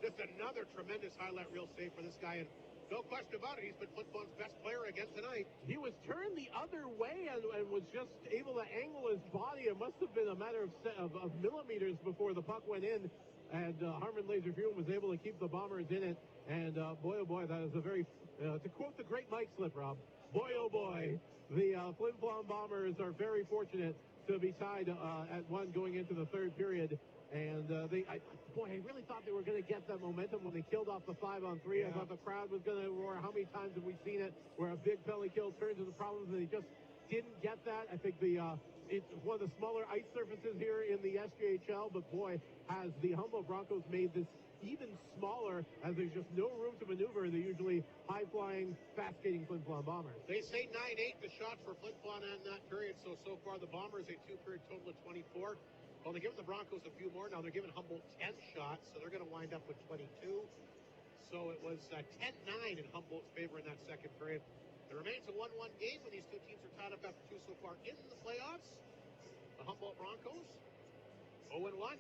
just another tremendous highlight reel save for this guy. And no question about it, he's been Flin Flon's best player again tonight. He was turned the other way and was just able to angle his body. It must have been a matter of millimeters before the puck went in. And Harmon Laser Hume was able to keep the Bombers in it. And boy, oh boy, that is a very, to quote the great Mike Slip, Rob, boy, oh boy, the Flin Flon Bombers are very fortunate to be tied at 1 going into the third period. And I really thought they were going to get that momentum when they killed off the 5-on-3. Yeah. I thought the crowd was going to roar. How many times have we seen it where a big penalty kill turns into problems, and they just didn't get that? I think it's one of the smaller ice surfaces here in the SJHL, but boy, has the Humboldt Broncos made this even smaller as there's just no room to maneuver the usually high-flying, fast-skating Flin Flon Bombers. They say 9-8 the shots for Flin Flon in that period, so far the Bombers a 2-period total of 24. Well, they're giving the Broncos a few more. Now they're giving Humboldt 10 shots, so they're going to wind up with 22. So it was 10-9 in Humboldt's favor in that second period. It remains a 1-1 game when these two teams are tied up after 2 so far in the playoffs. The Humboldt Broncos 0-1.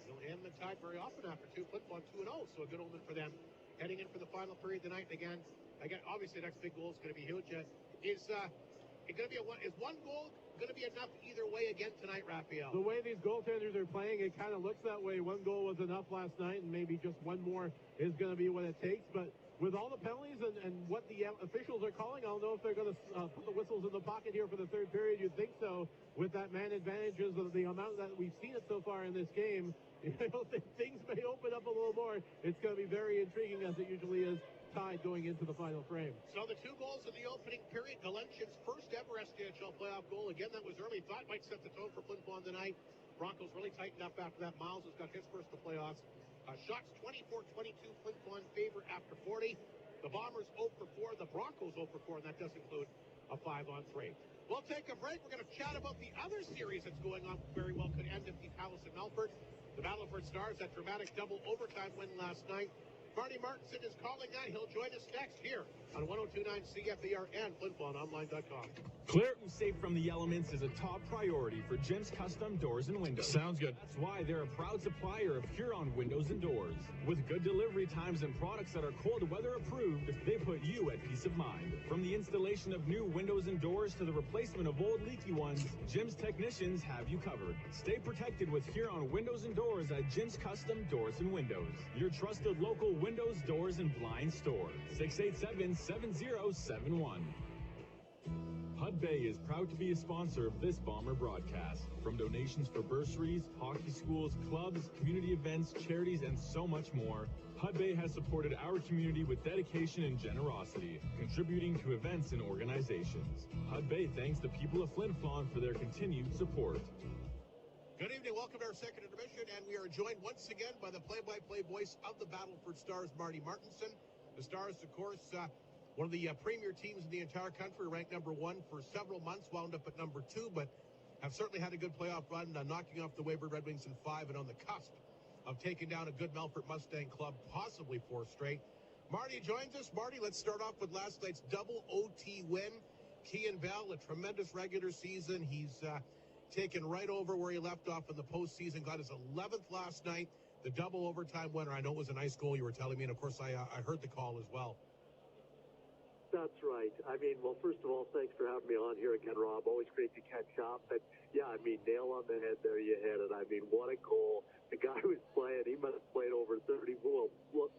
You don't hand them tied very often after 2. Flin Flon 2-0, so a good omen for them. Heading in for the final period tonight. Again, obviously the next big goal is going to be huge. Is one goal going to be enough either way again tonight, Raphael? The way these goaltenders are playing, it kind of looks that way. One goal was enough last night, and maybe just one more is going to be what it takes. But with all the penalties and and what the officials are calling. I'll know if they're going to put the whistles in the pocket here for the third period. You'd think so, with that man advantages of the amount that we've seen it so far in this game. Things may open up a little more. It's going to be very intriguing, as it usually is, tied going into the final frame. So the 2 goals in the opening period, Galenchik's first ever SDHL playoff goal. Again, that was early. Thought might set the tone for Flin Flon tonight. Broncos really tightened up after that. Miles has got his first of the playoffs. Shots 24-22, Flin Flon favor after 40. The Bombers 0 for 4. The Broncos 0 for 4, and that does include a 5-on-3. We'll take a break. We're going to chat about the other series that's going on. Very well could end if the Palace and Melfort. The Battleford Stars, that dramatic double overtime win last night. Marty Martinson is calling that. He'll join us next here on 102.9 CFER and FlinFlonOnline.com. Clear and safe from the elements is a top priority for Jim's Custom Doors and Windows. Sounds good. That's why they're a proud supplier of Huron windows and doors. With good delivery times and products that are cold weather approved, they put you at peace of mind. From the installation of new windows and doors to the replacement of old leaky ones, Jim's technicians have you covered. Stay protected with Huron windows and doors at Jim's Custom Doors and Windows. Your trusted local windows, doors, and blinds store. 687-7071. Hud Bay is proud to be a sponsor of this Bomber broadcast. From donations for bursaries, hockey schools, clubs, community events, charities, and so much more, Hud Bay has supported our community with dedication and generosity, contributing to events and organizations. Hud Bay thanks the people of Flin Flon for their continued support. Good evening. Welcome to our second intermission, and we are joined once again by the play-by-play voice of the Battleford Stars, Marty Martinson. The Stars, of course, one of the premier teams in the entire country, ranked number 1 for several months, wound up at number 2, but have certainly had a good playoff run, knocking off the Wayward Red Wings in 5 and on the cusp of taking down a good Melfort Mustang club, possibly 4 straight. Marty joins us. Marty, let's start off with last night's double OT win. Kean Bell, a tremendous regular season. He's taken right over where he left off in the postseason, got his 11th last night, the double overtime winner. I know it was a nice goal, you were telling me, and of course I heard the call as well. That's right. I mean, well, first of all, thanks for having me on here again, Rob. Always great to catch up. But, yeah, I mean, nail on the head there you hit it. I mean, what a goal. The guy who was playing, he must have played over 30, well,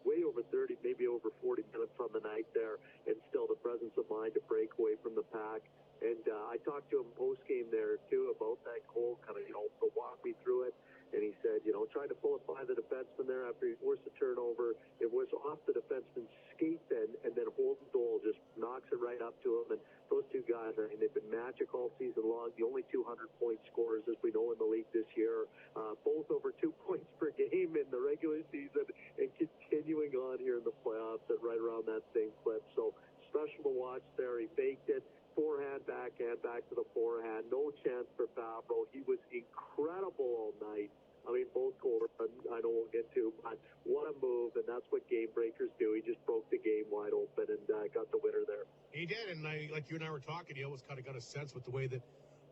way over 30, maybe over 40 minutes on the night there, and still the presence of mind to break away from the pack. And I talked to him post-game there, too, about that goal, kind of, to walk me through it. And he said, trying to pull it by the defenseman there after he forced a turnover. It was off the defenseman's skate then, and then Holden Dole just knocks it right up to him. And those two guys, I mean, they've been magic all season long. The only 200-point scorers, as we know, in the league this year. Both over 2 points per game in the regular season and continuing on here in the playoffs at right around that same clip. So special to watch there. He baked it. Forehand, backhand, back to the forehand. No chance for Fabro. He was incredible all night. I mean, both goals, I know we'll get to, but what a move, and that's what game breakers do. He just broke the game wide open and got the winner there. He did, and like you and I were talking, you always kind of got a sense with the way that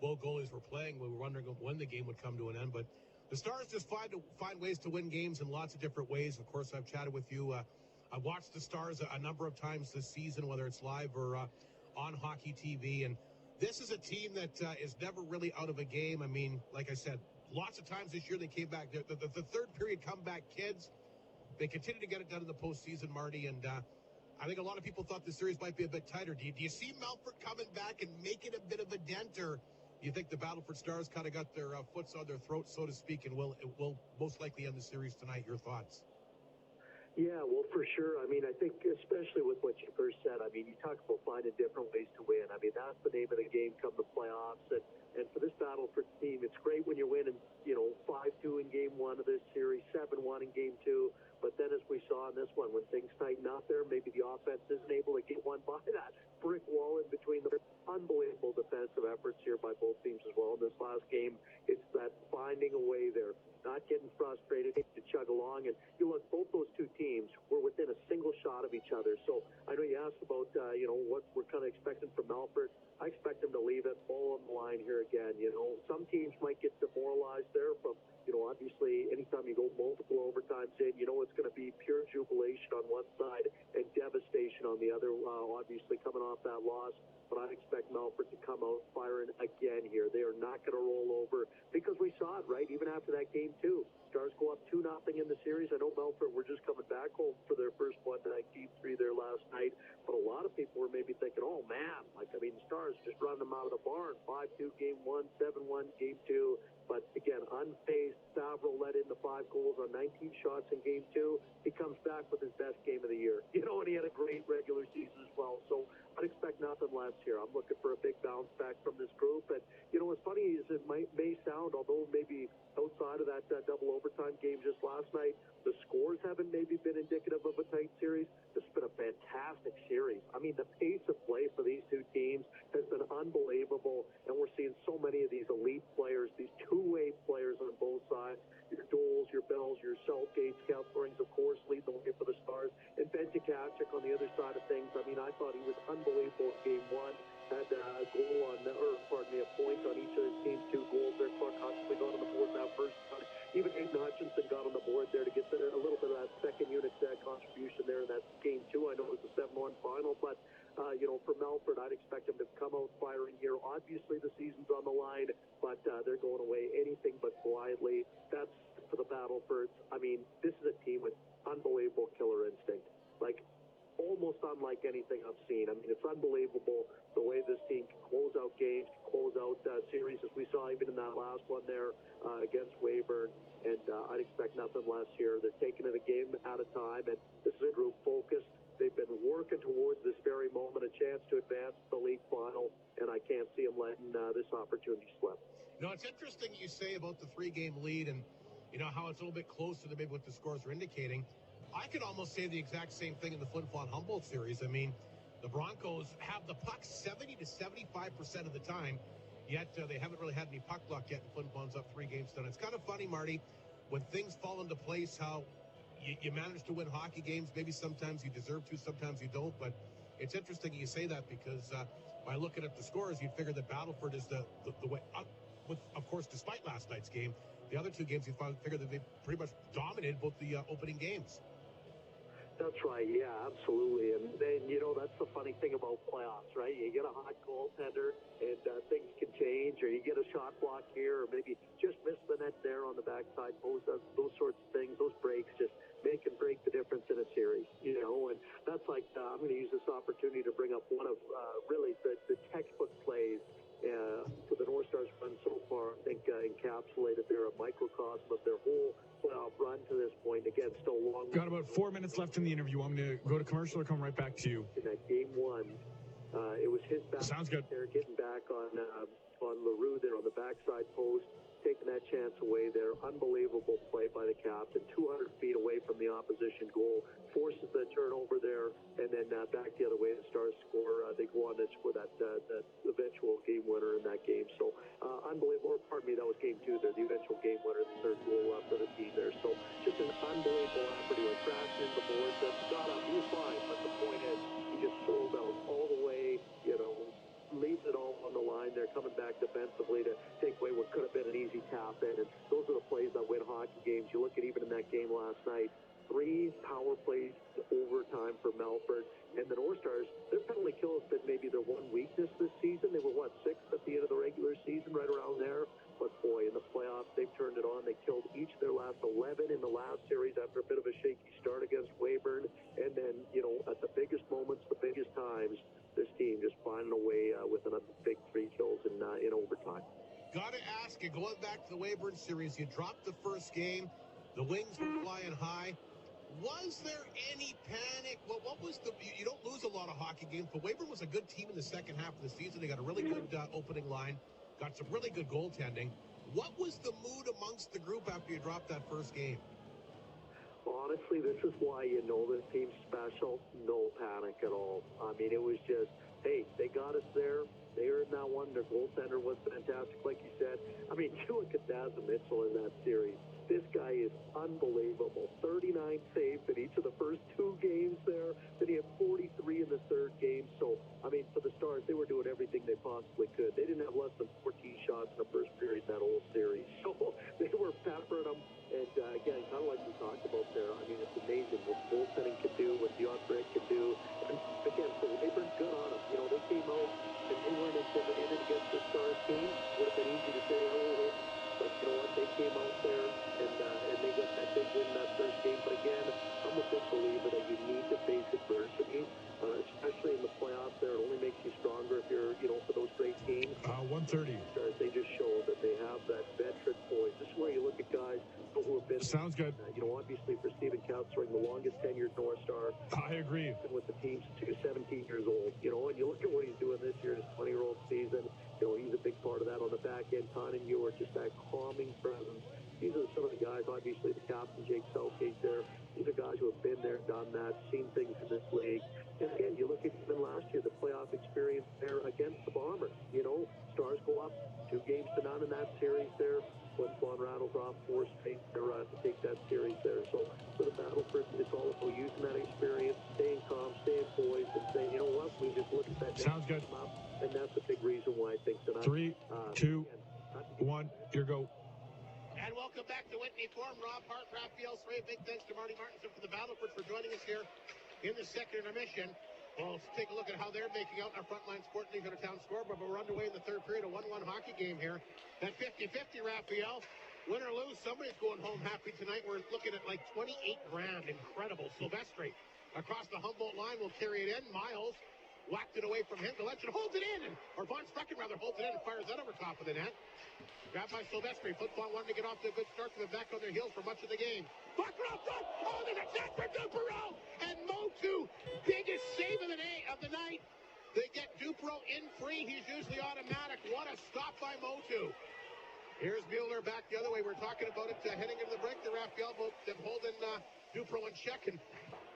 both goalies were playing. We were wondering when the game would come to an end, but the Stars just find ways to win games in lots of different ways. Of course, I've chatted with you. I've watched the Stars a number of times this season, whether it's live or on hockey TV, and this is a team that is never really out of a game. I mean, like I said, lots of times this year they came back. The third period comeback kids, they continue to get it done in the postseason, Marty, and I think a lot of people thought the series might be a bit tighter. Do you see Melfort coming back and making a bit of a dent, or do you think the Battleford Stars kind of got their foots on their throats, so to speak, and will most likely end the series tonight? Your thoughts? Yeah, well, for sure. I mean, I think especially with what you first said, I mean, you talk about finding different ways to win. I mean, that's the name of the game come the playoffs. And for this Battleford team, it's great when you're winning, 5-2 in game 1 of this series, 7-1 in game 2. But then as we saw in this one, when things tighten up there, maybe the offense isn't able to get one by that brick wall in between the unbelievable defensive efforts here by both teams as well. In this last game, it's that finding a way there, not getting frustrated, to chug along. And you look, both those two teams were within a single shot of each other. So I know you asked about, what we're kind of expecting from Melfort. I expect them to leave it all on the line here again. Some teams might get demoralized there from, obviously anytime you go multiple overtimes in, it's going to be pure jubilation on one side and devastation on the other, obviously coming off that loss. But I expect Melfort to come out firing again here. They are not going to roll over because we saw it, right? Even after that game, too. Stars go up 2-0 in the series. I know Melfort were just coming back home for their first one, 19-3 there last night. But a oh man, like, I mean, the Stars just run them out of the barn. 5-2 game one, 7-1 game two. But again, unfazed. Stavro let in the 5 goals on 19 shots in game 2. He comes back with his best game of the year. You know, and he had a great regular season as well. So I'd expect nothing less here. I'm looking for a big bounce back from this group. And, you know, what's funny is it may sound, although maybe outside of that double overtime game just last night, the scores haven't maybe been indicative of a tight series. This has been a fantastic series. I mean, the pace of play for these two teams has been unbelievable, and we're seeing so many of these elite players, these two-way players on both sides. Your Doles, your Bells, your Southgates, Kesslings, of course, lead the way for the Stars. And Ben Tkaczyk on the other side of things, I mean, I thought he was unbelievable in game 1. Had a goal on, or pardon me, a point on each of his team's 2 goals there. Clark Huxley got on the board that first time. Even Aiden Hutchinson got on the board there to get a little bit of that second unit contribution there in that game 2. I know it was a 7-1 final, but, you know, for Melford, I'd expect him to come out firing here. Obviously, the season's on the line, but they're going away anything but blindly. That's for the Battleford. I mean, this is a team with unbelievable killer instinct. Like, almost unlike anything I've seen. I mean, it's unbelievable the way this team can close out games, close out series, as we saw even in that last one there against Weyburn. And I'd expect nothing less here. They're taking it a game at a time, and this is a group focused. They've been working towards this very moment, a chance to advance to the league final, and I can't see them letting this opportunity slip. You know, it's interesting you say about the 3-game lead and, you know, how it's a little bit closer than maybe what the scores are indicating. I could almost say the exact same thing in the Flin Flon Humboldt series. I mean, the Broncos have the puck 70 to 75% of the time, yet they haven't really had any puck luck yet, and Flin Flon's up 3 games done. It's kind of funny, Marty, when things fall into place, how you manage to win hockey games. Maybe sometimes you deserve to, sometimes you don't, but it's interesting you say that because by looking at the scores, you'd figure that Battleford is the way up. With, of course, despite last night's game, the other 2 games, you figure that they pretty much dominated both the opening games. That's right, yeah, absolutely. And then, you know, that's the funny thing about playoffs, right? You get a hot goaltender and things can change, or you get a shot block here, or maybe just miss the net there on the backside post. Those sorts of things, those breaks just make and break the difference in a series, you know. And that's like, I'm going to use this opportunity to bring up one of really the textbook plays for the North Stars run so far. I think encapsulated there a microcosm of their whole playoff run to this point. Again, still long. Got about 4 minutes left in the interview. I'm going to go to commercial or come right back to you. In that game 1, it was his back. Sounds good. There, getting back on LaRue there on the backside post, taking that chance away there. Unbelievable play by the captain. 200 feet away from the opposition goal, forces the turnover there, and then back the other way. The Stars score. They go on to score that eventual game winner in that game. So unbelievable. Pardon me, that was game 2 there. The eventual game winner, the 3rd goal for the team there. So just an unbelievable effort. He went crashing into the boards. Got up. He was fine, but the point is, he just sold out all the way. You know, leaves it all on the line there, coming back defensively to take away what could have been an easy tap in. And those are the plays that win hockey games. You look at even in that game last night, 3 power plays to overtime for Melford. And the North Stars, their penalty kill has been maybe their one weakness this season. They were, 6th at the end of the regular season, right around there. But boy, in the playoffs, they've turned it on. They killed each of their last 11 in the last series after a bit of a shaky start against Weyburn. And then, you know, at the biggest moments, the biggest times, this team just finding a way with another big 3 kills in overtime. Got to ask you, going back to the Weyburn series, you dropped the first game. The Wings were flying high. Was there any panic? Well, what was you don't lose a lot of hockey games, but Weyburn was a good team in the second half of the season. They got a really good opening line, got some really good goaltending. What was the mood amongst the group after you dropped that first game? Honestly, this is why you know this team's special. No panic at all. I mean, it was just, hey, they got us there. They earned that one. Their goaltender was fantastic, like you said. I mean, Chua Kadaza Mitchell in that series. This guy is unbelievable. 39 saves in each of the first 2 games there. Then he had 43 in the 3rd game. So, I mean, for the Stars, they were doing everything they possibly could. They didn't have less than 14 shots in the first period in that whole series. So, they were peppering them. And, again, kind of like we talked about there, I mean, it's amazing what goaltending can do, what Dion Brick can do. And, again, for Weyburn, good on them. You know, they came out and they weren't intimidated against the Stars team. Would have been easy to say, oh, but you know what? They came out there and they got that big win in that first game. But again, I'm a big believer that you need to face adversity, especially in the playoffs there. It only makes you Sounds good. Obviously for Stephen Counseling, the longest tenured North Star. I agree. With the team since 17 years old, and you look at what he's doing this year, his 20-year-old season, he's a big part of that on the back end. Ton and you are just that calming presence. These are some of the guys, obviously the captain, Jake Southgate there. These are guys who have been there, done that, seen things in this league. And again, you look at even last year, the playoff experience there against the Bombers. Stars go up 2-0 in that series there. Flin Flon rattles off 4 straight to take that series there. So for the Battleford, it's all about using that experience, staying calm, staying poised, and saying, you know what, we just look at that. Sounds good. And that's a big reason why I think tonight. 3, 2, 1, here go. And welcome back to Whitney Forum. Rob Hart, Raphael Sray. Big thanks to Marty Martinson for the Battleford for joining us here in the second intermission. Well, let's take a look at how they're making out in our Frontline Sport League Town scoreboard. But we're underway in the third period, a 1-1 hockey game here. That 50-50, Raphael. Win or lose, somebody's going home happy tonight. We're looking at like 28 grand. Incredible. Silvestri across the Humboldt line will carry it in. Miles whacked it away from him. Galenchen holds it in. Or Von Sprecken, rather, holds it in and fires that over top of the net. Grabbed by Silvestri. Flin Flon wanted to get off to a good start. They've been back on their heels for much of the game. Bucker up front. Oh, there's a chance for Dupereau. And Motu, biggest save of the night. They get Dupereau in free. He's usually automatic. What a stop by Motu. Here's Mueller back the other way. We're talking about it heading into the break. The Raphael, them holding Dupereau in check. And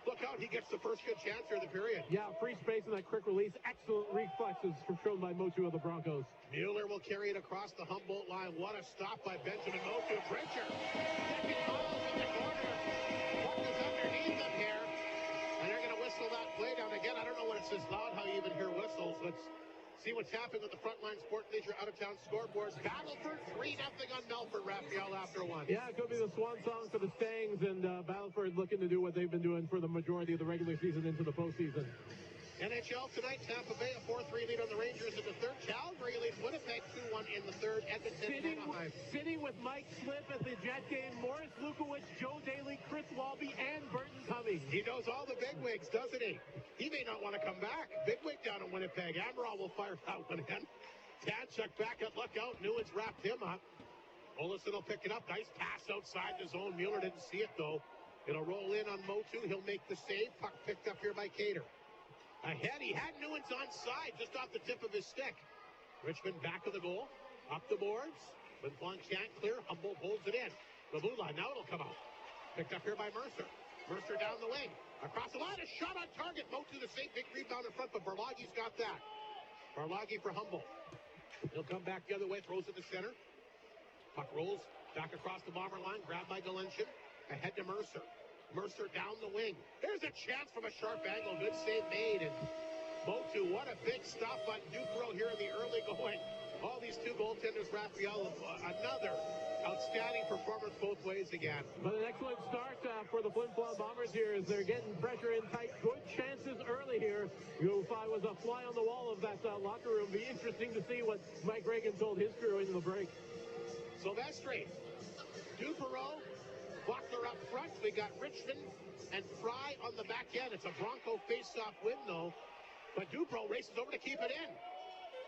look out, he gets the first good chance here in the period. Yeah, free space in that quick release. Excellent reflexes shown by Motu of the Broncos. Mueller will carry it across the Humboldt line. What a stop by Benjamin Motu. Pritchard getting Miles in the corner. Puck is underneath him here. And they're going to whistle that play down again. I don't know when it's this loud how you even hear whistles. Let's see what's happening with the Frontline Sport Leisure out-of-town scoreboards. Battleford 3-0 on Melfort, Raphael, after one. Yeah, it could be the swan song for the Stangs, and Battleford looking to do what they've been doing for the majority of the regular season into the postseason. NHL tonight, Tampa Bay a 4-3 lead on the Rangers in the third. Calgary leads Winnipeg 2-1 in the third. Edmonton, Anaheim. Sitting with Mike Slip at the Jet game, Morris Lukowicz, Joe Daly, Chris Walby, and Burton Cummings. He knows all the bigwigs, doesn't he? He may not want to come back. Bigwig down in Winnipeg. Amaral will fire that one in. Tanchuk back at look out. Newens wrapped him up. Olesen will pick it up. Nice pass outside the zone. Mueller didn't see it, though. It'll roll in on Motu. He'll make the save. Puck picked up here by Cater. Ahead, he had Newens on side, just off the tip of his stick. Richmond back of the goal, up the boards. Flin Flon can't clear. Humboldt holds it in. Babula, now it'll come out. Picked up here by Mercer. Mercer down the wing. Across the line, a shot on target. Motu the same big rebound in front, but Barlagi's got that. Barlagi for Humboldt. He'll come back the other way, throws it to center. Puck rolls back across the Bomber line, grabbed by Galenchen. Ahead to Mercer. Mercer down the wing. There's a chance from a sharp angle. Good save made. And Motu, what a big stop on Dupereau here in the early going. All these two goaltenders, Raphael, another outstanding performance both ways again. But an excellent start for the Flin Flon Bombers here as they're getting pressure in tight. Good chances early here. If I was a fly on the wall of that locker room, be interesting to see what Mike Reagan told his crew in the break. Silvestri, Dupereau, Buckler up front. We got Richmond and Fry on the back end. It's a Bronco face-off win, though. But Dupereau races over to keep it in.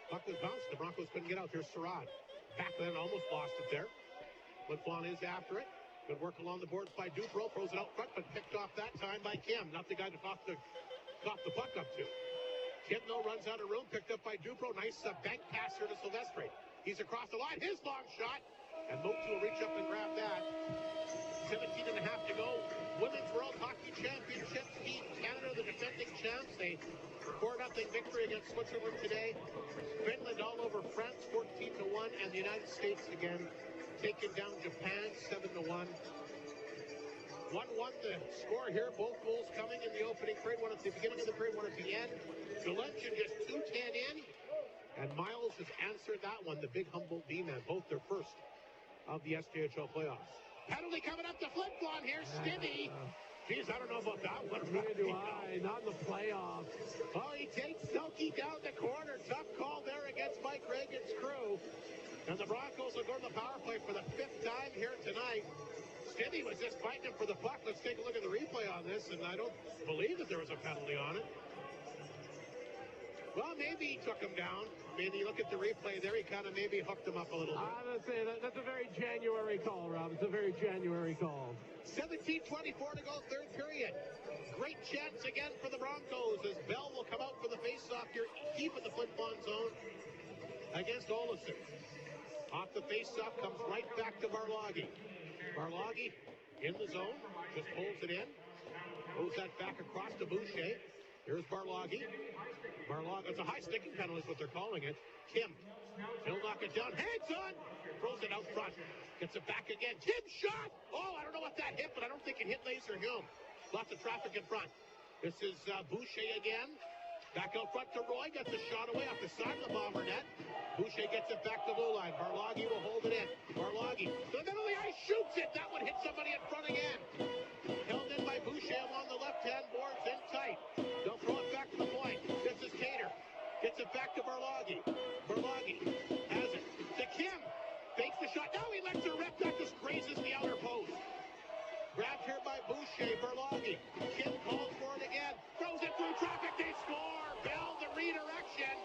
Puck was bounced. The Broncos couldn't get out. There's Sarad. Backland almost lost it there. Flin Flon is after it. Good work along the boards by Dupereau. Throws it out front, but picked off that time by Kim. Not the guy to cough the puck up to. Kim, though, runs out of room. Picked up by Dupereau. Nice bank pass here to Silvestri. He's across the line. His long shot. And Motu will reach up and grab that. 17 and a half to go. Women's World Hockey Championships. Team Canada, the defending champs. They 4-0 victory against Switzerland today. Finland all over France, 14-1. And the United States again taking down Japan, 7-1. 1-1 the score here. Both goals coming in the opening period. One at the beginning of the period, one at the end. Galenchen just 2-10 in. And Miles has answered that one. The big Humboldt D-man, both their first of the SJHL playoffs. Penalty coming up to Flin Flon here. Stibby. Geez, I don't know about that one. Neither do I. Not in the playoffs. Oh, he takes Selke down the corner. Tough call there against Mike Reagan's crew. And the Broncos will go to the power play for the 5th time here tonight. Stibby was just fighting him for the puck. Let's take a look at the replay on this, and I don't believe that there was a penalty on it. Well, maybe he took him down. Maybe you look at the replay there, he kind of maybe hooked him up a little bit. I'm going to say that's a very January call, Rob. It's a very January call. 17:24 to go, third period. Great chance again for the Broncos as Bell will come out for the face-off here, deep in the Flin Flon zone against Olofsson. Off the face-off comes right back to Barloggy. Barloggy in the zone, just pulls it in. Moves that back across to Boucher. Here's Barloggy. It's a high sticking penalty is what they're calling it. Kim. He'll knock it down. Hands on. Throws it out front. Gets it back again. Kim shot. Oh, I don't know what that hit, but I don't think it hit Laser Hume. Lots of traffic in front. This is Boucher again. Back out front to Roy. Gets the shot away off the side of the Bomber net. Boucher gets it back to blue line. Barloggy will hold it in. Barloggy to the middle of the ice. Shoots it. That one hit somebody in front again. Held in by Boucher along the left-hand boards in tight. They'll throw it back to the point. This is Cater. Gets it back to Barloggy. Barloggy has it to Kim. Fakes the shot. Now he lets her rip. That just grazes the outer post. Grabbed here by Boucher. Barloggy. Kim calls for it again. Throws it through traffic. They score. Bell, the redirection.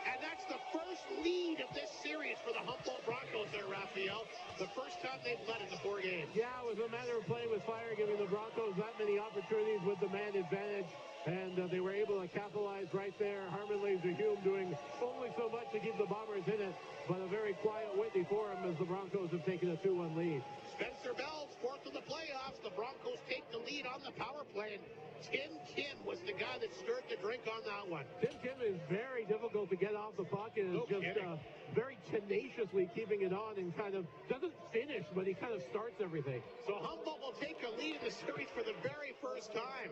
And that's the first lead of this series for the Humboldt Broncos there, Raphael. The first time they've led in the 4 games. Yeah, it was a matter of playing with fire, giving the Broncos that many opportunities with the man advantage. And they were able to capitalize right there. Harmon Laser Hume doing only so much to keep the Bombers in it, but a very quiet Whitney for him as the Broncos have taken a 2-1 lead. Spencer Bell's fourth of the playoffs. The Broncos take the lead on the power play. And Tim Kim was the guy that stirred the drink on that one. Tim Kim is very difficult to get off the puck and is very tenaciously keeping it on and kind of doesn't finish, but he kind of starts everything. So Humboldt will take a lead in the series for the very first time.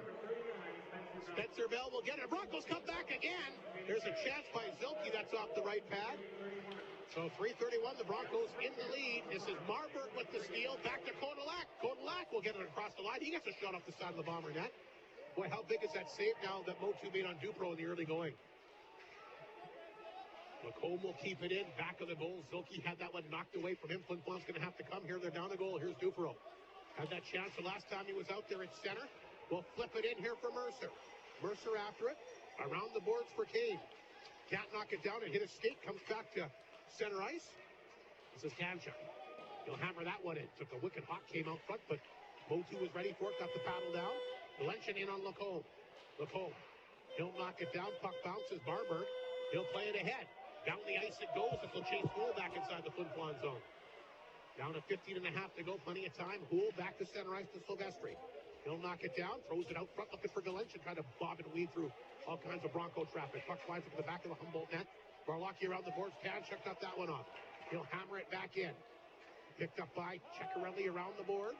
Spencer Bell will get it. Broncos come back again. There's a chance by Zilke. That's off the right pad. So 3:31, the Broncos in the lead. This is Marburg with the steal. Back to Kodalak. Kodalak will get it across the line. He gets a shot off the side of the Bomber net. Boy, how big is that save now that Motu made on Dupro in the early going? Lacombe will keep it in. Back of the goal. Zilke had that one knocked away from him. Flin Flon's going to have to come here. They're down a goal. Here's Dupro. Had that chance the last time he was out there at center. We'll flip it in here for Mercer. Mercer after it. Around the boards for Kane. Can't knock it down and hit a skate. Comes back to center ice. This is Kanchuk. He'll hammer that one in. Took a wicked hot, came out front, but Motu was ready for it. Got the paddle down. Valencian in on Lacombe. Lacombe. He'll knock it down. Puck bounces. Barberg. He'll play it ahead. Down the ice it goes. This will chase Houle back inside the Flin Flon zone. Down to 15 and a half to go. Plenty of time. Houle back to center ice to Silvestri. He'll knock it down. Throws it out front. Looking for Valencian. Trying to bob and weave through all kinds of Bronco traffic. Puck flies up to the back of the Humboldt net. Barloggy around the boards. Kanchuk got that one off. He'll hammer it back in. Picked up by Ceccarelli around the boards.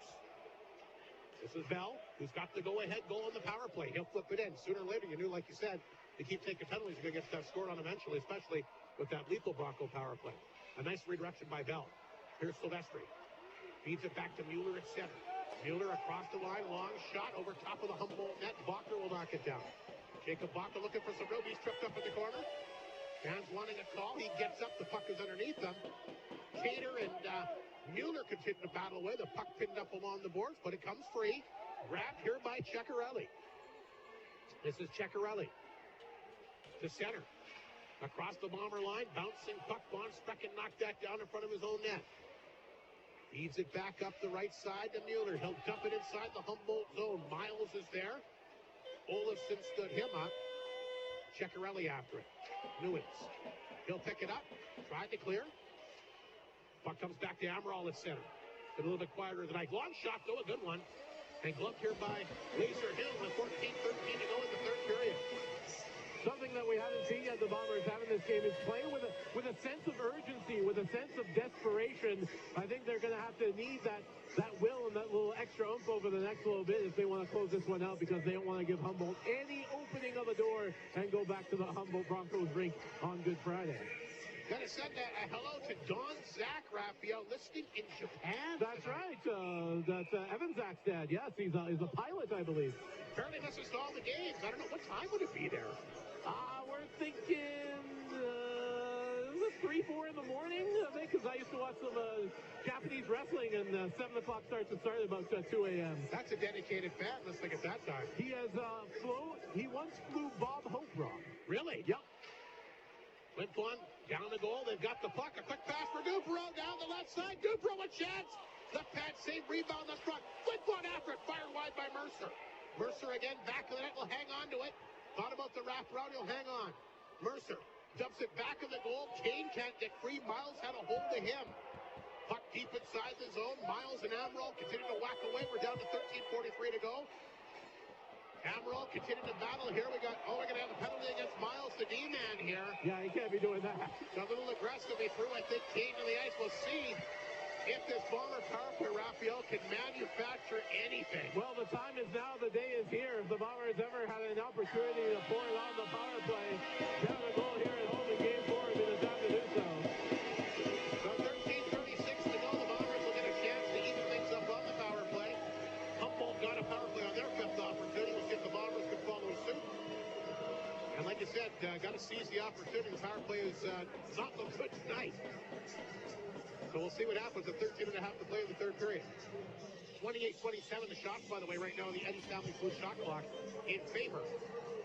This is Bell, who's got the go-ahead goal on the power play. He'll flip it in. Sooner or later, you knew, like you said, to keep taking penalties, you're going to get stuff scored on eventually, especially with that lethal Bronco power play. A nice redirection by Bell. Here's Silvestri. Feeds it back to Mueller at center. Mueller across the line, long shot over top of the Humboldt net. Bacher will knock it down. Jacob Bacher looking for some room. He's tripped up in the corner. Fans wanting a call. He gets up. The puck is underneath them. Cater and Mueller continue to battle away. The puck pinned up along the boards, but it comes free. Grabbed here by Ceccarelli. This is Ceccarelli. To center. Across the Bomber line. Bouncing puck. Von Sprecken knocked that down in front of his own net. Feeds it back up the right side to Mueller. He'll dump it inside the Humboldt zone. Miles is there. Olofsson stood him up. Ceccarelli after it. Newens. He'll pick it up. Tried to clear. Puck comes back to Amaral at center. Been a little bit quieter tonight. Long shot, though, a good one. And gloved here by Laser Hume with 14-13 to go in the third period. Something that we haven't seen yet the Bombers have in this game is playing with a sense of urgency, with a sense of desperation. I think they're going to have to need that will and that little extra oomph over the next little bit if they want to close this one out, because they don't want to give Humboldt any opening of the door and go back to the Humboldt Broncos rink on Good Friday. Gotta send a hello to Don Zach Raphael, listening in Japan. That's right. That's Evan Zach's dad. Yes, he's a pilot, I believe. Apparently listens to all the games. I don't know, what time would it be there? We're thinking 3, 4 in the morning, I think, because I used to watch some Japanese wrestling, and 7 o'clock starts at about 2 a.m. That's a dedicated fan listening at that time. He has he once flew Bob Hope Rock. Really? Yep. Flin Flon down the goal. They've got the puck. A quick pass for Dupro down the left side. Dupro a chance. Left pad save, rebound up front. Flin Flon after it. Fired wide by Mercer. Mercer again, back of the net, will hang on to it. Thought about the wrap route, he'll hang on. Mercer dumps it back of the goal. Kane can't get free. Miles had a hold of him. Puck deep inside the zone. Miles and Amaral continue to whack away. We're down to 13:43 to go. Amaral continuing to battle here. We're going to have a penalty against Miles, the D-man here. Yeah, he can't be doing that. A little aggressive. He threw, I think, Kane to the ice. We'll see if this Bomber power play, Raphael, can manufacture anything. Well, the time is now. The day is here. If the Bombers ever had an opportunity to pour it on the power play, down a goal here at home in Game 4, it'd be the time to do so. So 13:36 to go. The Bombers will get a chance to even things up on the power play. Humboldt got a power play on their fifth opportunity. We'll see if the Bombers can follow suit. And like you said, got to seize the opportunity. The power play is not so good tonight. So we'll see what happens at 13 and a half to play in the third period. 28-27 the shots, by the way, right now in the Eddie Stanley Blue shot clock in favor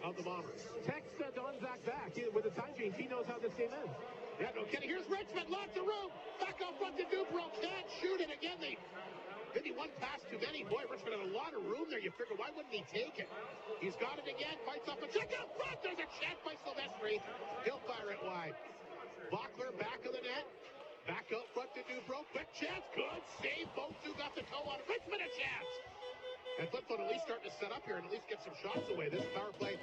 of the Bombers. Text Don Zach back. With the time change, he knows how this game ends. Yeah, no kidding. Here's Richmond, lots of room. Back out front to Dupro. Can't shoot it again. Maybe one pass too many. Boy, Richmond had a lot of room there. You figure, why wouldn't he take it? He's got it again. Fights up a check out front. There's a chance by Silvestri. He'll fire it wide. Bachler back of the net. Back out front to Dubro. Quick chance. Good save. Both two got the toe on Richmond. A chance. And Flin Flon at least starting to set up here and at least get some shots away. This power play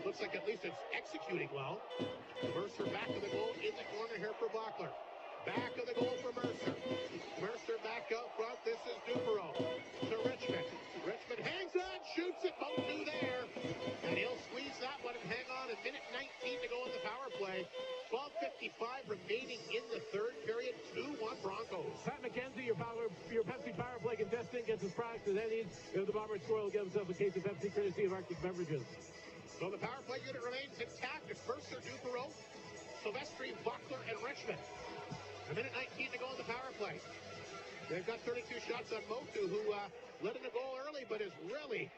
looks like at least it's executing well. Mercer back of the goal in the corner here for Bachler. Back of the goal for Mercer. Mercer back out front. This is Dupro to Richmond. Richmond hangs on, shoots it. Both two there. And he'll squeeze that one and hang on. A minute 19 to go in the power play. 12:55 remaining in the third period. 2-1 Broncos. Pat McKenzie, your Pepsi power play contestant, gets his prize to Eddie's. If the Bombers score, will give himself a case of Pepsi, courtesy of Arctic Beverages. So the power play unit remains intact. It's Mercer, Dupero, Silvestri, Bachler, and Richmond. A minute 19 to go in the power play. They've got 32 shots on Motu, who let in a goal early, but has really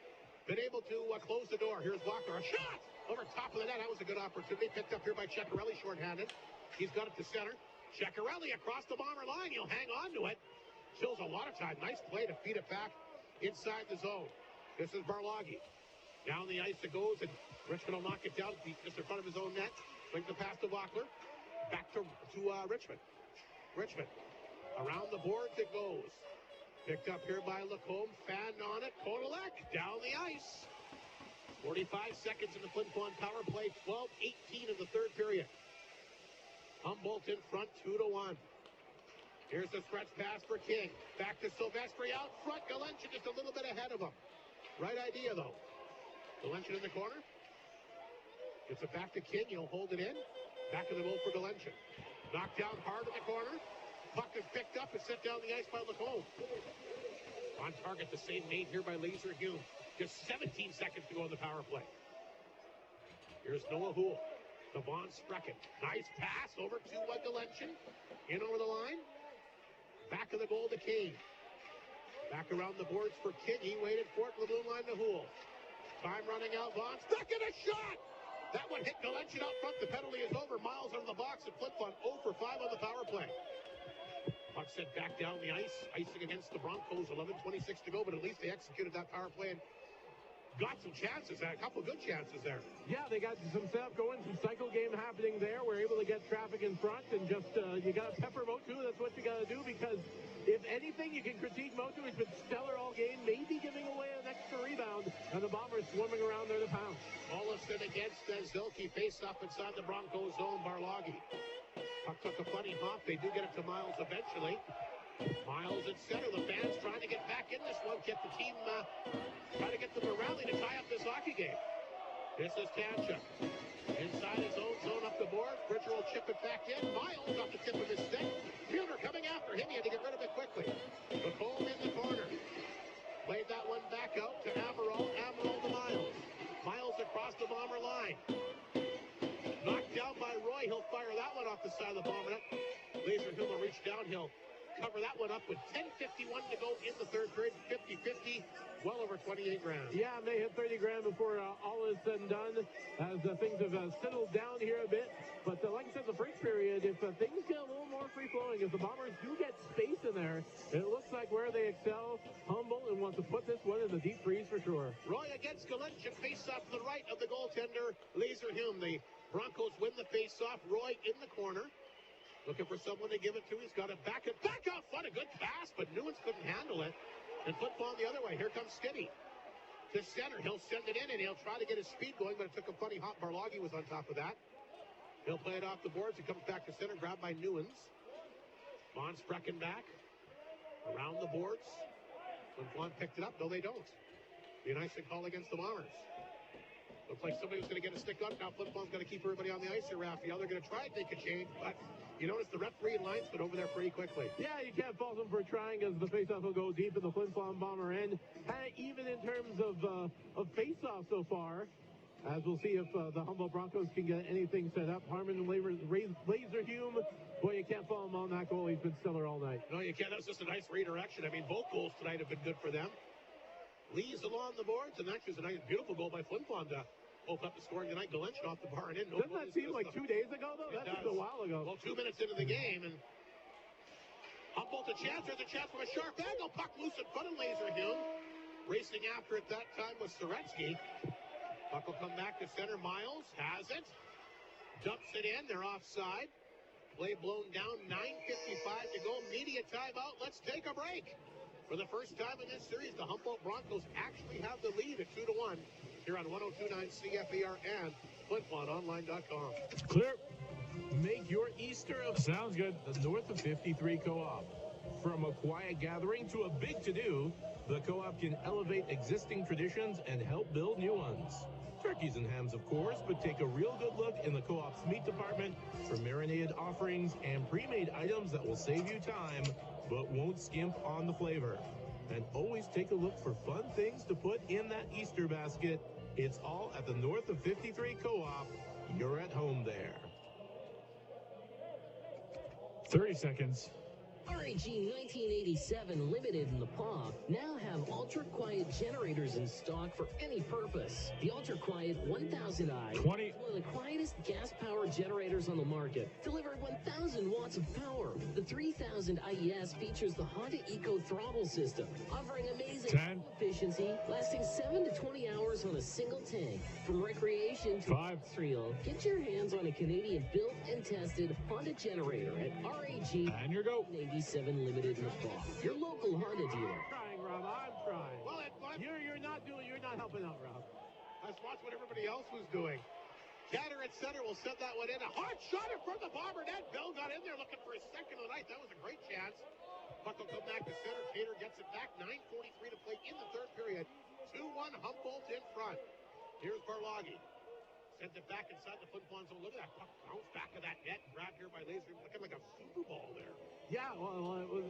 been able to close the door. Here's Bachler. A shot over top of the net. That was a good opportunity. Picked up here by Ceccarelli, shorthanded. He's got it to center. Ceccarelli across the Bomber line. He'll hang on to it. Kills a lot of time. Nice play to feed it back inside the zone. This is Barloghi. Down the ice it goes, and Richmond will knock it down just in front of his own net. Brings the pass to Bachler. Back to Richmond. Richmond. Around the boards it goes. Picked up here by Lacombe. Fanned on it. Kodalek down the ice. 45 seconds in the Flin Flon power play. 12-18 in the third period. Humboldt in front, 2-1. Here's the stretch pass for King. Back to Silvestri out front. Galencha just a little bit ahead of him. Right idea, though. Galencha in the corner. Gets it back to King. He'll hold it in. Back of the goal for Galencha. Knocked down hard in the corner. Puck is picked up and set down the ice by Lacombe. On target, the same made here by Laser Hume. Just 17 seconds to go in the power play. Here's Noah Houle. To Von Sprecken. Nice pass over to Galencha. In over the line. Back of the goal to Kane. Back around the boards for King. He waited for it. The blue line to Houle. Time running out. Von Sprecken, a shot! That one hit Galencha out front. The penalty is over. Miles on the box and Flin Flon 0 for 5 on the power play. Puck set back down the ice. Icing against the Broncos. 11:26 to go, but at least they executed that power play and got some chances, a couple good chances there. Yeah, they got some stuff going, some cycle game happening there. We're able to get traffic in front, and just you got to pepper Motu. That's what you got to do, because if anything, you can critique Motu. He's been stellar all game, maybe giving away an extra rebound, and the Bombers swarming around there to pound. Olofsson against Zilke, face up inside the Broncos zone. Barloghi. Puck took a funny hop. They do get it to Miles eventually. Miles at center. The fans trying to get back in this one. Get the team, trying to get them to rally to tie up this hockey game. This is Tanchuk. Inside his own zone up the board. Bridger will chip it back in. Miles off the tip of his stick. Fielder coming after him. He had to get rid of it quickly. Lacombe in the corner. Played that one back out to Amaral. Amaral to Miles. Miles across the Bomber line. Knocked down by Roy. He'll fire that one off the side of the Bomber net. Laser Hill will reach down. He'll cover that one up with 10:51 to go in the third period. 50-50, well over 28 grand. Yeah, and they hit 30 grand before all is said and done, as things have settled down here a bit. But like I said, the first the Bombers do get space in there. It looks like where they excel, Humboldt, and want to put this one in the deep freeze for sure. Roy against Galinch, and face-off to the right of the goaltender, Laser Hume. The Broncos win the face-off. Roy in the corner, looking for someone to give it to. He's got it back out front. A good pass, but Newens couldn't handle it. And Flin Flon the other way. Here comes Skinny to center. He'll send it in, and he'll try to get his speed going, but it took a funny hop. Barloggy was on top of that. He'll play it off the boards. It comes back to center, grabbed by Newens. Von Sprecken back around the boards. Flin Flon picked it up. No, they don't. Be a nice call against the Bombers. Looks like somebody was going to get a stick on. Now Flin Flon's going to keep everybody on the ice here, Raphael. They're going to try and make a change, but you notice the referee and linesman over there pretty quickly. Yeah, you can't fault them for trying, as the faceoff will go deep in the Flin Flon Bomber end. Even in terms of faceoff so far, as we'll see if the Humboldt Broncos can get anything set up. Harmon and Laser Hume, boy, you can't follow him on that goal. He's been stellar all night. No, you can't. That was just a nice redirection. I mean, both goals tonight have been good for them. Lee's along the boards, and that's just a nice, beautiful goal by Flin Flon to open up the scoring tonight. Galinch off the bar and in. Doesn't that seem like 2 days ago, though? That's just a while ago. Well, 2 minutes into the game, and Humboldt a chance. There's a chance from a sharp angle. Puck loose in front of Laser Hume. Racing after it that time was Soretsky. Puck will come back to center. Miles has it. Dumps it in. They're offside. Play blown down. 9:55 to go. Media timeout. Let's take a break. For the first time in this series, the Humboldt Broncos actually have the lead at 2-1 here on 102.9 CFER and FlinFlonOnline.com. Clear. Make your Easter of sounds good. The North of 53 Co-op. From a quiet gathering to a big to-do, the Co-op can elevate existing traditions and help build new ones. Turkeys and hams, of course, but take a real good look in the Co-op's meat department for marinated offerings and pre-made items that will save you time, but won't skimp on the flavor. And always take a look for fun things to put in that Easter basket. It's all at the North of 53 Co-op. You're at home there. 30 seconds. RAG 1987 Limited in the Paw now have ultra-quiet generators in stock for any purpose. The ultra-quiet 1000i 20. is one of the quietest gas-powered generators on the market, delivering 1000 watts of power. The 3000 IES features the Honda Eco throttle system, offering amazing 10. efficiency, lasting 7 to 20 hours on a single tank. From recreation to 5. industrial, get your hands on a Canadian-built and tested Honda generator at RAG And your go. 87 Limited in the Fall. Your local Honda dealer. I'm trying, Rob. I'm trying. Well, You're not helping out, Rob. let's watch what everybody else was doing. Catter at center will send that one in. A hard shot in front of the Bomber net. Bell got in there looking for his second of the night. That was a great chance. Puck will come back to center. Tater gets it back. 9:43 to play in the third period. 2-1 Humboldt in front. Here's Barloggy. Sends it back inside the Flin Flon zone. Look at that puck bounce back of that net. Grabbed here by Laser. Looking like a Super Bowl there. Yeah, well, it was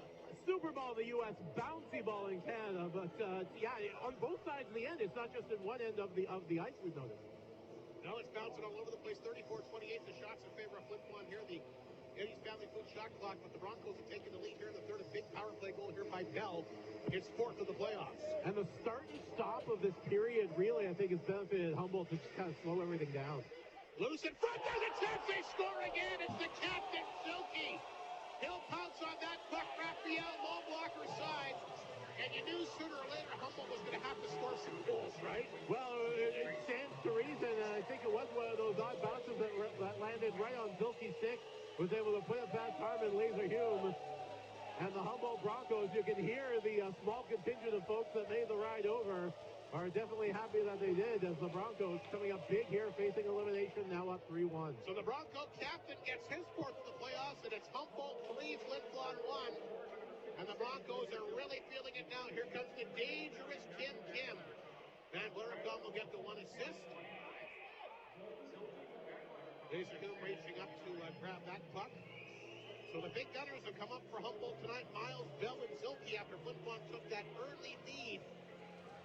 Super Bowl in the U.S., bouncy ball in Canada, but on both sides of the end, it's not just in one end of the ice, we've noticed. Now it's bouncing all over the place. 34-28. The shots in favor of Flin Flon here. The Eddie's Family Food shot clock, but the Broncos have taken the lead here in the third. A big power play goal here by Bell. It's fourth of the playoffs. And the start and stop of this period really, I think, has benefited Humboldt to just kind of slow everything down. Loose in front. There's a chance they score again. It's the captain, Silky. He'll pounce on that puck. Raphael, low blocker side. And you knew sooner or later Humboldt was going to have to score some goals, right? Well, it stands to reason, and I think it was one of those odd bounces that landed right on Zilke's stick. Was able to put it past Harmon, Laser Hume. And the Humboldt Broncos, you can hear the small contingent of folks that made the ride over are definitely happy that they did, as the Broncos coming up big here, facing elimination, now up 3-1. So the Bronco captain gets his fourth of the playoffs, and it's Humboldt 3, Flin Flon 1. And the Broncos are really feeling it now. Here comes the dangerous Kim Kim. Van Blaricom will get the one assist. Laser Hume reaching up to grab that puck. So the big gunners have come up for Humboldt tonight. Miles, Bell, and Zilke after Flin Flon took that early lead.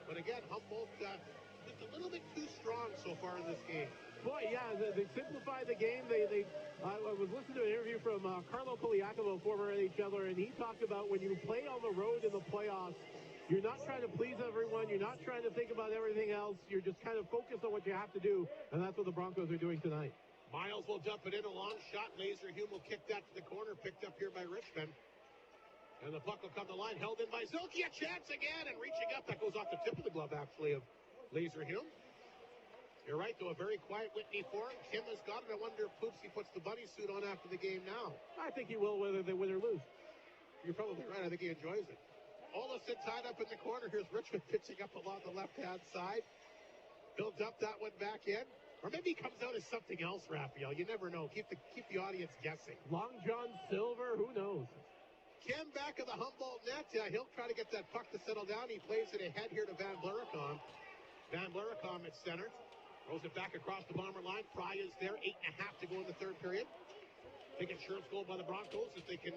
But again, Humboldt just a little bit too strong so far in this game. Boy, yeah, they simplified the game. I was listening to an interview from Carlo Poliakovo, former NHLer, and he talked about when you play on the road in the playoffs, you're not trying to please everyone. You're not trying to think about everything else. You're just kind of focused on what you have to do, and that's what the Broncos are doing tonight. Miles will dump it in, a long shot. Laser Hume will kick that to the corner, picked up here by Richmond. And the puck will come to the line, held in by Zilke. A chance again, and reaching up. That goes off the tip of the glove, actually, of Laser Hume. You're right, though, a very quiet Whitney for him. Kim has got it. I wonder if Poopsie puts the bunny suit on after the game now. I think he will, whether they win or lose. You're probably right. I think he enjoys it. Olafson tied up in the corner. Here's Richmond pitching up along the left-hand side. He'll dump that one back in. Or maybe he comes out as something else, Raphael. You never know. Keep the audience guessing. Long John Silver, who knows? Kim back of the Humboldt net. He'll try to get that puck to settle down. He plays it ahead here to Van Blericom. Van Blericom at center. Throws it back across the Bomber line. Fry is there. 8.5 to go in the third period. Big insurance goal by the Broncos if they can,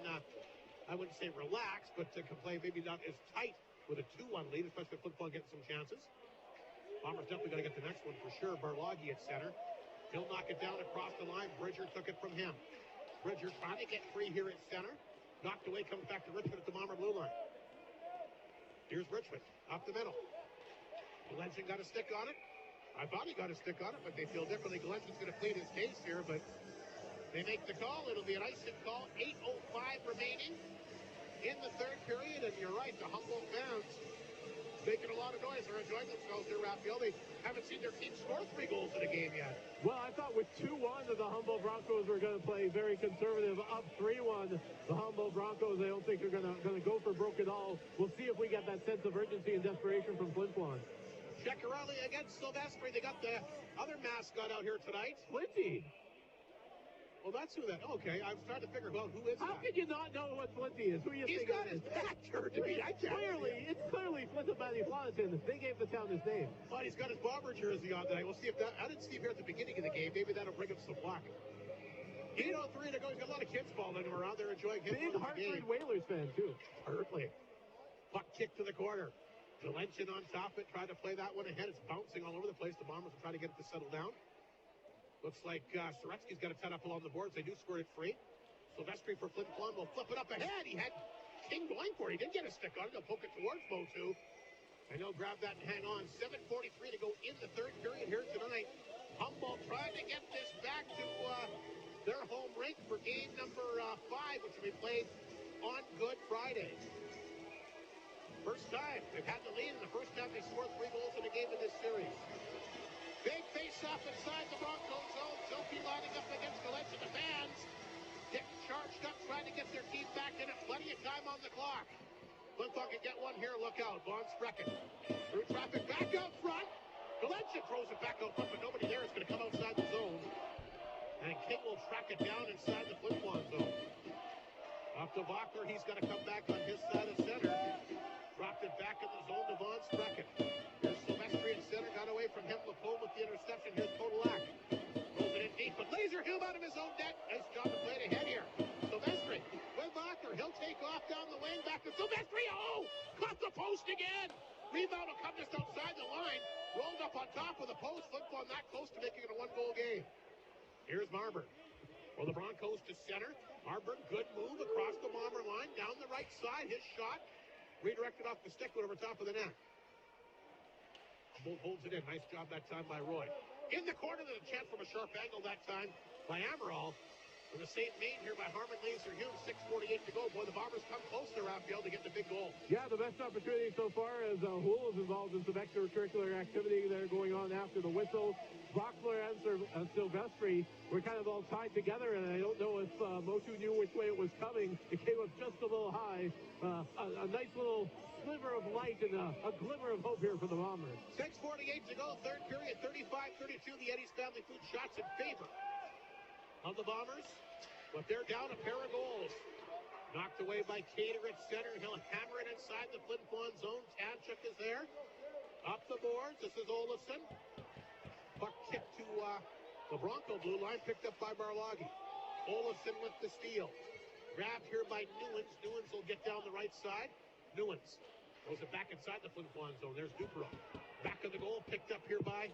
I wouldn't say relax, but to play maybe not as tight with a 2-1 lead, especially if Flin Flon getting some chances. Bombers definitely got to get the next one for sure. Barloggy at center. He'll knock it down across the line. Bridger took it from him. Bridger trying to get free here at center. Knocked away, comes back to Richmond at the Bomber blue line. Here's Richmond, up the middle. Glenson got a stick on it. I thought he got a stick on it, but they feel differently. Glenson's going to plead his case here, but they make the call. It'll be an icing call. 8:05 remaining in the third period, and you're right, the Humboldt fans making a lot of noise. They're enjoying themselves here, Raphael. They haven't seen their team score 3 goals in a game yet. Well, I thought with 2-1 that the Humboldt Broncos were going to play very conservative. Up 3-1, the Humboldt Broncos, I don't think they're going to go for broke at all. We'll see if we get that sense of urgency and desperation from Flin Flon. Ceccarelli against Silvestri. They got the other mascot out here tonight. Flinty. Well, that's who that. Okay, I was trying to figure out who is How that. could you not know what Flinty is? Who you He's think got his back turned to me. It's clearly Flinty Flanagan. They gave the town his name. But he's got his Bomber jersey on tonight. We'll see if that. I didn't see him here at the beginning of the game. Maybe that'll bring him some luck. 8:03 to go. He's got a lot of kids following him around. They're enjoying him. Big Hartford Whalers fan too. Certainly. Puck kick to the corner. Galenchin on top of it, trying to play that one ahead. It's bouncing all over the place. The Bombers will try to get it to settle down. Looks like Soretsky's got it set up along the boards. They do squirt it free. Silvestri for Flin Flon will flip it up ahead. He had King going for it. He did get a stick on it. He'll poke it towards Motu. And he'll grab that and hang on. 7:43 to go in the third period here tonight. Humboldt trying to get this back to their home rink for game number 5, which will be played on Good Friday. First time they've had the lead, and the first time they scored 3 goals in a game in this series. Big face-off inside the Broncos zone. Zilke lining up against Galenchin. The fans get charged up, trying to get their team back in it. Plenty of time on the clock. Flin Flon can get one here. Look out. Von Sprecken through traffic. Back out front. Galenchin throws it back out front, but nobody there is going to come outside the zone. And King will track it down inside the Flin Flon zone. Up to Bachler. He's got to come back on his side of center. Dropped it back in the zone to Von Sprecken. Here's Silvestri in center. Got away from him. Lapone with the interception. Here's Podolak. Rolls it in deep, but Laser Hume out of his own net. Nice job to play it ahead here. Silvestri with Bachler. He'll take off down the wing. Back to Silvestri. Oh! Caught the post again. Rebound will come just outside the line. Rolled up on top of the post. Flin Flon that close to making it a 1-goal game. Here's Marburg. For the Broncos to center. Marburg, good move across the Bomber line. Down the right side. His shot. Redirected off the stick, went over top of the net. Bolt holds it in. Nice job that time by Roy. In the corner, there's a chance from a sharp angle that time by Amaral. From the same main here by Harmon Laser Hume. 6:48 to go. Boy, the Bombers come close to Raphael to get the big goal. Yeah, the best opportunity so far as Hull is involved in some extracurricular activity that are going on after the whistle. Bachler and Silvestri were kind of all tied together, and I don't know if Motu knew which way it was coming. It came up just a little high. A nice little sliver of light and a glimmer of hope here for the Bombers. 6:48 to go, third period, 35-32. The Eddie's Family Food shots in favor of the Bombers, but they're down a pair of goals. Knocked away by Cater at center. He'll hammer it inside the Flin Flon zone. Tadchuk is there. Up the boards. This is Olafson. Puck kicked to the Bronco blue line, picked up by Barloggy. Olafson with the steal. Grabbed here by Newens. Newens will get down the right side. Newens throws it back inside the Flin Flon zone. There's Duperon. Back of the goal, picked up here by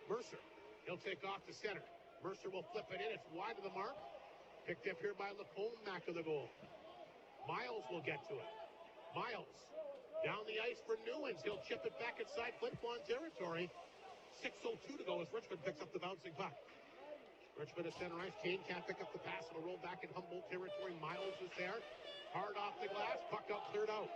Mercer. He'll take off to center. Mercer will flip it in. It's wide of the mark. Picked up here by Lacombe, back of the goal. Miles will get to it. Miles down the ice for Newens. He'll chip it back inside Flin Flon territory. 6:02 to go as Richmond picks up the bouncing puck. Richmond at center ice. Kane can't pick up the pass. It'll roll back in Humboldt territory. Miles is there. Hard off the glass. Puck out, cleared out.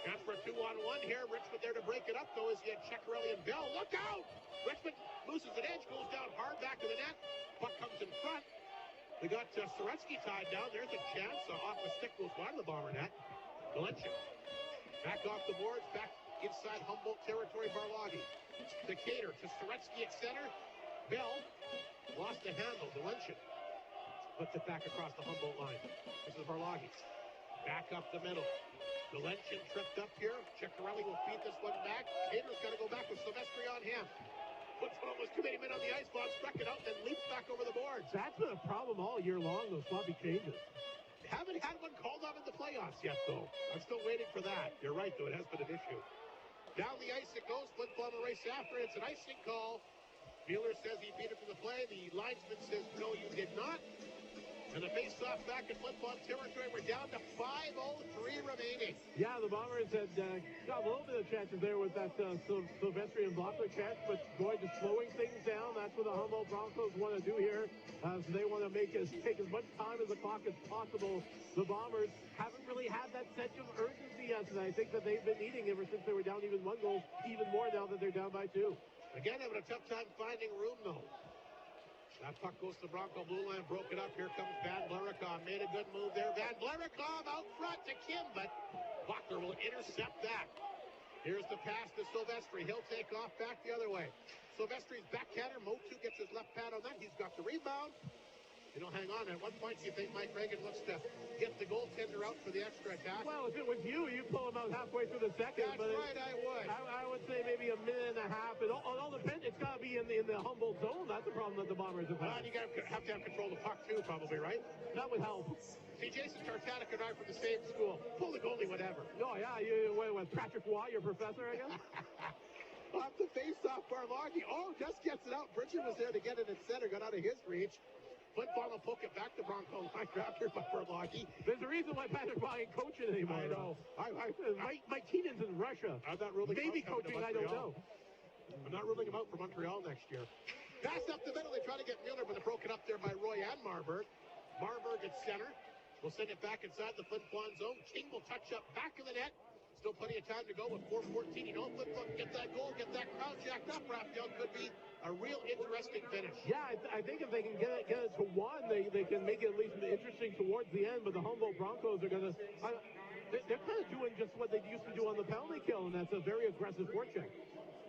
Chance for a 2-on-1 here. Richmond there to break it up, though, as he had Ceccarelli and Bell. Look out! Richmond loses an edge, goes down hard back of the net. Puck comes in front. They got Soretsky tied down. There's a chance. Off the stick goes wide of the bomber net. Valencia back off the boards, back inside Humboldt territory. Barloggy. Decatur to Soretsky at center. Bell lost the handle. Valencia puts it back across the Humboldt line. This is Barloggy. Back up the middle. Valencia tripped up here. Ceccarelli will feed this one back. Cater's got to go back with Silvestri on him. Puts one almost too many men on the ice box, struck it out, then leaps back over the boards. That's been a problem all year long, those sloppy changes. Haven't had one called on in the playoffs yet, though. I'm still waiting for that. You're right, though. It has been an issue. Down the ice it goes. Flin Flon will race after it. It's an icing call. Mueller says he beat it from the play. The linesman says, no, you did not. And the face-off back in Flin Flon territory. We're down to 5:03 remaining. Yeah, the Bombers had got a little bit of chances there with that Silvestri and Blocker catch, but boy, just slowing things down. That's what the Humboldt Broncos want to do here. So they want to take as much time as the clock as possible. The Bombers haven't really had that sense of urgency yet, and I think that they've been needing ever since they were down even one goal, even more now that they're down by 2. Again, having a tough time finding room, though. That puck goes to the Bronco blue line, broke it up. Here comes Van Blaricom. Made a good move there. Van Blaricom out front to Kim, but Buckler will intercept that. Here's the pass to Silvestri. He'll take off back the other way. Silvestri's backhander. Motu gets his left pad on that. He's got the rebound. He'll hang on. At what point do you think Mike Reagan looks to get the goaltender out for the extra attack? Well, if it was you'd pull him out halfway through the second. That's right, I would. I would say maybe a minute and a half. It all depends. It's got to be in the Humboldt zone. That's the problem that the Bombers have had. You have to have control of the puck, too, probably, right? That would help. See, Jason Tartanek and I from the same school. Pull the goalie, whatever. Oh, yeah. You with Patrick Waugh, your professor, I guess? Off the face-off, Barloggy. Oh, just gets it out. Bridger was there to get it at center. Got out of his reach. Flin Flon will poke it back to Bronco line after by Barloggy. There's a reason why Patrick Waugh ain't coaching anymore. I know. Mike Keenan's in Russia. I'm not ruling maybe him out coaching, I don't know. I'm not ruling him out for Montreal next year. Pass up the middle. They try to get Mueller, but they're broken up there by Roy and Marburg. Marburg at center. We'll send it back inside the Flin Flon zone. King will touch up back of the net. Still plenty of time to go with 4:14. You know, Flin Flon can get that goal, get that crowd jacked up. Raphael could be a real interesting finish. Yeah, I think if they can get it to 1, they can make it at least interesting towards the end. But the Humboldt Broncos are going to they're kind of doing just what they used to do on the penalty kill, and that's a very aggressive forecheck.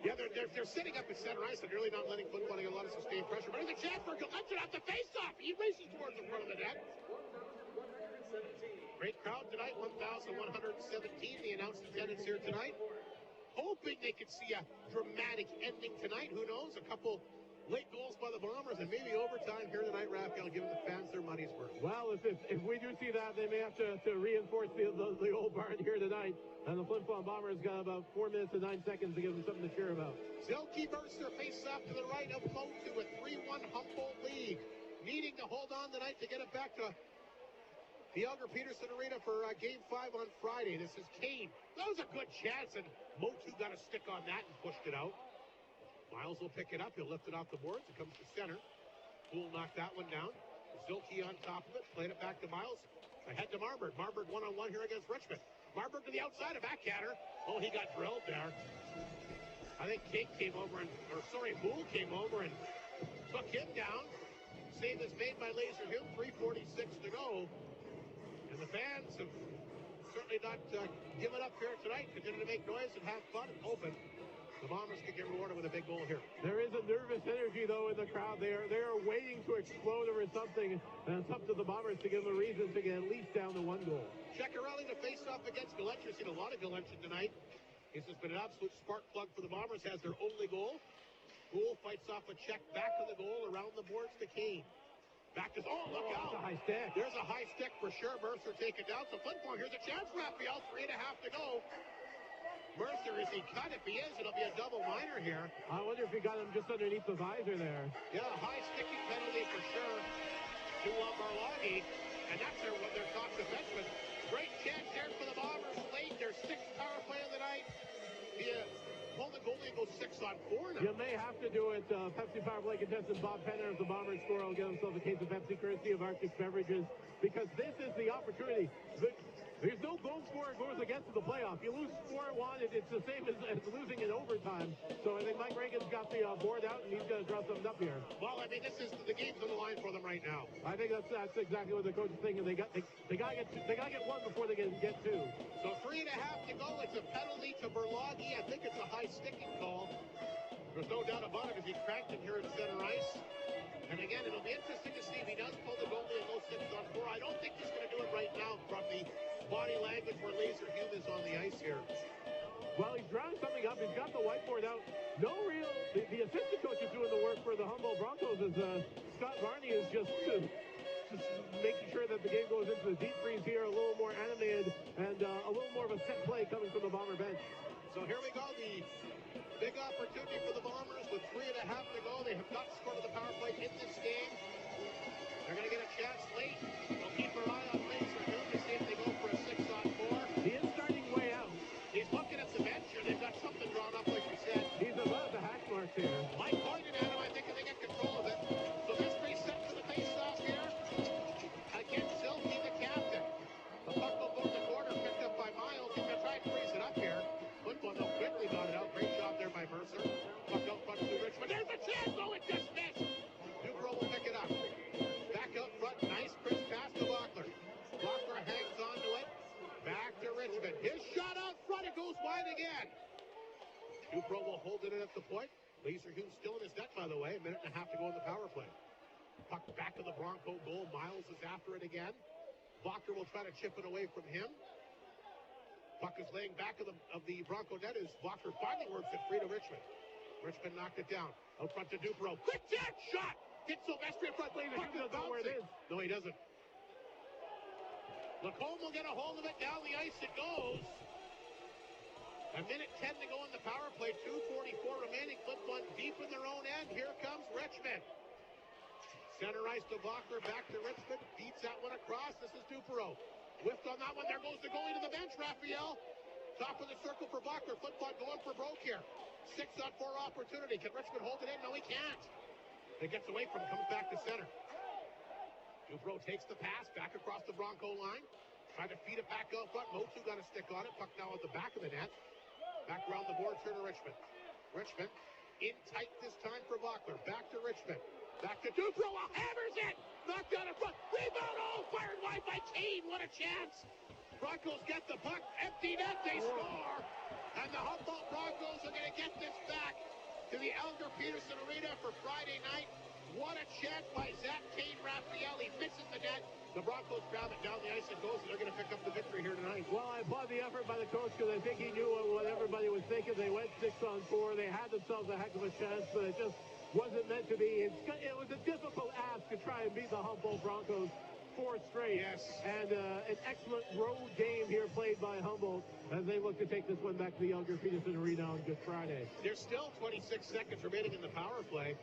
Yeah, they're sitting up at center ice and really not letting Flin Flon get a lot of sustained pressure. But there's a chance for Gillette off the face-off. He races towards the front of the net. Great crowd tonight, 1,117. The announced attendance here tonight. Hoping they could see a dramatic ending tonight. Who knows? A couple late goals by the Bombers and maybe overtime here tonight, Raphael, giving the fans their money's worth. Well, if we do see that, they may have to reinforce the old barn here tonight. And the Flin Flon Bombers got about 4 minutes and 9 seconds to give them something to cheer about. Zilke Mercer face off to the right of Motu with 3-1 Humboldt lead. Needing to hold on tonight to get it back to the Elger Peterson Arena for Game 5 on Friday. This is Kane. That was a good chance, and Motu got a stick on that and pushed it out. Miles will pick it up. He'll lift it off the boards. It comes to center. Poole knocked that one down. Zilke on top of it. Played it back to Miles. Ahead to Marburg. Marburg one-on-one here against Richmond. Marburg to the outside, a backhander. Oh, he got drilled there. I think King came over Moole came over and took him down. Save is made by Laser Hume. 3:46 to go. And the fans have certainly not given up here tonight. Continue to make noise and have fun and open. The Bombers could get rewarded with a big goal here. There is a nervous energy, though, in the crowd. They are waiting to explode over something, and it's up to the Bombers to give them a reason to get at least down to 1 goal. Ceccarelli to face off against Galentia. We've seen a lot of Galentia tonight. This has been an absolute spark plug for the Bombers. Has their only goal. Poole fights off a check back of the goal around the boards to Kane. Back to, look out. That's a high stick. There's a high stick for sure. Mercer take it down. So Flin Flon, here's a chance, Raphael. 3.5 to go. Mercer, is he cut? If he is, it'll be a double minor here. I wonder if he got him just underneath the visor there. Yeah, a high sticking penalty for sure to Barloggy. And that's their top defenseman. Great chance there for the Bombers late. Their 6th power play of the night. The Poland goalie go 6-on-4 now. You may have to do it. Pepsi Power Play contestant Bob Penner, if the Bombers score, will get himself a case of Pepsi courtesy of Arctic Beverages, because this is the opportunity. There's no goal scorer goes against in the playoff. You lose 4-1, it's the same as losing in overtime. So I think Mike Reagan's got the board out, and he's going to draw something up here. Well, I mean, the game's on the line for them right now. I think that's exactly what the coach is thinking. They got to get one before they can get two. So 3.5 to go. It's a penalty to Berlagi. I think it's a high sticking call. There's no doubt about it as he cracked it here at center ice. And again, it'll be interesting to see if he does pull the goalie and go 6-on-4. I don't think he's going to do it right now from the body language where Laser Hume is on the ice here. Well, he's drawing something up. He's got the whiteboard out. No real... The assistant coach is doing the work for the Humboldt Broncos as Scott Varney is just making sure that the game goes into the deep freeze here, a little more animated, and a little more of a set play coming from the Bomber bench. So here we go, the big opportunity for the Bombers with 3.5 to go. They have not scored on the power play in this game. They're going to get a chance late. We'll keep our eye on Laser Hume to see if they go for a 6-on-4. He is starting way out. He's looking at the bench here. They've got something drawn up, like you said. He's above the hack marks here. Mike pointed at him. I think they get control of it. So this set for the face-off here. Again, Silky, the captain. The puck will go to the corner, picked up by Miles. He's going to try and freeze it up here. Flin Flon quickly got it out. Great job there by Mercer. Puck out front to Richmond. There's a chance. Oh, it just missed. Dubrow will pick it up. Back out front. Nice crisp pass to Bockler. Bockler hangs on to it. Back to Richmond. His shot out front. It goes wide again. Dubrow will hold it in at the point. Laser Hume still in his net, by the way. 1.5 minutes to go in the power play. Puck back of the Bronco goal. Miles is after it again. Bockler will try to chip it away from him. Puck is laying back of the Bronco net as Bockler finally works it free to Richmond. Richmond knocked it down. Out front to Dubrow. Quick chance shot! Hits Silvestri in front. Laser Hume doesn't know where it is. No, he doesn't. Lacombe will get a hold of it. Down the ice it goes. 1:10 to go in the power play. 2:44 remaining. Flin Flon deep in their own end. Here comes Richmond. Center ice to Bockler. Back to Richmond. Beats that one across. This is Dubrow. Whiffed on that one. There goes the goalie to the bench. Raphael. Top of the circle for Bockler. Flin Flon going for broke here. 6-on-4 opportunity. Can Richmond hold it in? No, he can't. It gets away from him. Comes back to center. Dubrow takes the pass. Back across the Bronco line. Trying to feed it back out front. Motu got a stick on it. Puck now at the back of the net. Back around the board, turn to Richmond. Richmond in tight this time for Bockler. Back to Richmond. Back to Dubrow. Hammers it. Knocked out in front. Rebound. Oh, fired wide by Kane. What a chance. Broncos get the puck. Empty net. They score. And the Humboldt Broncos are going to get this back to the Elgar Peterson Arena for Friday night. What a chance by Zach Kane Raphael. He misses the net. The Broncos grab it down the ice and goes, and they're going to pick up the victory here tonight. Well, I applaud the effort by the coach because I think he knew what everybody was thinking. They went 6-on-4. They had themselves a heck of a chance, but it just wasn't meant to be. It was a difficult ask to try and beat the Humboldt Broncos 4 straight. Yes. And an excellent road game here played by Humboldt as they look to take this one back to the Elgar Peterson Arena on Good Friday. There's still 26 seconds remaining in the power play.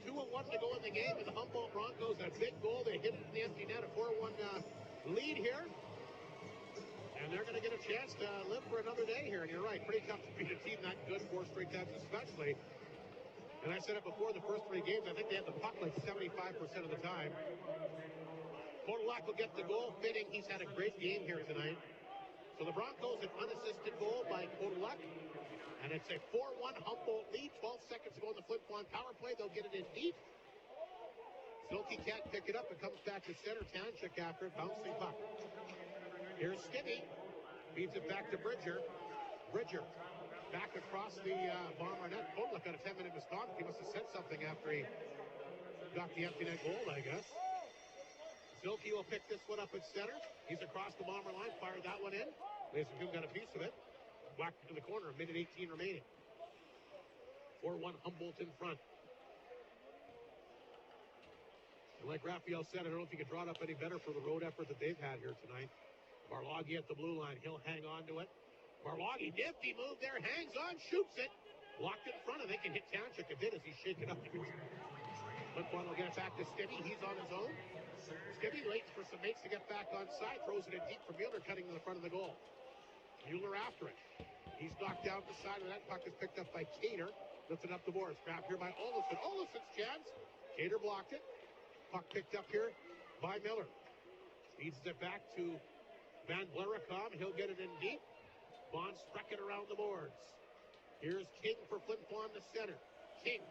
2-1 to go in the game, and the Humboldt Broncos a big goal. They hit it in the empty net, a 4-1 lead here. And they're going to get a chance to live for another day here. And you're right, pretty tough to beat a team that good 4 straight times, especially. And I said it before, the first 3 games, I think they had the puck like 75% of the time. Podolak will get the goal. Fitting, he's had a great game here tonight. So the Broncos, an unassisted goal by Podolak. And it's a 4-1 Humboldt lead. 12 seconds to go in the Flin Flon power play. They'll get it in deep. Silky can't pick it up. It comes back to center. Tanchik after it. Bouncing puck. Here's Skinny. Feeds it back to Bridger. Bridger back across the Bomber net. Podolak got a 10-minute misconduct. He must have said something after he got the empty net goal, I guess. Silky will pick this one up at center. He's across the Bomber line. Fired that one in. Laser Hume got a piece of it. Whacked into the corner, 1:18 remaining. 4-1 Humboldt in front. And like Raphael said, I don't know if you could draw it up any better for the road effort that they've had here tonight. Barloggy at the blue line. He'll hang on to it. Barloggy, nifty move there. Hangs on, shoots it. Blocked in front of it. They can hit Tanchik a bit as he's shaken up. Flin Flon will get it back to Stibby. He's on his own. Stibby waits for some mates to get back on side. Throws it in deep for Mueller, cutting to the front of the goal. Mueller after it. He's knocked down the side of the net. Puck is picked up by Cater. Lifted up the boards. Grabbed here by Olofsson. Olofsson's chance. Cater blocked it. Puck picked up here by Miller. Feeds it back to Van Blaricom. He'll get it in deep. Von Sprecken around the boards. Here's King for Flin Flon to center. King.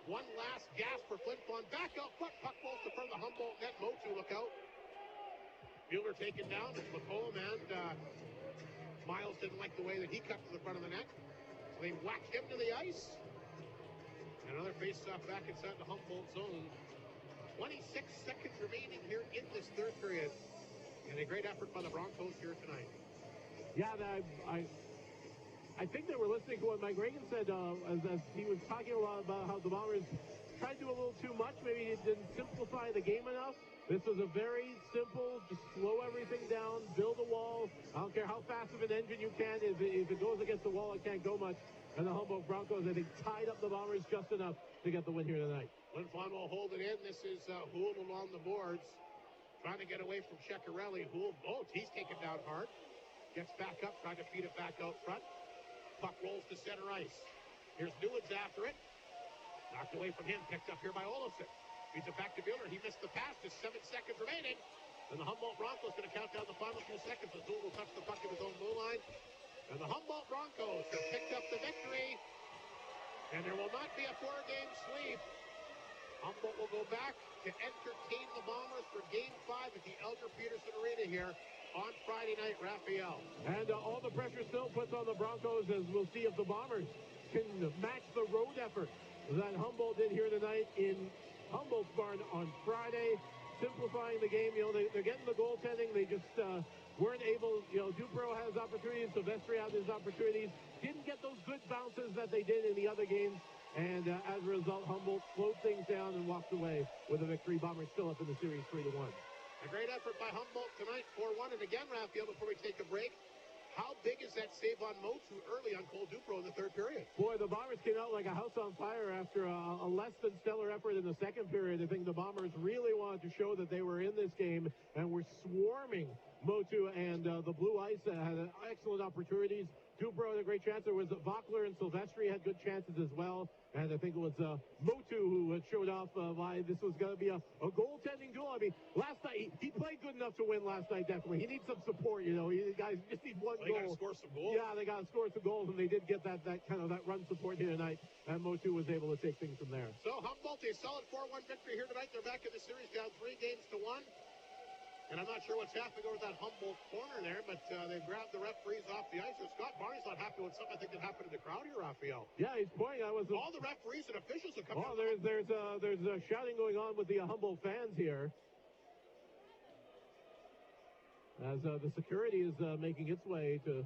One last gasp for Flin Flon. Back out front. Puck rolls to front of the Humboldt net. Motu, look out. Fielder taken down. It's McCollum and Miles didn't like the way that he cut to the front of the net. So they whack him to the ice. Another face-off back inside the Humboldt zone. 26 seconds remaining here in this third period. And a great effort by the Broncos here tonight. Yeah, I think they were listening to what Mike Reagan said as he was talking a lot about how the Bombers tried to do a little too much. Maybe it didn't simplify the game enough. This was a very simple, just slow everything down, build a wall. I don't care how fast of an engine you can. If it goes against the wall, it can't go much. And the Humboldt Broncos, I think, tied up the Bombers just enough to get the win here tonight. Flin Flon will hold it in. This is Houle along the boards. Trying to get away from Ceccarelli. Houle, he's taken down hard. Gets back up, trying to feed it back out front. Puck rolls to center ice. Here's Newlands after it. Knocked away from him, picked up here by Olofsson. Feeds it back to Mueller. He missed the pass. Just 7 seconds remaining. And the Humboldt Broncos going to count down the final 2 seconds. Azul will touch the puck in his own blue line. And the Humboldt Broncos have picked up the victory. And there will not be a 4-game sweep. Humboldt will go back to entertain the Bombers for Game 5 at the Elger Peterson Arena here on Friday night, Raphael. And all the pressure still puts on the Broncos as we'll see if the Bombers can match the road effort that Humboldt did here tonight in Humboldt's barn on Friday, simplifying the game. They're getting the goaltending. They just weren't able, Dupro has opportunities, Silvestri has his opportunities. Didn't get those good bounces that they did in the other games. And as a result, Humboldt slowed things down and walked away with a victory. Bombers still up in the series 3-1. A great effort by Humboldt tonight, 4-1. And again, Raphael, before we take a break, how big is that save on Motu early on Cole Dupro in the third period? Boy, the Bombers came out like a house on fire after a less than stellar effort in the second period. I think the Bombers really wanted to show that they were in this game and were swarming Motu, and the Blue Ice had excellent opportunities. Dupro had a great chance. There was Vockler and Silvestri had good chances as well. And I think it was Motu who showed off why this was going to be a goaltending duel. I mean, last night, he played good enough to win last night, definitely. He needs some support, guys just need one goal. They got to score some goals. Yeah, they got to score some goals, and they did get that kind of run support here tonight. And Motu was able to take things from there. So Humboldt, a solid 4-1 victory here tonight. They're back in the series down 3-1. And I'm not sure what's happening over that Humboldt corner there, but they've grabbed the referees off the ice. And Scott Barney's not happy with something I think that happened in the crowd here, Raphael. Yeah, he's pointing. All the referees and officials have come out. There's shouting going on with the Humboldt fans here. As the security is making its way to...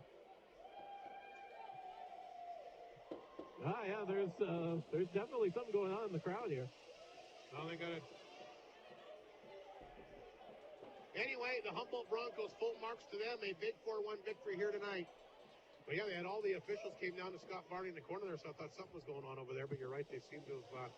yeah, there's definitely something going on in the crowd here. Well, they got it. Anyway, the Humboldt Broncos, full marks to them. A big 4-1 victory here tonight. But yeah, they had all the officials came down to Scott Barney in the corner there, so I thought something was going on over there. But you're right, they seem to have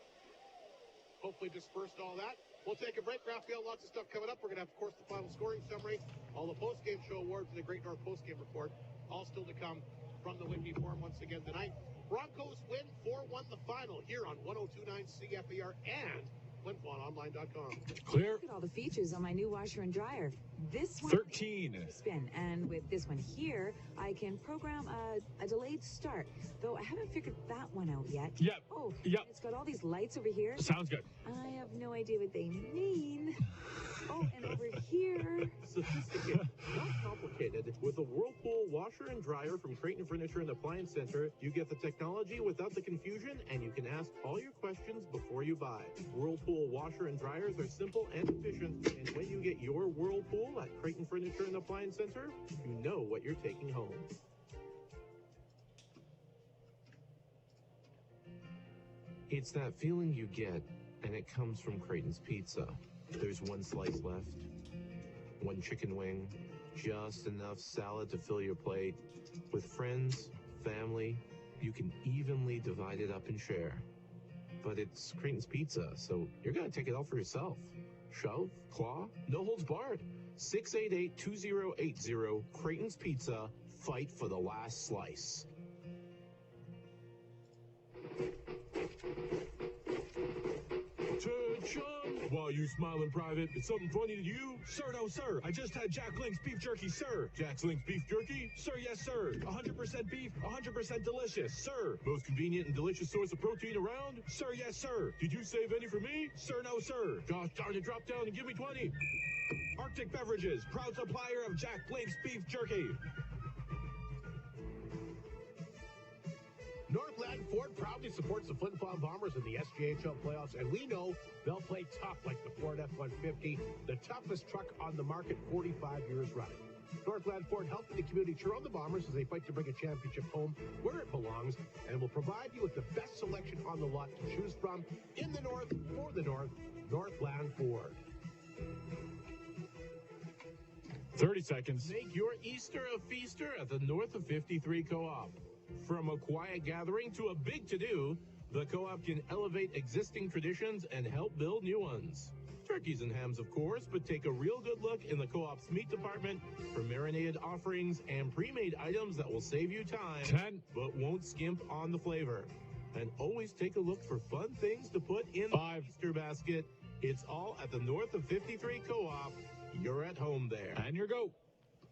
hopefully dispersed all that. We'll take a break, Raphael. Lots of stuff coming up. We're going to have, of course, the final scoring summary, all the post-game show awards, and the Great North post-game report, all still to come from the Whitney Forum once again tonight. Broncos win 4-1 the final here on 102.9 CFER and FlinFlonOnline.com. Clear. Look at all the features on my new washer and dryer. This one 13. spin, and with this one here, I can program a delayed start. Though I haven't figured that one out yet. Yep. Oh, yep. It's got all these lights over here. Sounds good. I have no idea what they mean. Oh, and over here. Sophisticated, not complicated. With a Whirlpool washer and dryer from Creighton Furniture and Appliance Center, you get the technology without the confusion, and you can ask all your questions before you buy. Whirlpool washer and dryers are simple and efficient, and when you get your Whirlpool at Creighton Furniture and Appliance Center, you know what you're taking home. It's that feeling you get, and it comes from Creighton's Pizza. There's one slice left, one chicken wing, just enough salad to fill your plate. With friends, family, you can evenly divide it up and share. But it's Creighton's Pizza, so you're going to take it all for yourself. Shove, claw, no holds barred. 688-2080, Creighton's Pizza, fight for the last slice. Why you smiling, Private? It's something funny to you? Sir, no, sir. I just had Jack Link's beef jerky, sir. Jack Link's beef jerky? Sir, yes, sir. 100% beef, 100% delicious, sir. Most convenient and delicious source of protein around? Sir, yes, sir. Did you save any for me? Sir, no, sir. Gosh darn it, drop down and give me 20. Arctic Beverages, proud supplier of Jack Link's beef jerky. Northland Ford proudly supports the Flin Flon Bombers in the SJHL playoffs, and we know they'll play tough like the Ford F-150, the toughest truck on the market 45 years running. Northland Ford helping the community cheer on the Bombers as they fight to bring a championship home where it belongs, and will provide you with the best selection on the lot to choose from in the North, for the North, Northland Ford. 30 seconds. Make your Easter a feaster at the North of 53 Co-op. From a quiet gathering to a big to-do, the Co-op can elevate existing traditions and help build new ones. Turkeys and hams, of course, but take a real good look in the Co-op's meat department for marinated offerings and pre-made items that will save you time, 10, but won't skimp on the flavor. And always take a look for fun things to put in 5, the Easter basket. It's all at the North of 53 Co-op. You're at home there. and your go.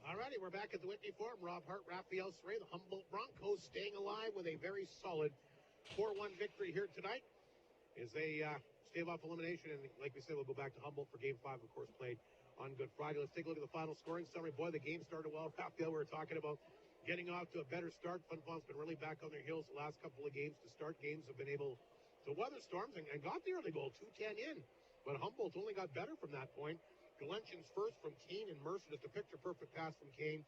All righty, we're back at the Whitney Forum. Rob Hart, Raphael Saray, the Humboldt Broncos staying alive with a very solid 4-1 victory here tonight as they stave off elimination. And like we said, we'll go back to Humboldt for Game 5, of course, played on Good Friday. Let's take a look at the final scoring summary. Boy, the game started well. Raphael, we were talking about getting off to a better start. Flin Flon's been really back on their heels the last couple of games. To start games, have been able to weather storms and got the early goal, 2-10 in. But Humboldt only got better from that point. Galention's first from Kane and Mercer, just a picture-perfect pass from Kane.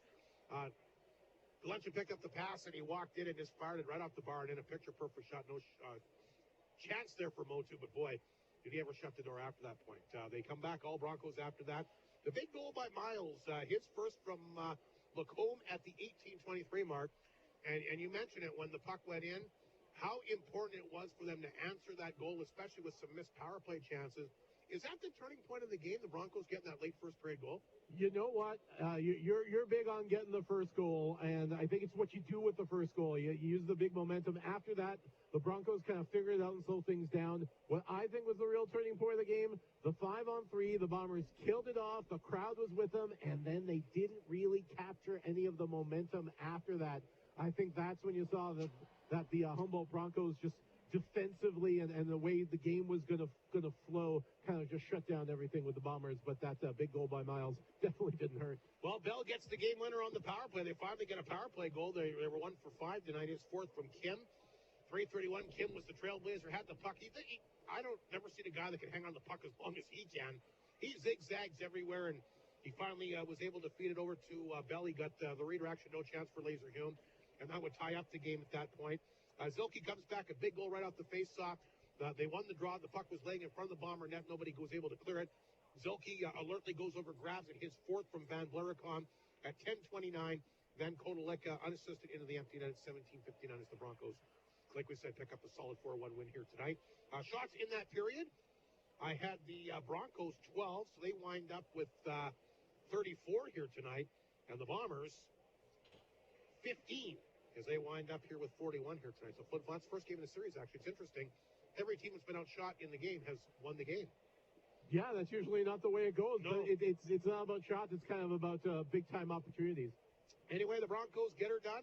Galention picked up the pass and he walked in and just fired it right off the bar and in a picture-perfect shot. No chance there for Motu, but boy, did he ever shut the door after that point. They come back, all Broncos after that. The big goal by Miles, his first from Lacombe at the 18:23 mark. And you mentioned it when the puck went in, how important it was for them to answer that goal, especially with some missed power play chances. Is that the turning point of the game, the Broncos getting that late first period goal? You know what? You're big on getting the first goal, and I think it's what you do with the first goal. You use the big momentum. After that, the Broncos kind of figured it out and slowed things down. What I think was the real turning point of the game, the 5-on-3, the Bombers killed it off. The crowd was with them, and then they didn't really capture any of the momentum after that. I think that's when you saw that the Humboldt Broncos just defensively and the way the game was gonna flow kind of just shut down everything with the Bombers. But that big goal by Miles definitely didn't hurt. Well, Bell gets the game winner on the power play. They finally get a power play goal. They were 1 for 5 tonight. His fourth from Kim. 3:31. Kim was the trailblazer, had the puck. I don't never seen a guy that can hang on the puck as long as he can. He zigzags everywhere, and he finally was able to feed it over to Bell. He got the redirection, no chance for Laser Hume, and that would tie up the game at that point. Zilke comes back, a big goal right off the face-off. They won the draw. The puck was laying in front of the Bomber net. Nobody was able to clear it. Zilke alertly goes over, grabs it, his fourth from Van Blericon at 10:29. Then Kodaleka unassisted into the empty net at 17:59 as the Broncos, like we said, pick up a solid 4-1 win here tonight. Shots in that period, I had the Broncos 12, so they wind up with 34 here tonight, and the Bombers 15. As they wind up here with 41 here tonight. So Flin Flon's first game in the series, actually. It's interesting. Every team that's been outshot in the game has won the game. Yeah, that's usually not the way it goes. No. But it's not about shots. It's kind of about big-time opportunities. Anyway, the Broncos get her done.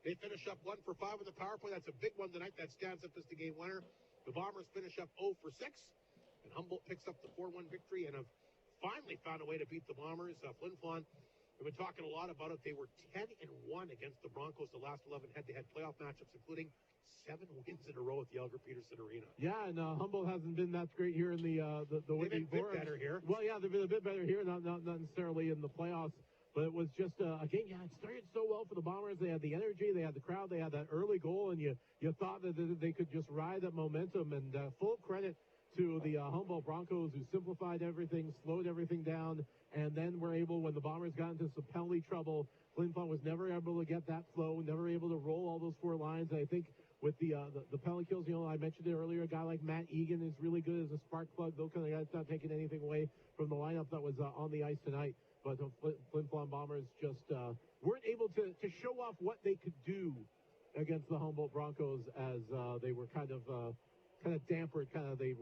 They finish up 1 for 5 on the power play. That's a big one tonight. That stands up as the game winner. The Bombers finish up 0 for 6. And Humboldt picks up the 4-1 victory and have finally found a way to beat the Bombers. Flin Flon, we've been talking a lot about it. They were 10-1 against the Broncos the last 11 head-to-head playoff matchups, including 7 wins in a row at the Elger Peterson Arena. Yeah, and Humboldt hasn't been that great here in the Whitney They've been a Forum. bit better here. Well, yeah, they've been a bit better here, not necessarily in the playoffs, but it was just a game. Yeah, it started so well for the Bombers. They had the energy, they had the crowd, they had that early goal, and you thought that they could just ride that momentum. And full credit to the Humboldt Broncos, who simplified everything, slowed everything down, and then were able, when the Bombers got into some penalty trouble, Flin Flon was never able to get that flow, never able to roll all those 4 lines. And I think with the penalty kills, I mentioned it earlier, a guy like Matt Egan is really good as a spark plug. Those kind of guys, not taking anything away from the lineup that was on the ice tonight. But the Flin Flon Bombers just weren't able to show off what they could do against the Humboldt Broncos, as they were kind of dampered. They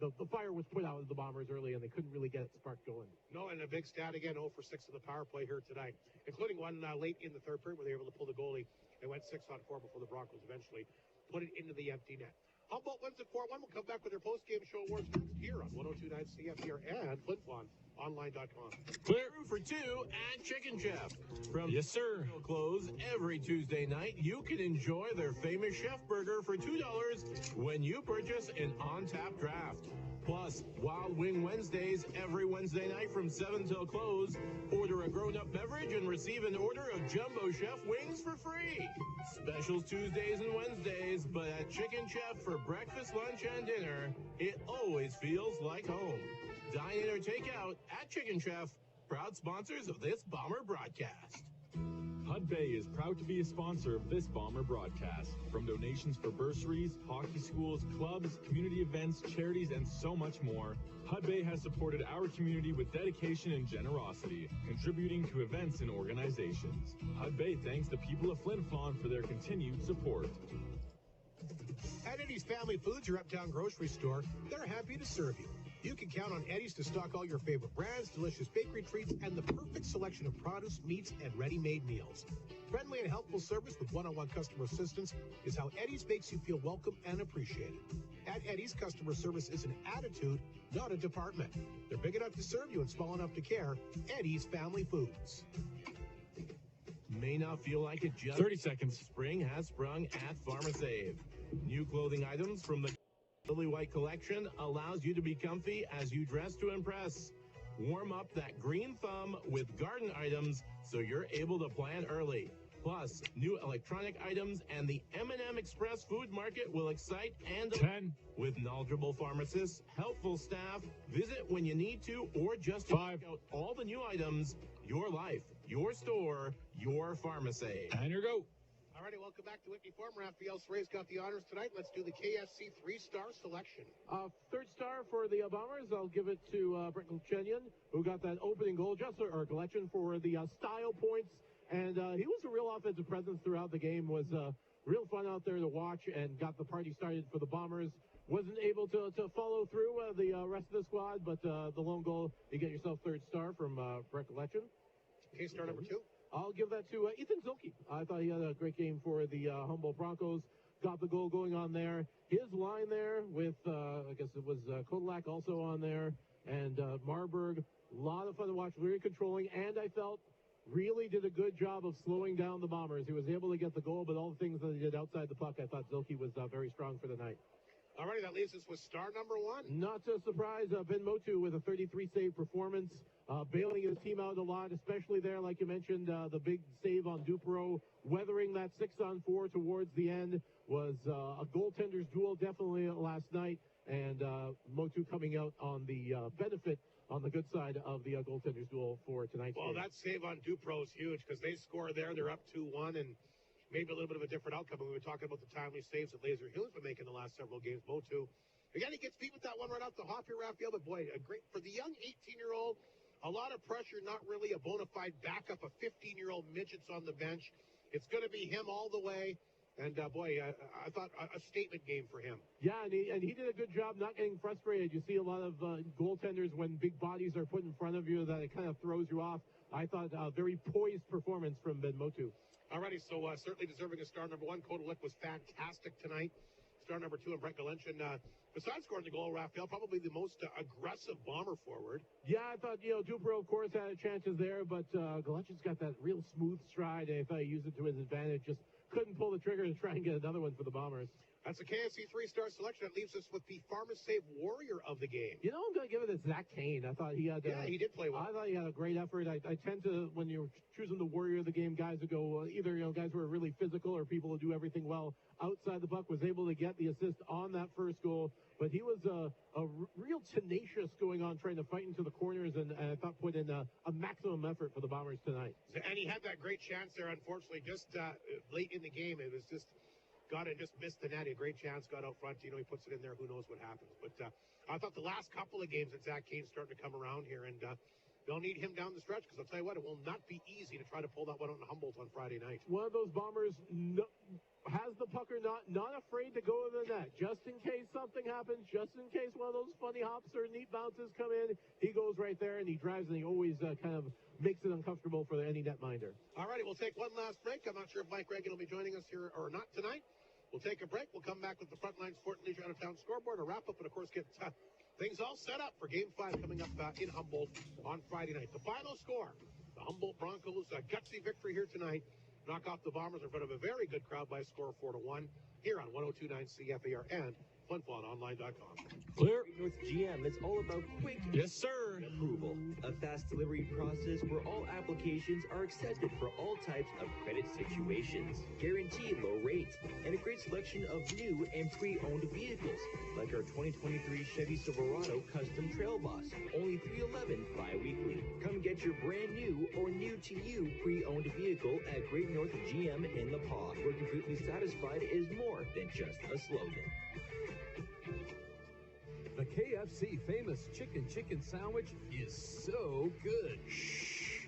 the fire was put out of the Bombers early, and they couldn't really get it sparked going. No, and a big stat again, 0 for 6 in the power play here tonight, including one late in the third period where they were able to pull the goalie. They went 6 on 4 before the Broncos eventually put it into the empty net. Humboldt wins it 4-1. We'll come back with their post-game show awards next here on 102.9 CFR and FlinFlonOnline.com. Clear for 2 at Chicken Chef. From Yes, sir. close every Tuesday night, you can enjoy their famous chef burger for $2 when you purchase an on-tap draft. Plus, Wild Wing Wednesdays every Wednesday night from 7 till close. Order a grown-up beverage and receive an order of Jumbo Chef wings for free. Specials Tuesdays and Wednesdays, but at Chicken Chef for breakfast, lunch, and dinner, it always feels like home. Dine in or take out at Chicken Chef, proud sponsors of this Bomber broadcast. Hudbay is proud to be a sponsor of this Bomber broadcast. From donations for bursaries, hockey schools, clubs, community events, charities, and so much more, Hudbay has supported our community with dedication and generosity, contributing to events and organizations. Hudbay thanks the people of Flin Flon for their continued support. At Eddie's Family Foods, your uptown grocery store, they're happy to serve you. You can count on Eddie's to stock all your favorite brands, delicious bakery treats, and the perfect selection of produce, meats, and ready-made meals. Friendly and helpful service with one-on-one customer assistance is how Eddie's makes you feel welcome and appreciated. At Eddie's, customer service is an attitude, not a department. They're big enough to serve you and small enough to care. Eddie's Family Foods. May not feel like it just 30 seconds. Spring has sprung at PharmaSave. New clothing items from the Lily White collection allows you to be comfy as you dress to impress. Warm up that green thumb with garden items so you're able to plan early. Plus, new electronic items and the M&M Express Food Market will excite and 10. With knowledgeable pharmacists, helpful staff, visit when you need to, or just 5. check out all the new items. Your life, your store, your PharmaSave. And your go. All righty, welcome back to Whitney Farm. Raphael Saray's got the honors tonight. Let's do the KFC 3-star selection. Third star for the Bombers. I'll give it to Brett Galchenyuk, who got that opening goal, or collection for the style points. And he was a real offensive presence throughout the game. Was real fun out there to watch and got the party started for the Bombers. Wasn't able to follow through the rest of the squad, but the lone goal, you get yourself third star from Brett Galchenyuk. Okay, star number 2. I'll give that to Ethan Zilke. I thought he had a great game for the Humboldt Broncos. Got the goal going on there. His line there with, I guess it was Kodalak also on there, and Marburg. A lot of fun to watch, very controlling, and I felt really did a good job of slowing down the Bombers. He was able to get the goal, but all the things that he did outside the puck, I thought Zilke was very strong for the night. All righty, that leaves us with star number 1. Not a surprise, Ben Motu with a 33-save performance, bailing his team out a lot, especially there, like you mentioned, the big save on Dupro, weathering that 6-on-4 towards the end was a goaltender's duel definitely last night, and Motu coming out on the benefit, on the good side of the goaltender's duel for tonight's game. That save on Dupro is huge because they score there, they're up 2-1, and maybe a little bit of a different outcome. We were talking about the timely saves that Laser Hill's been making the last several games. Motu, again, he gets beat with that one right off the hop here, Raphael, but boy, a great, for the young 18-year-old, a lot of pressure, not really a bona fide backup, a 15-year-old midget's on the bench. It's going to be him all the way. And, I thought a statement game for him. Yeah, and he did a good job not getting frustrated. You see a lot of goaltenders when big bodies are put in front of you that it kind of throws you off. I thought a very poised performance from Ben Motu. Alrighty, so certainly deserving a star number 1. Kodalak was fantastic tonight. Star number 2, and Brett Galchenyuk, besides scoring the goal, Raphael, probably the most aggressive Bomber forward. Yeah, I thought, Dupro, of course, had chances there, but Galchenyuk's got that real smooth stride, and I thought he used it to his advantage. Just couldn't pull the trigger to try and get another one for the Bombers. That's a KFC 3-star selection. That leaves us with the PharmaSave warrior of the game. I'm going to give it to Zach Kane. I thought he had... he did play well. I thought he had a great effort. I tend to, when you're choosing the warrior of the game, guys who go either, guys who are really physical or people who do everything well outside the puck, was able to get the assist on that first goal. But he was a real tenacious going on, trying to fight into the corners, and I thought put in a maximum effort for the Bombers tonight. And he had that great chance there, unfortunately, just late in the game. It was just... got it, just missed the net. A great chance, got out front. He puts it in there. Who knows what happens? But I thought the last couple of games that Zach Kane's starting to come around here, and they'll need him down the stretch, because I'll tell you what, it will not be easy to try to pull that one out in Humboldt on Friday night. One of those Bombers has the pucker, not afraid to go to the net, just in case something happens, just in case one of those funny hops or neat bounces come in. He goes right there and he drives, and he always kind of makes it uncomfortable for any netminder. All righty, we'll take one last break. I'm not sure if Mike Reagan will be joining us here or not tonight. We'll take a break. We'll come back with the Frontline Sport and Leisure out-of-town scoreboard, a wrap-up, and, of course, get things all set up for Game 5 coming up in Humboldt on Friday night. The final score, the Humboldt Broncos, a gutsy victory here tonight. Knock off the Bombers in front of a very good crowd by a score of 4-1 here on 102.9 CFAR and FlinFlonOnline.com. Clear. North GM is all about quick Yes, sir. approval. A fast delivery process where all applications are accepted for all types of credit situations. Guaranteed low rates and a great selection of new and pre-owned vehicles, like our 2023 Chevy Silverado Custom Trail Boss, only $311 bi-weekly. Come get your brand new or new to you pre-owned vehicle at Great North GM in the Paw, where completely satisfied is more than just a slogan. The KFC famous chicken sandwich is so good. Shh.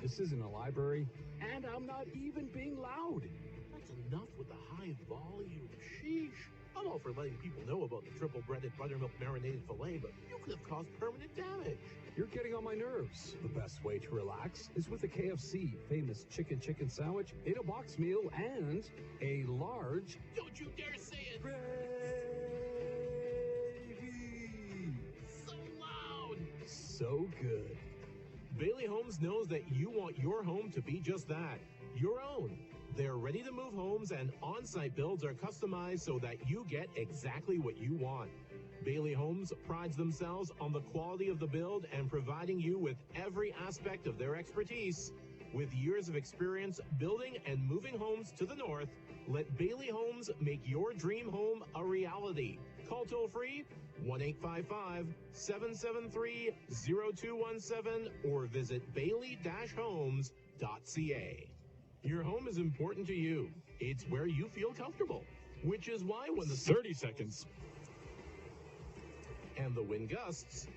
This isn't a library, and I'm not even being loud. That's enough with the high volume. Sheesh. I'm all for letting people know about the triple breaded buttermilk marinated filet, but you could have caused permanent damage. You're getting on my nerves. The best way to relax is with the KFC famous chicken sandwich in a box meal and a large... Don't you dare say it! So loud! So good. Bailey Homes knows that you want your home to be just that, your own. Their ready-to-move homes and on-site builds are customized so that you get exactly what you want. Bailey Homes prides themselves on the quality of the build and providing you with every aspect of their expertise. With years of experience building and moving homes to the north, let Bailey Homes make your dream home a reality. Call toll-free 1-855-773-0217 or visit bailey-homes.ca. Your home is important to you. It's where you feel comfortable, which is why when the 30 seconds and the wind gusts,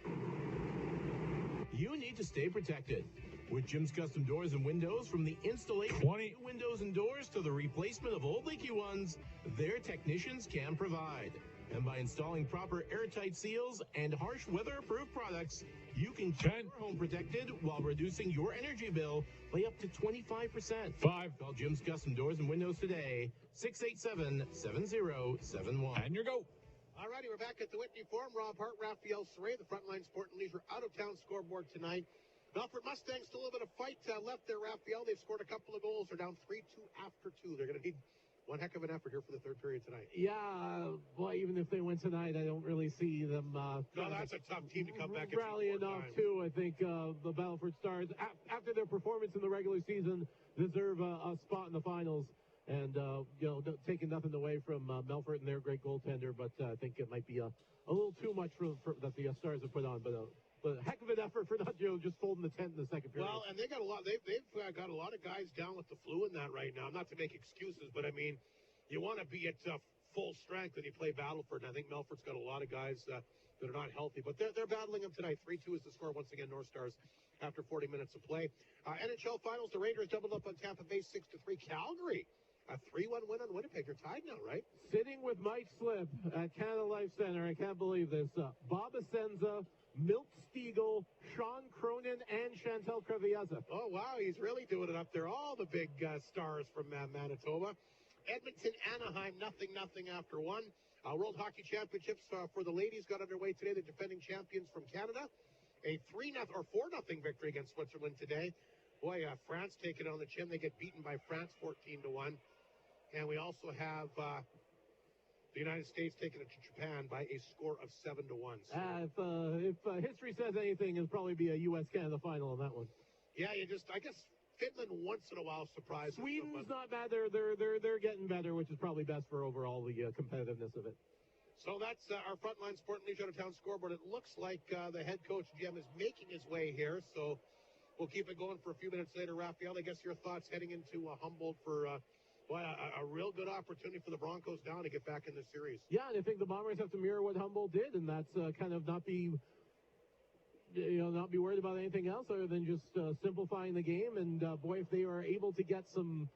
you need to stay protected. With Jim's Custom Doors and Windows, from the installation of new windows and doors to the replacement of old leaky ones, their technicians can provide. And by installing proper airtight seals and harsh weather-approved products, you can keep your home protected while reducing your energy bill by up to 25%. Call Jim's Custom Doors and Windows today, 687-7071. And your go. All righty, we're back at the Whitney Forum. Rob Hart, Raphael Saray, the Frontline Sport and Leisure out-of-town scoreboard tonight. Melfort Mustangs, still a little bit of fight left there, Raphael. They've scored a couple of goals. They're down 3-2 after 2. They're going to need one heck of an effort here for the third period tonight. Yeah, boy, even if they win tonight, I don't really see them. No, that's a tough team to come back and rally enough too. I think the Battleford Stars, after their performance in the regular season, deserve a spot in the finals. And taking nothing away from Melfort and their great goaltender, but I think it might be a little too much for that the Stars have put on. But a heck of an effort for not just folding the tent in the second period. Well, and they got a lot. They've got a lot of guys down with the flu in that right now. Not to make excuses, but I mean, you want to be at full strength when you play Battleford. And I think Melfort's got a lot of guys that are not healthy, but they're battling them tonight. 3-2 is the score once again. North Stars after 40 minutes of play. NHL Finals. The Rangers doubled up on Tampa Bay 6-3. Calgary. A 3-1 win on Winnipeg. You're tied now, right? Sitting with Mike Slip at Canada Life Center. I can't believe this. Bob Asenza, Milt Stiegel, Sean Cronin, and Chantel Crevieza. Oh, wow. He's really doing it up there. All the big stars from Manitoba. Edmonton, Anaheim, 0-0 after 1. World Hockey Championships for the ladies got underway today. The defending champions from Canada. A 3-0 or 4-0 victory against Switzerland today. Boy, France taking it on the chin. They get beaten by France 14-1. And we also have the United States taking it to Japan by a score of 7-1. If history says anything, it'll probably be a U.S.-Canada final on that one. Yeah, I guess Finland once in a while surprises. Sweden's not bad. They're getting better, which is probably best for overall the competitiveness of it. So that's our Frontline Sport and Leisure out-of-town scoreboard. It looks like the head coach, Jim, is making his way here. So we'll keep it going for a few minutes later. Raphael, I guess your thoughts heading into Humboldt for a real good opportunity for the Broncos now to get back in the series. Yeah, and I think the Bombers have to mirror what Humboldt did, and that's kind of not be not be worried about anything else other than just simplifying the game. And boy, if they are able to get some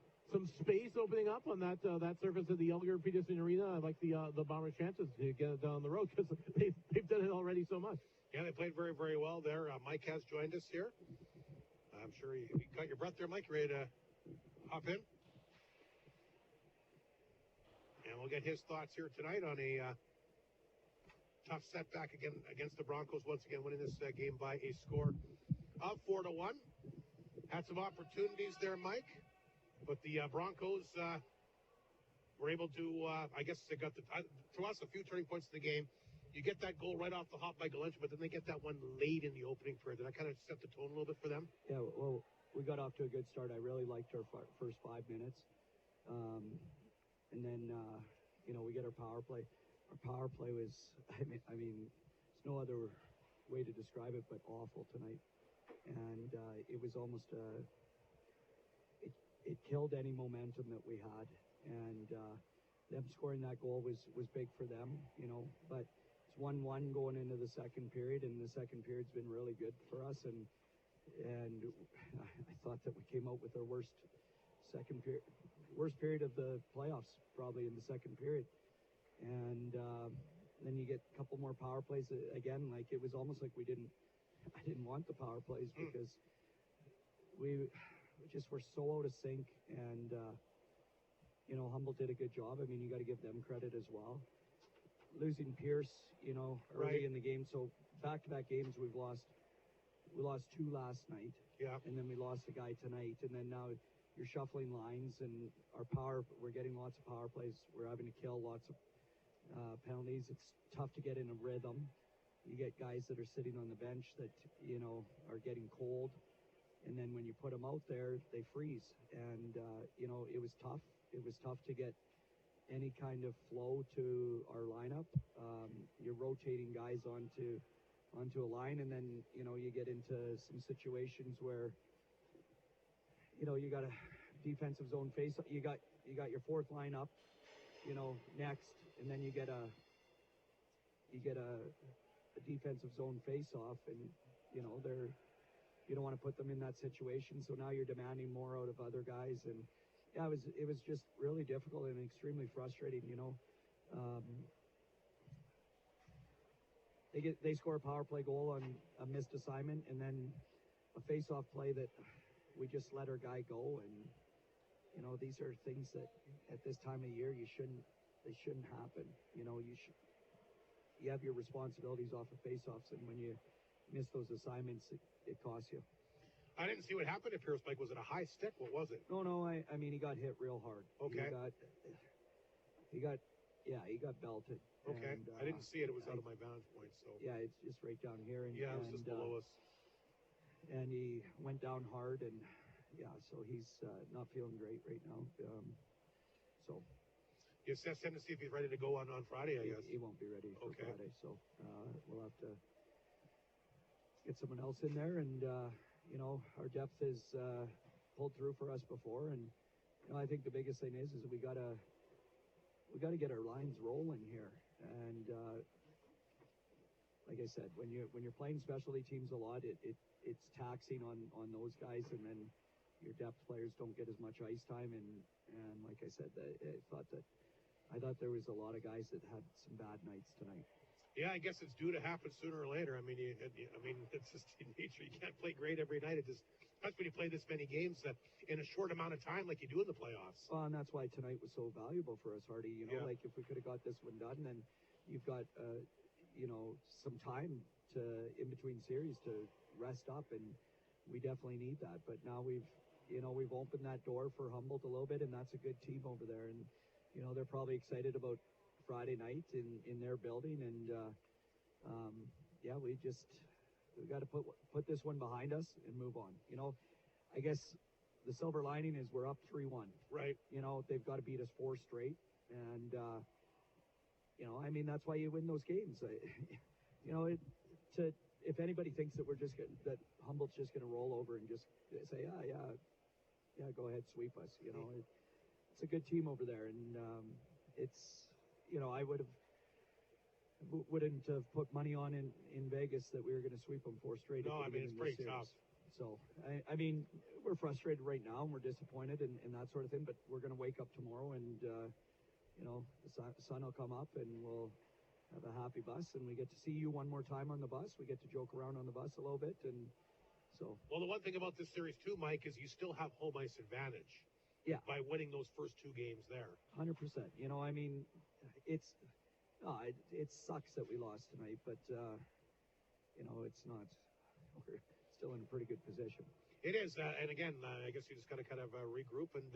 space opening up on that surface of the Elgar Peterson Arena, I like the Bombers' chances to get it down the road because they've done it already so much. Yeah, they played very, very well there. Mike has joined us here. I'm sure you got your breath there, Mike. You ready to hop in? And we'll get his thoughts here tonight on a tough setback again against the Broncos. Once again, winning this game by a score of 4-1. Had some opportunities there, Mike, but the Broncos were able to. I guess they got to us a few turning points in the game. You get that goal right off the hop by Galentia, but then they get that one late in the opening period. Did that kind of set the tone a little bit for them? Yeah, well, we got off to a good start. I really liked our first 5 minutes. And then, we get our power play. Our power play was, I mean, there's no other way to describe it but awful tonight. And it was almost, it killed any momentum that we had. And them scoring that goal was big for them, but it's 1-1 going into the second period, and the second period's been really good for us. And I thought that we came out with our worst period of the playoffs, probably in the second period. And then you get a couple more power plays again. Like, it was almost like I didn't want the power plays because we just were so out of sync. And Humboldt did a good job. I mean, you got to give them credit as well. Losing Pierce, early in the game. So back-to-back games, we lost 2 last night. Yeah. And then we lost a guy tonight. And then now you're shuffling lines, and we're getting lots of power plays. We're having to kill lots of penalties. It's tough to get in a rhythm. You get guys that are sitting on the bench that, are getting cold. And then when you put them out there, they freeze. And, it was tough. It was tough to get any kind of flow to our lineup. You're rotating guys onto a line, and then, you get into some situations where, you got a defensive zone face. You got your fourth line up, next, and then you get a defensive zone face off, and you don't want to put them in that situation. So now you're demanding more out of other guys, and yeah, it was just really difficult and extremely frustrating. They score a power play goal on a missed assignment, and then a face-off play that we just let our guy go. And these are things that at this time of year they shouldn't happen. You have your responsibilities off of face-offs, and when you miss those assignments, it costs you. I didn't see what happened to Pierce, Mike. Was it a high stick? What was it? No. I mean, he got hit real hard. Okay. He got belted. Okay. And, I didn't see it. It was out of my vantage point. So. Yeah, it's just right down here. And, it was just below us. And he went down hard, and so he's not feeling great right now. So. You assess him to see if he's ready to go on Friday, I guess. He won't be ready for Friday, so we'll have to get someone else in there. And our depth has pulled through for us before, and I think the biggest thing is we gotta get our lines rolling here. And like I said, when you're playing specialty teams a lot, it's taxing on those guys, and then your depth players don't get as much ice time. And like I said, I thought there was a lot of guys that had some bad nights tonight. Yeah, I guess it's due to happen sooner or later. I mean, it's just in nature. You can't play great every night. Especially when you play this many games in a short amount of time, like you do in the playoffs. Well, and that's why tonight was so valuable for us, Hardy. Like if we could have got this one done, then you've got some time in between series to rest up, and we definitely need that. But now we've opened that door for Humboldt a little bit, and that's a good team over there. And they're probably excited about Friday night in their building, and we got to put this one behind us and move on. I guess the silver lining is we're up 3-1. Right. They've got to beat us 4 straight, and I mean, that's why you win those games. If anybody thinks that that Humboldt's just going to roll over and just say, yeah, go ahead, sweep us. It's a good team over there, and it's, I would have, wouldn't have put money on in Vegas that we were going to sweep them 4 straight. No, I mean, it's pretty tough. So, I mean, we're frustrated right now, and we're disappointed and that sort of thing, but we're going to wake up tomorrow and, you know, the sun will come up and we'll have a happy bus, and we get to see you one more time on the bus. We get to joke around on the bus a little bit, and so. Well, the one thing about this series, too, Mike, is you still have home ice advantage. Yeah. By winning those first 2 games there. 100%. You know, I mean, it sucks that we lost tonight, but, you know, it's not. We're still in a pretty good position. It is. And again, I guess you just got to kind of regroup. And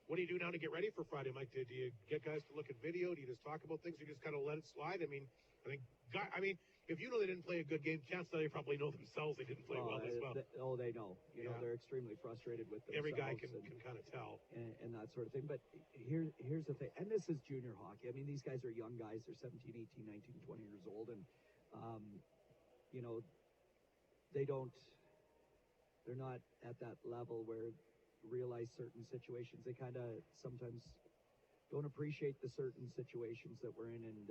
what do you do now to get ready for Friday, Mike? Do you get guys to look at video? Do you just talk about things? Or you just kind of let it slide? I mean, if you know they didn't play a good game, chances are they probably know themselves they didn't play well as well. They know. You know, they're extremely frustrated with themselves. Every guy can kind of tell. And that sort of thing. But here's the thing. And this is junior hockey. I mean, these guys are young guys. They're 17, 18, 19, 20 years old. And, you know, they're not at that level where realize certain situations. They kind of sometimes don't appreciate the certain situations that we're in and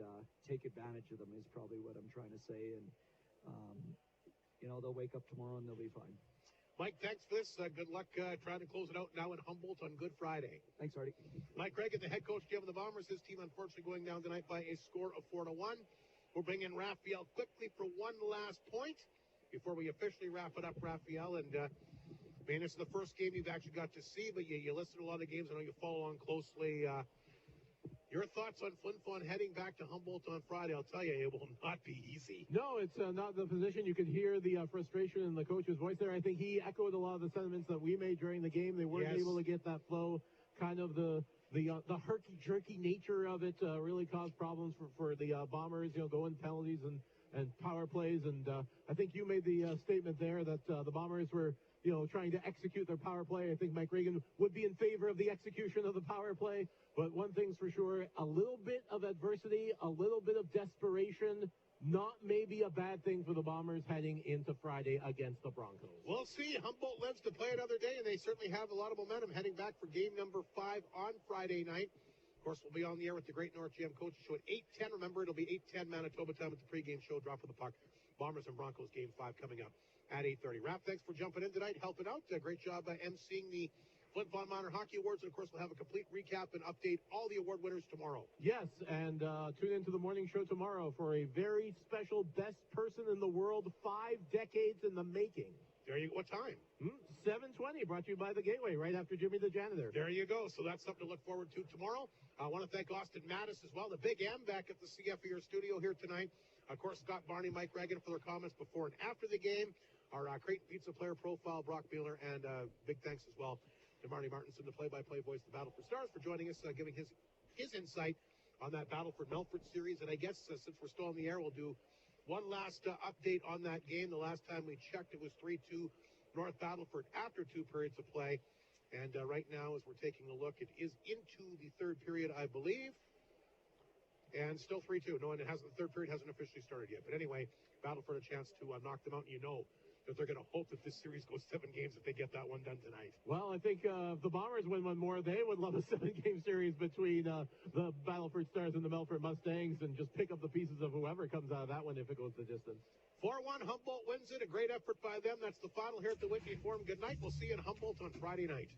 take advantage of them is probably what I'm trying to say. And, you know, they'll wake up tomorrow and they'll be fine. Mike, thanks for this. Good luck trying to close it out now in Humboldt on Good Friday. Thanks, Artie. Mike Reagan, the head coach of the Bombers. His team unfortunately going down tonight by a score of 4-1. We'll bring in Raphael quickly for one last point before we officially wrap it up, Raphael. And, man, this is the first game you've actually got to see, but you listen to a lot of games. I know you follow on closely. Your thoughts on Flin Flon heading back to Humboldt on Friday? I'll tell you, it will not be easy. No, it's not the position. You could hear the frustration in the coach's voice there. I think he echoed a lot of the sentiments that we made during the game. They weren't able to get that flow. Kind of the herky-jerky nature of it really caused problems for the Bombers, you know, going penalties and power plays. And I think you made the statement there that the Bombers were, you know, trying to execute their power play. I think Mike Reagan would be in favor of the execution of the power play. But one thing's for sure, a little bit of adversity, a little bit of desperation, not maybe a bad thing for the Bombers heading into Friday against the Broncos. We'll see. Humboldt lives to play another day, and they certainly have a lot of momentum heading back for game number 5 on Friday night. Of course, we'll be on the air with the Great North GM Coaches Show at 8:10. Remember, it'll be 8:10 Manitoba time at the pregame show. Drop of the puck. Bombers and Broncos game 5 coming up at 8:30. Rap, thanks for jumping in tonight, helping out. Great job emceeing the Flin Flon Minor Hockey Awards. And, of course, we'll have a complete recap and update all the award winners tomorrow. Yes, and tune into the morning show tomorrow for a very special best person in the world, 5 decades in the making. There you go. What time? 7:20, brought to you by The Gateway, right after Jimmy the Janitor. There you go. So that's something to look forward to tomorrow. I want to thank Austin Mattis as well, the Big M back at the CFER studio here tonight. Of course, Scott Barney, Mike Reagan for their comments before and after the game. Our Creighton Pizza player profile, Brock Mueller, and big thanks as well to Marty Martinson, the play-by-play voice of the Battle for Stars, for joining us, giving his insight on that Battle for Melfort series. And I guess since we're still on the air, we'll do one last update on that game. The last time we checked, it was 3-2 North Battleford after 2 periods of play. And right now, as we're taking a look, it is into the third period, I believe. And still 3-2. No, and the third period hasn't officially started yet. But anyway, Battleford a chance to knock them out. And you know that they're going to hope that this series goes 7 games if they get that one done tonight. Well, I think if the Bombers win one more, they would love a 7-game series between the Battleford Stars and the Melfort Mustangs and just pick up the pieces of whoever comes out of that one if it goes the distance. 4-1, Humboldt wins it. A great effort by them. That's the final here at the Whitney Forum. Good night. We'll see you in Humboldt on Friday night.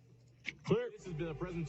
Clear. This has been a presentation.